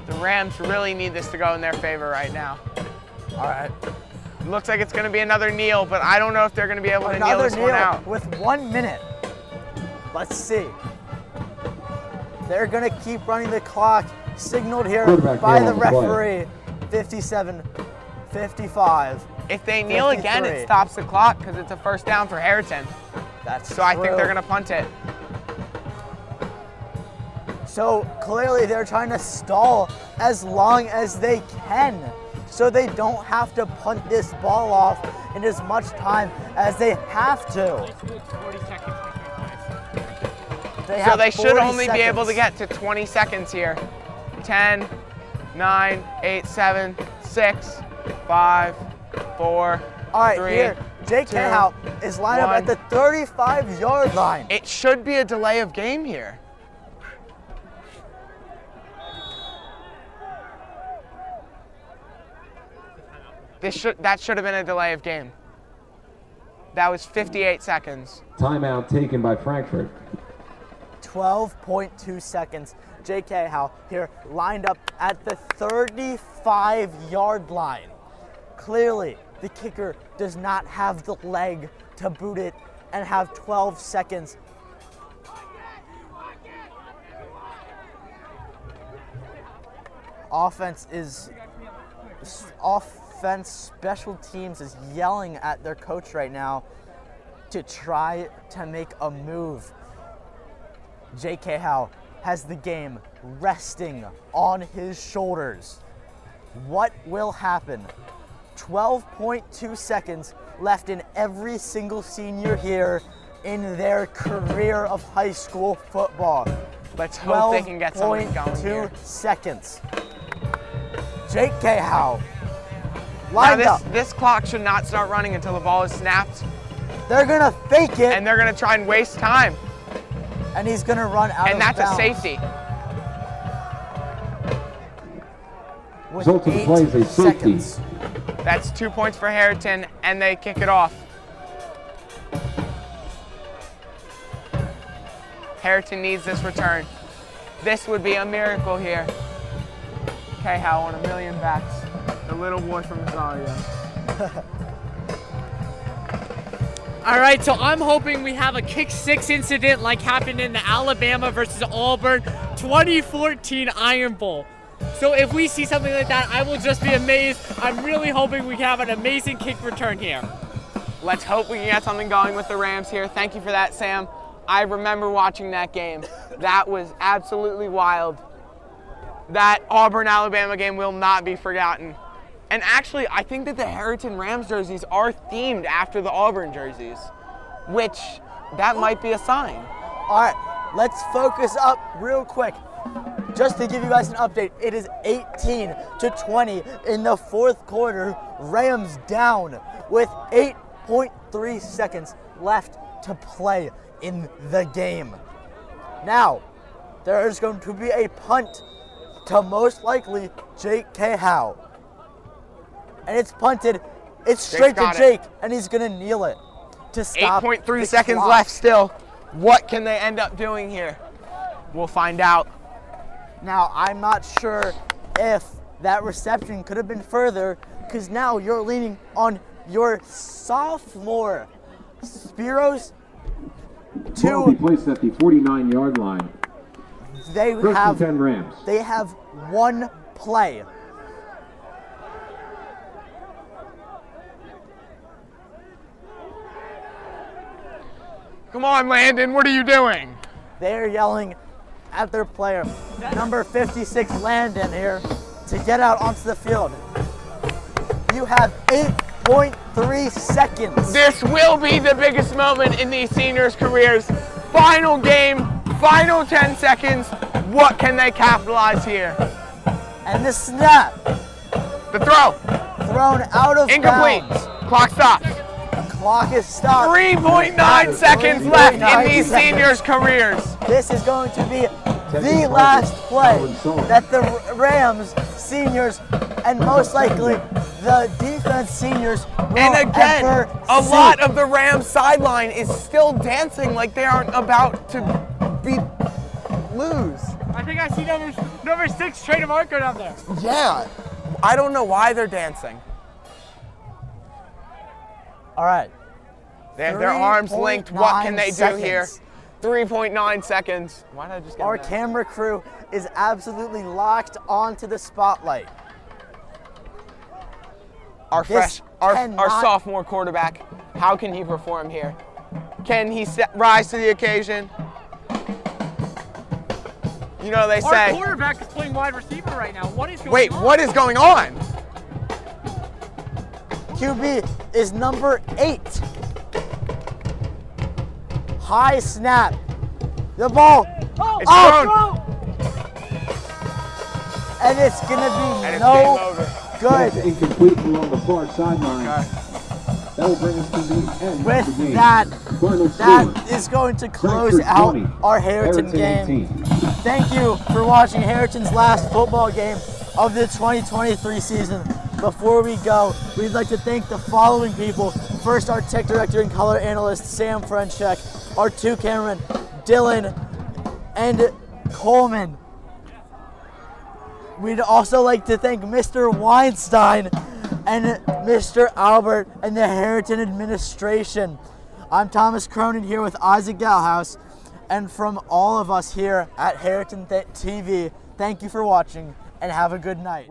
The Rams really need this to go in their favor right now. All right. Looks like it's going to be another kneel, but I don't know if they're going to be able to kneel this one out. With 1 minute. Let's see. They're going to keep running the clock, signaled here by the referee. 57, 55. If they kneel again, it stops the clock because it's a first down for Harriton. That's so true. I think they're going to punt it. So clearly they're trying to stall as long as they can so they don't have to punt this ball off in as much time as they have to. So they should only be able to get to 20 seconds here. 10, 9, 8, 7, 6, 5, 4, All right, 3, here, Jake Cahow is lined up at the 35-yard line. It should be a delay of game here. That should have been a delay of game. That was 58 seconds. Timeout taken by Frankford. 12.2 seconds. Jake Cahow here lined up at the 35-yard line. Clearly, the kicker does not have the leg to boot it and have 12 seconds. Offense, special teams is yelling at their coach right now to try to make a move. Jake Cahow has the game resting on his shoulders. What will happen? 12.2 seconds left in every single senior here in their career of high school football. Let's hope they can get something going here. 12.2 seconds. Jake Cahow lined up. This clock should not start running until the ball is snapped. They're gonna fake it. And they're gonna try and waste time. And he's gonna run out of bounds. And that's a safety. Result of the play is a safety. That's 2 points for Harriton, and they kick it off. Harriton needs this return. This would be a miracle here. Cahow on a million backs. The little boy from Rosario. All right, so I'm hoping we have a kick six incident like happened in the Alabama versus Auburn 2014 Iron Bowl. So if we see something like that, I will just be amazed. I'm really hoping we have an amazing kick return here. Let's hope we can get something going with the Rams here. Thank you for that, Sam. I remember watching that game. That was absolutely wild. That Auburn-Alabama game will not be forgotten. And actually, I think that the Harriton Rams jerseys are themed after the Auburn jerseys, which that might be a sign. All right, let's focus up real quick. Just to give you guys an update, it is 18-20 in the fourth quarter. Rams down with 8.3 seconds left to play in the game. Now, there is going to be a punt to most likely Jake Cahow. And it's punted. It's straight to Jake, and he's going to kneel it to stop. 8.3 seconds left still. What can they end up doing here? We'll find out. Now, I'm not sure if that reception could have been further, because now you're leaning on your sophomore, Spiros, Ball will be placed at the 49-yard line. They have one play. Come on, Landon, what are you doing? They're yelling at their player, number 56, Landon, here, to get out onto the field. You have 8.3 seconds. This will be the biggest moment in these seniors' careers. Final game, final 10 seconds. What can they capitalize here? And the snap. The throw. Thrown out of incomplete. Bounds. Clock stops. Clock is stopped. 3.9 seconds left in these seniors' careers. This is going to be the last play that the Rams seniors and most likely the defense seniors will And again, a see. lot of the Rams sideline is still dancing like they aren't about to lose. I think I see number 6, Trey DeMarco down there. Yeah, I don't know why they're dancing. All right. They have their arms linked. What can they do here? 3.9 seconds. Why did I just get Our camera crew is absolutely locked onto the spotlight. Our sophomore quarterback, how can he perform here? Can he rise to the occasion? You know, they say... Our quarterback is playing wide receiver right now. What is going on? Wait, what is going on? QB is number 8. High snap. The ball. It's thrown. And it's going to be And it's no game over. good. That's incomplete along the far sideline. Okay. That will bring us to the end With of the game. that, Final that score, is going to close Frankford out 20, our Harriton game. 18. Thank you for watching Harriton's last football game of the 2023 season. Before we go, we'd like to thank the following people. First, our tech director and color analyst, Sam Frenchek. Our 2 cameramen, Dylan and Coleman. We'd also like to thank Mr. Weinstein and Mr. Albert and the Harriton administration. I'm Thomas Cronin here with Isaac Galhouse, and from all of us here at Harriton TV, thank you for watching and have a good night.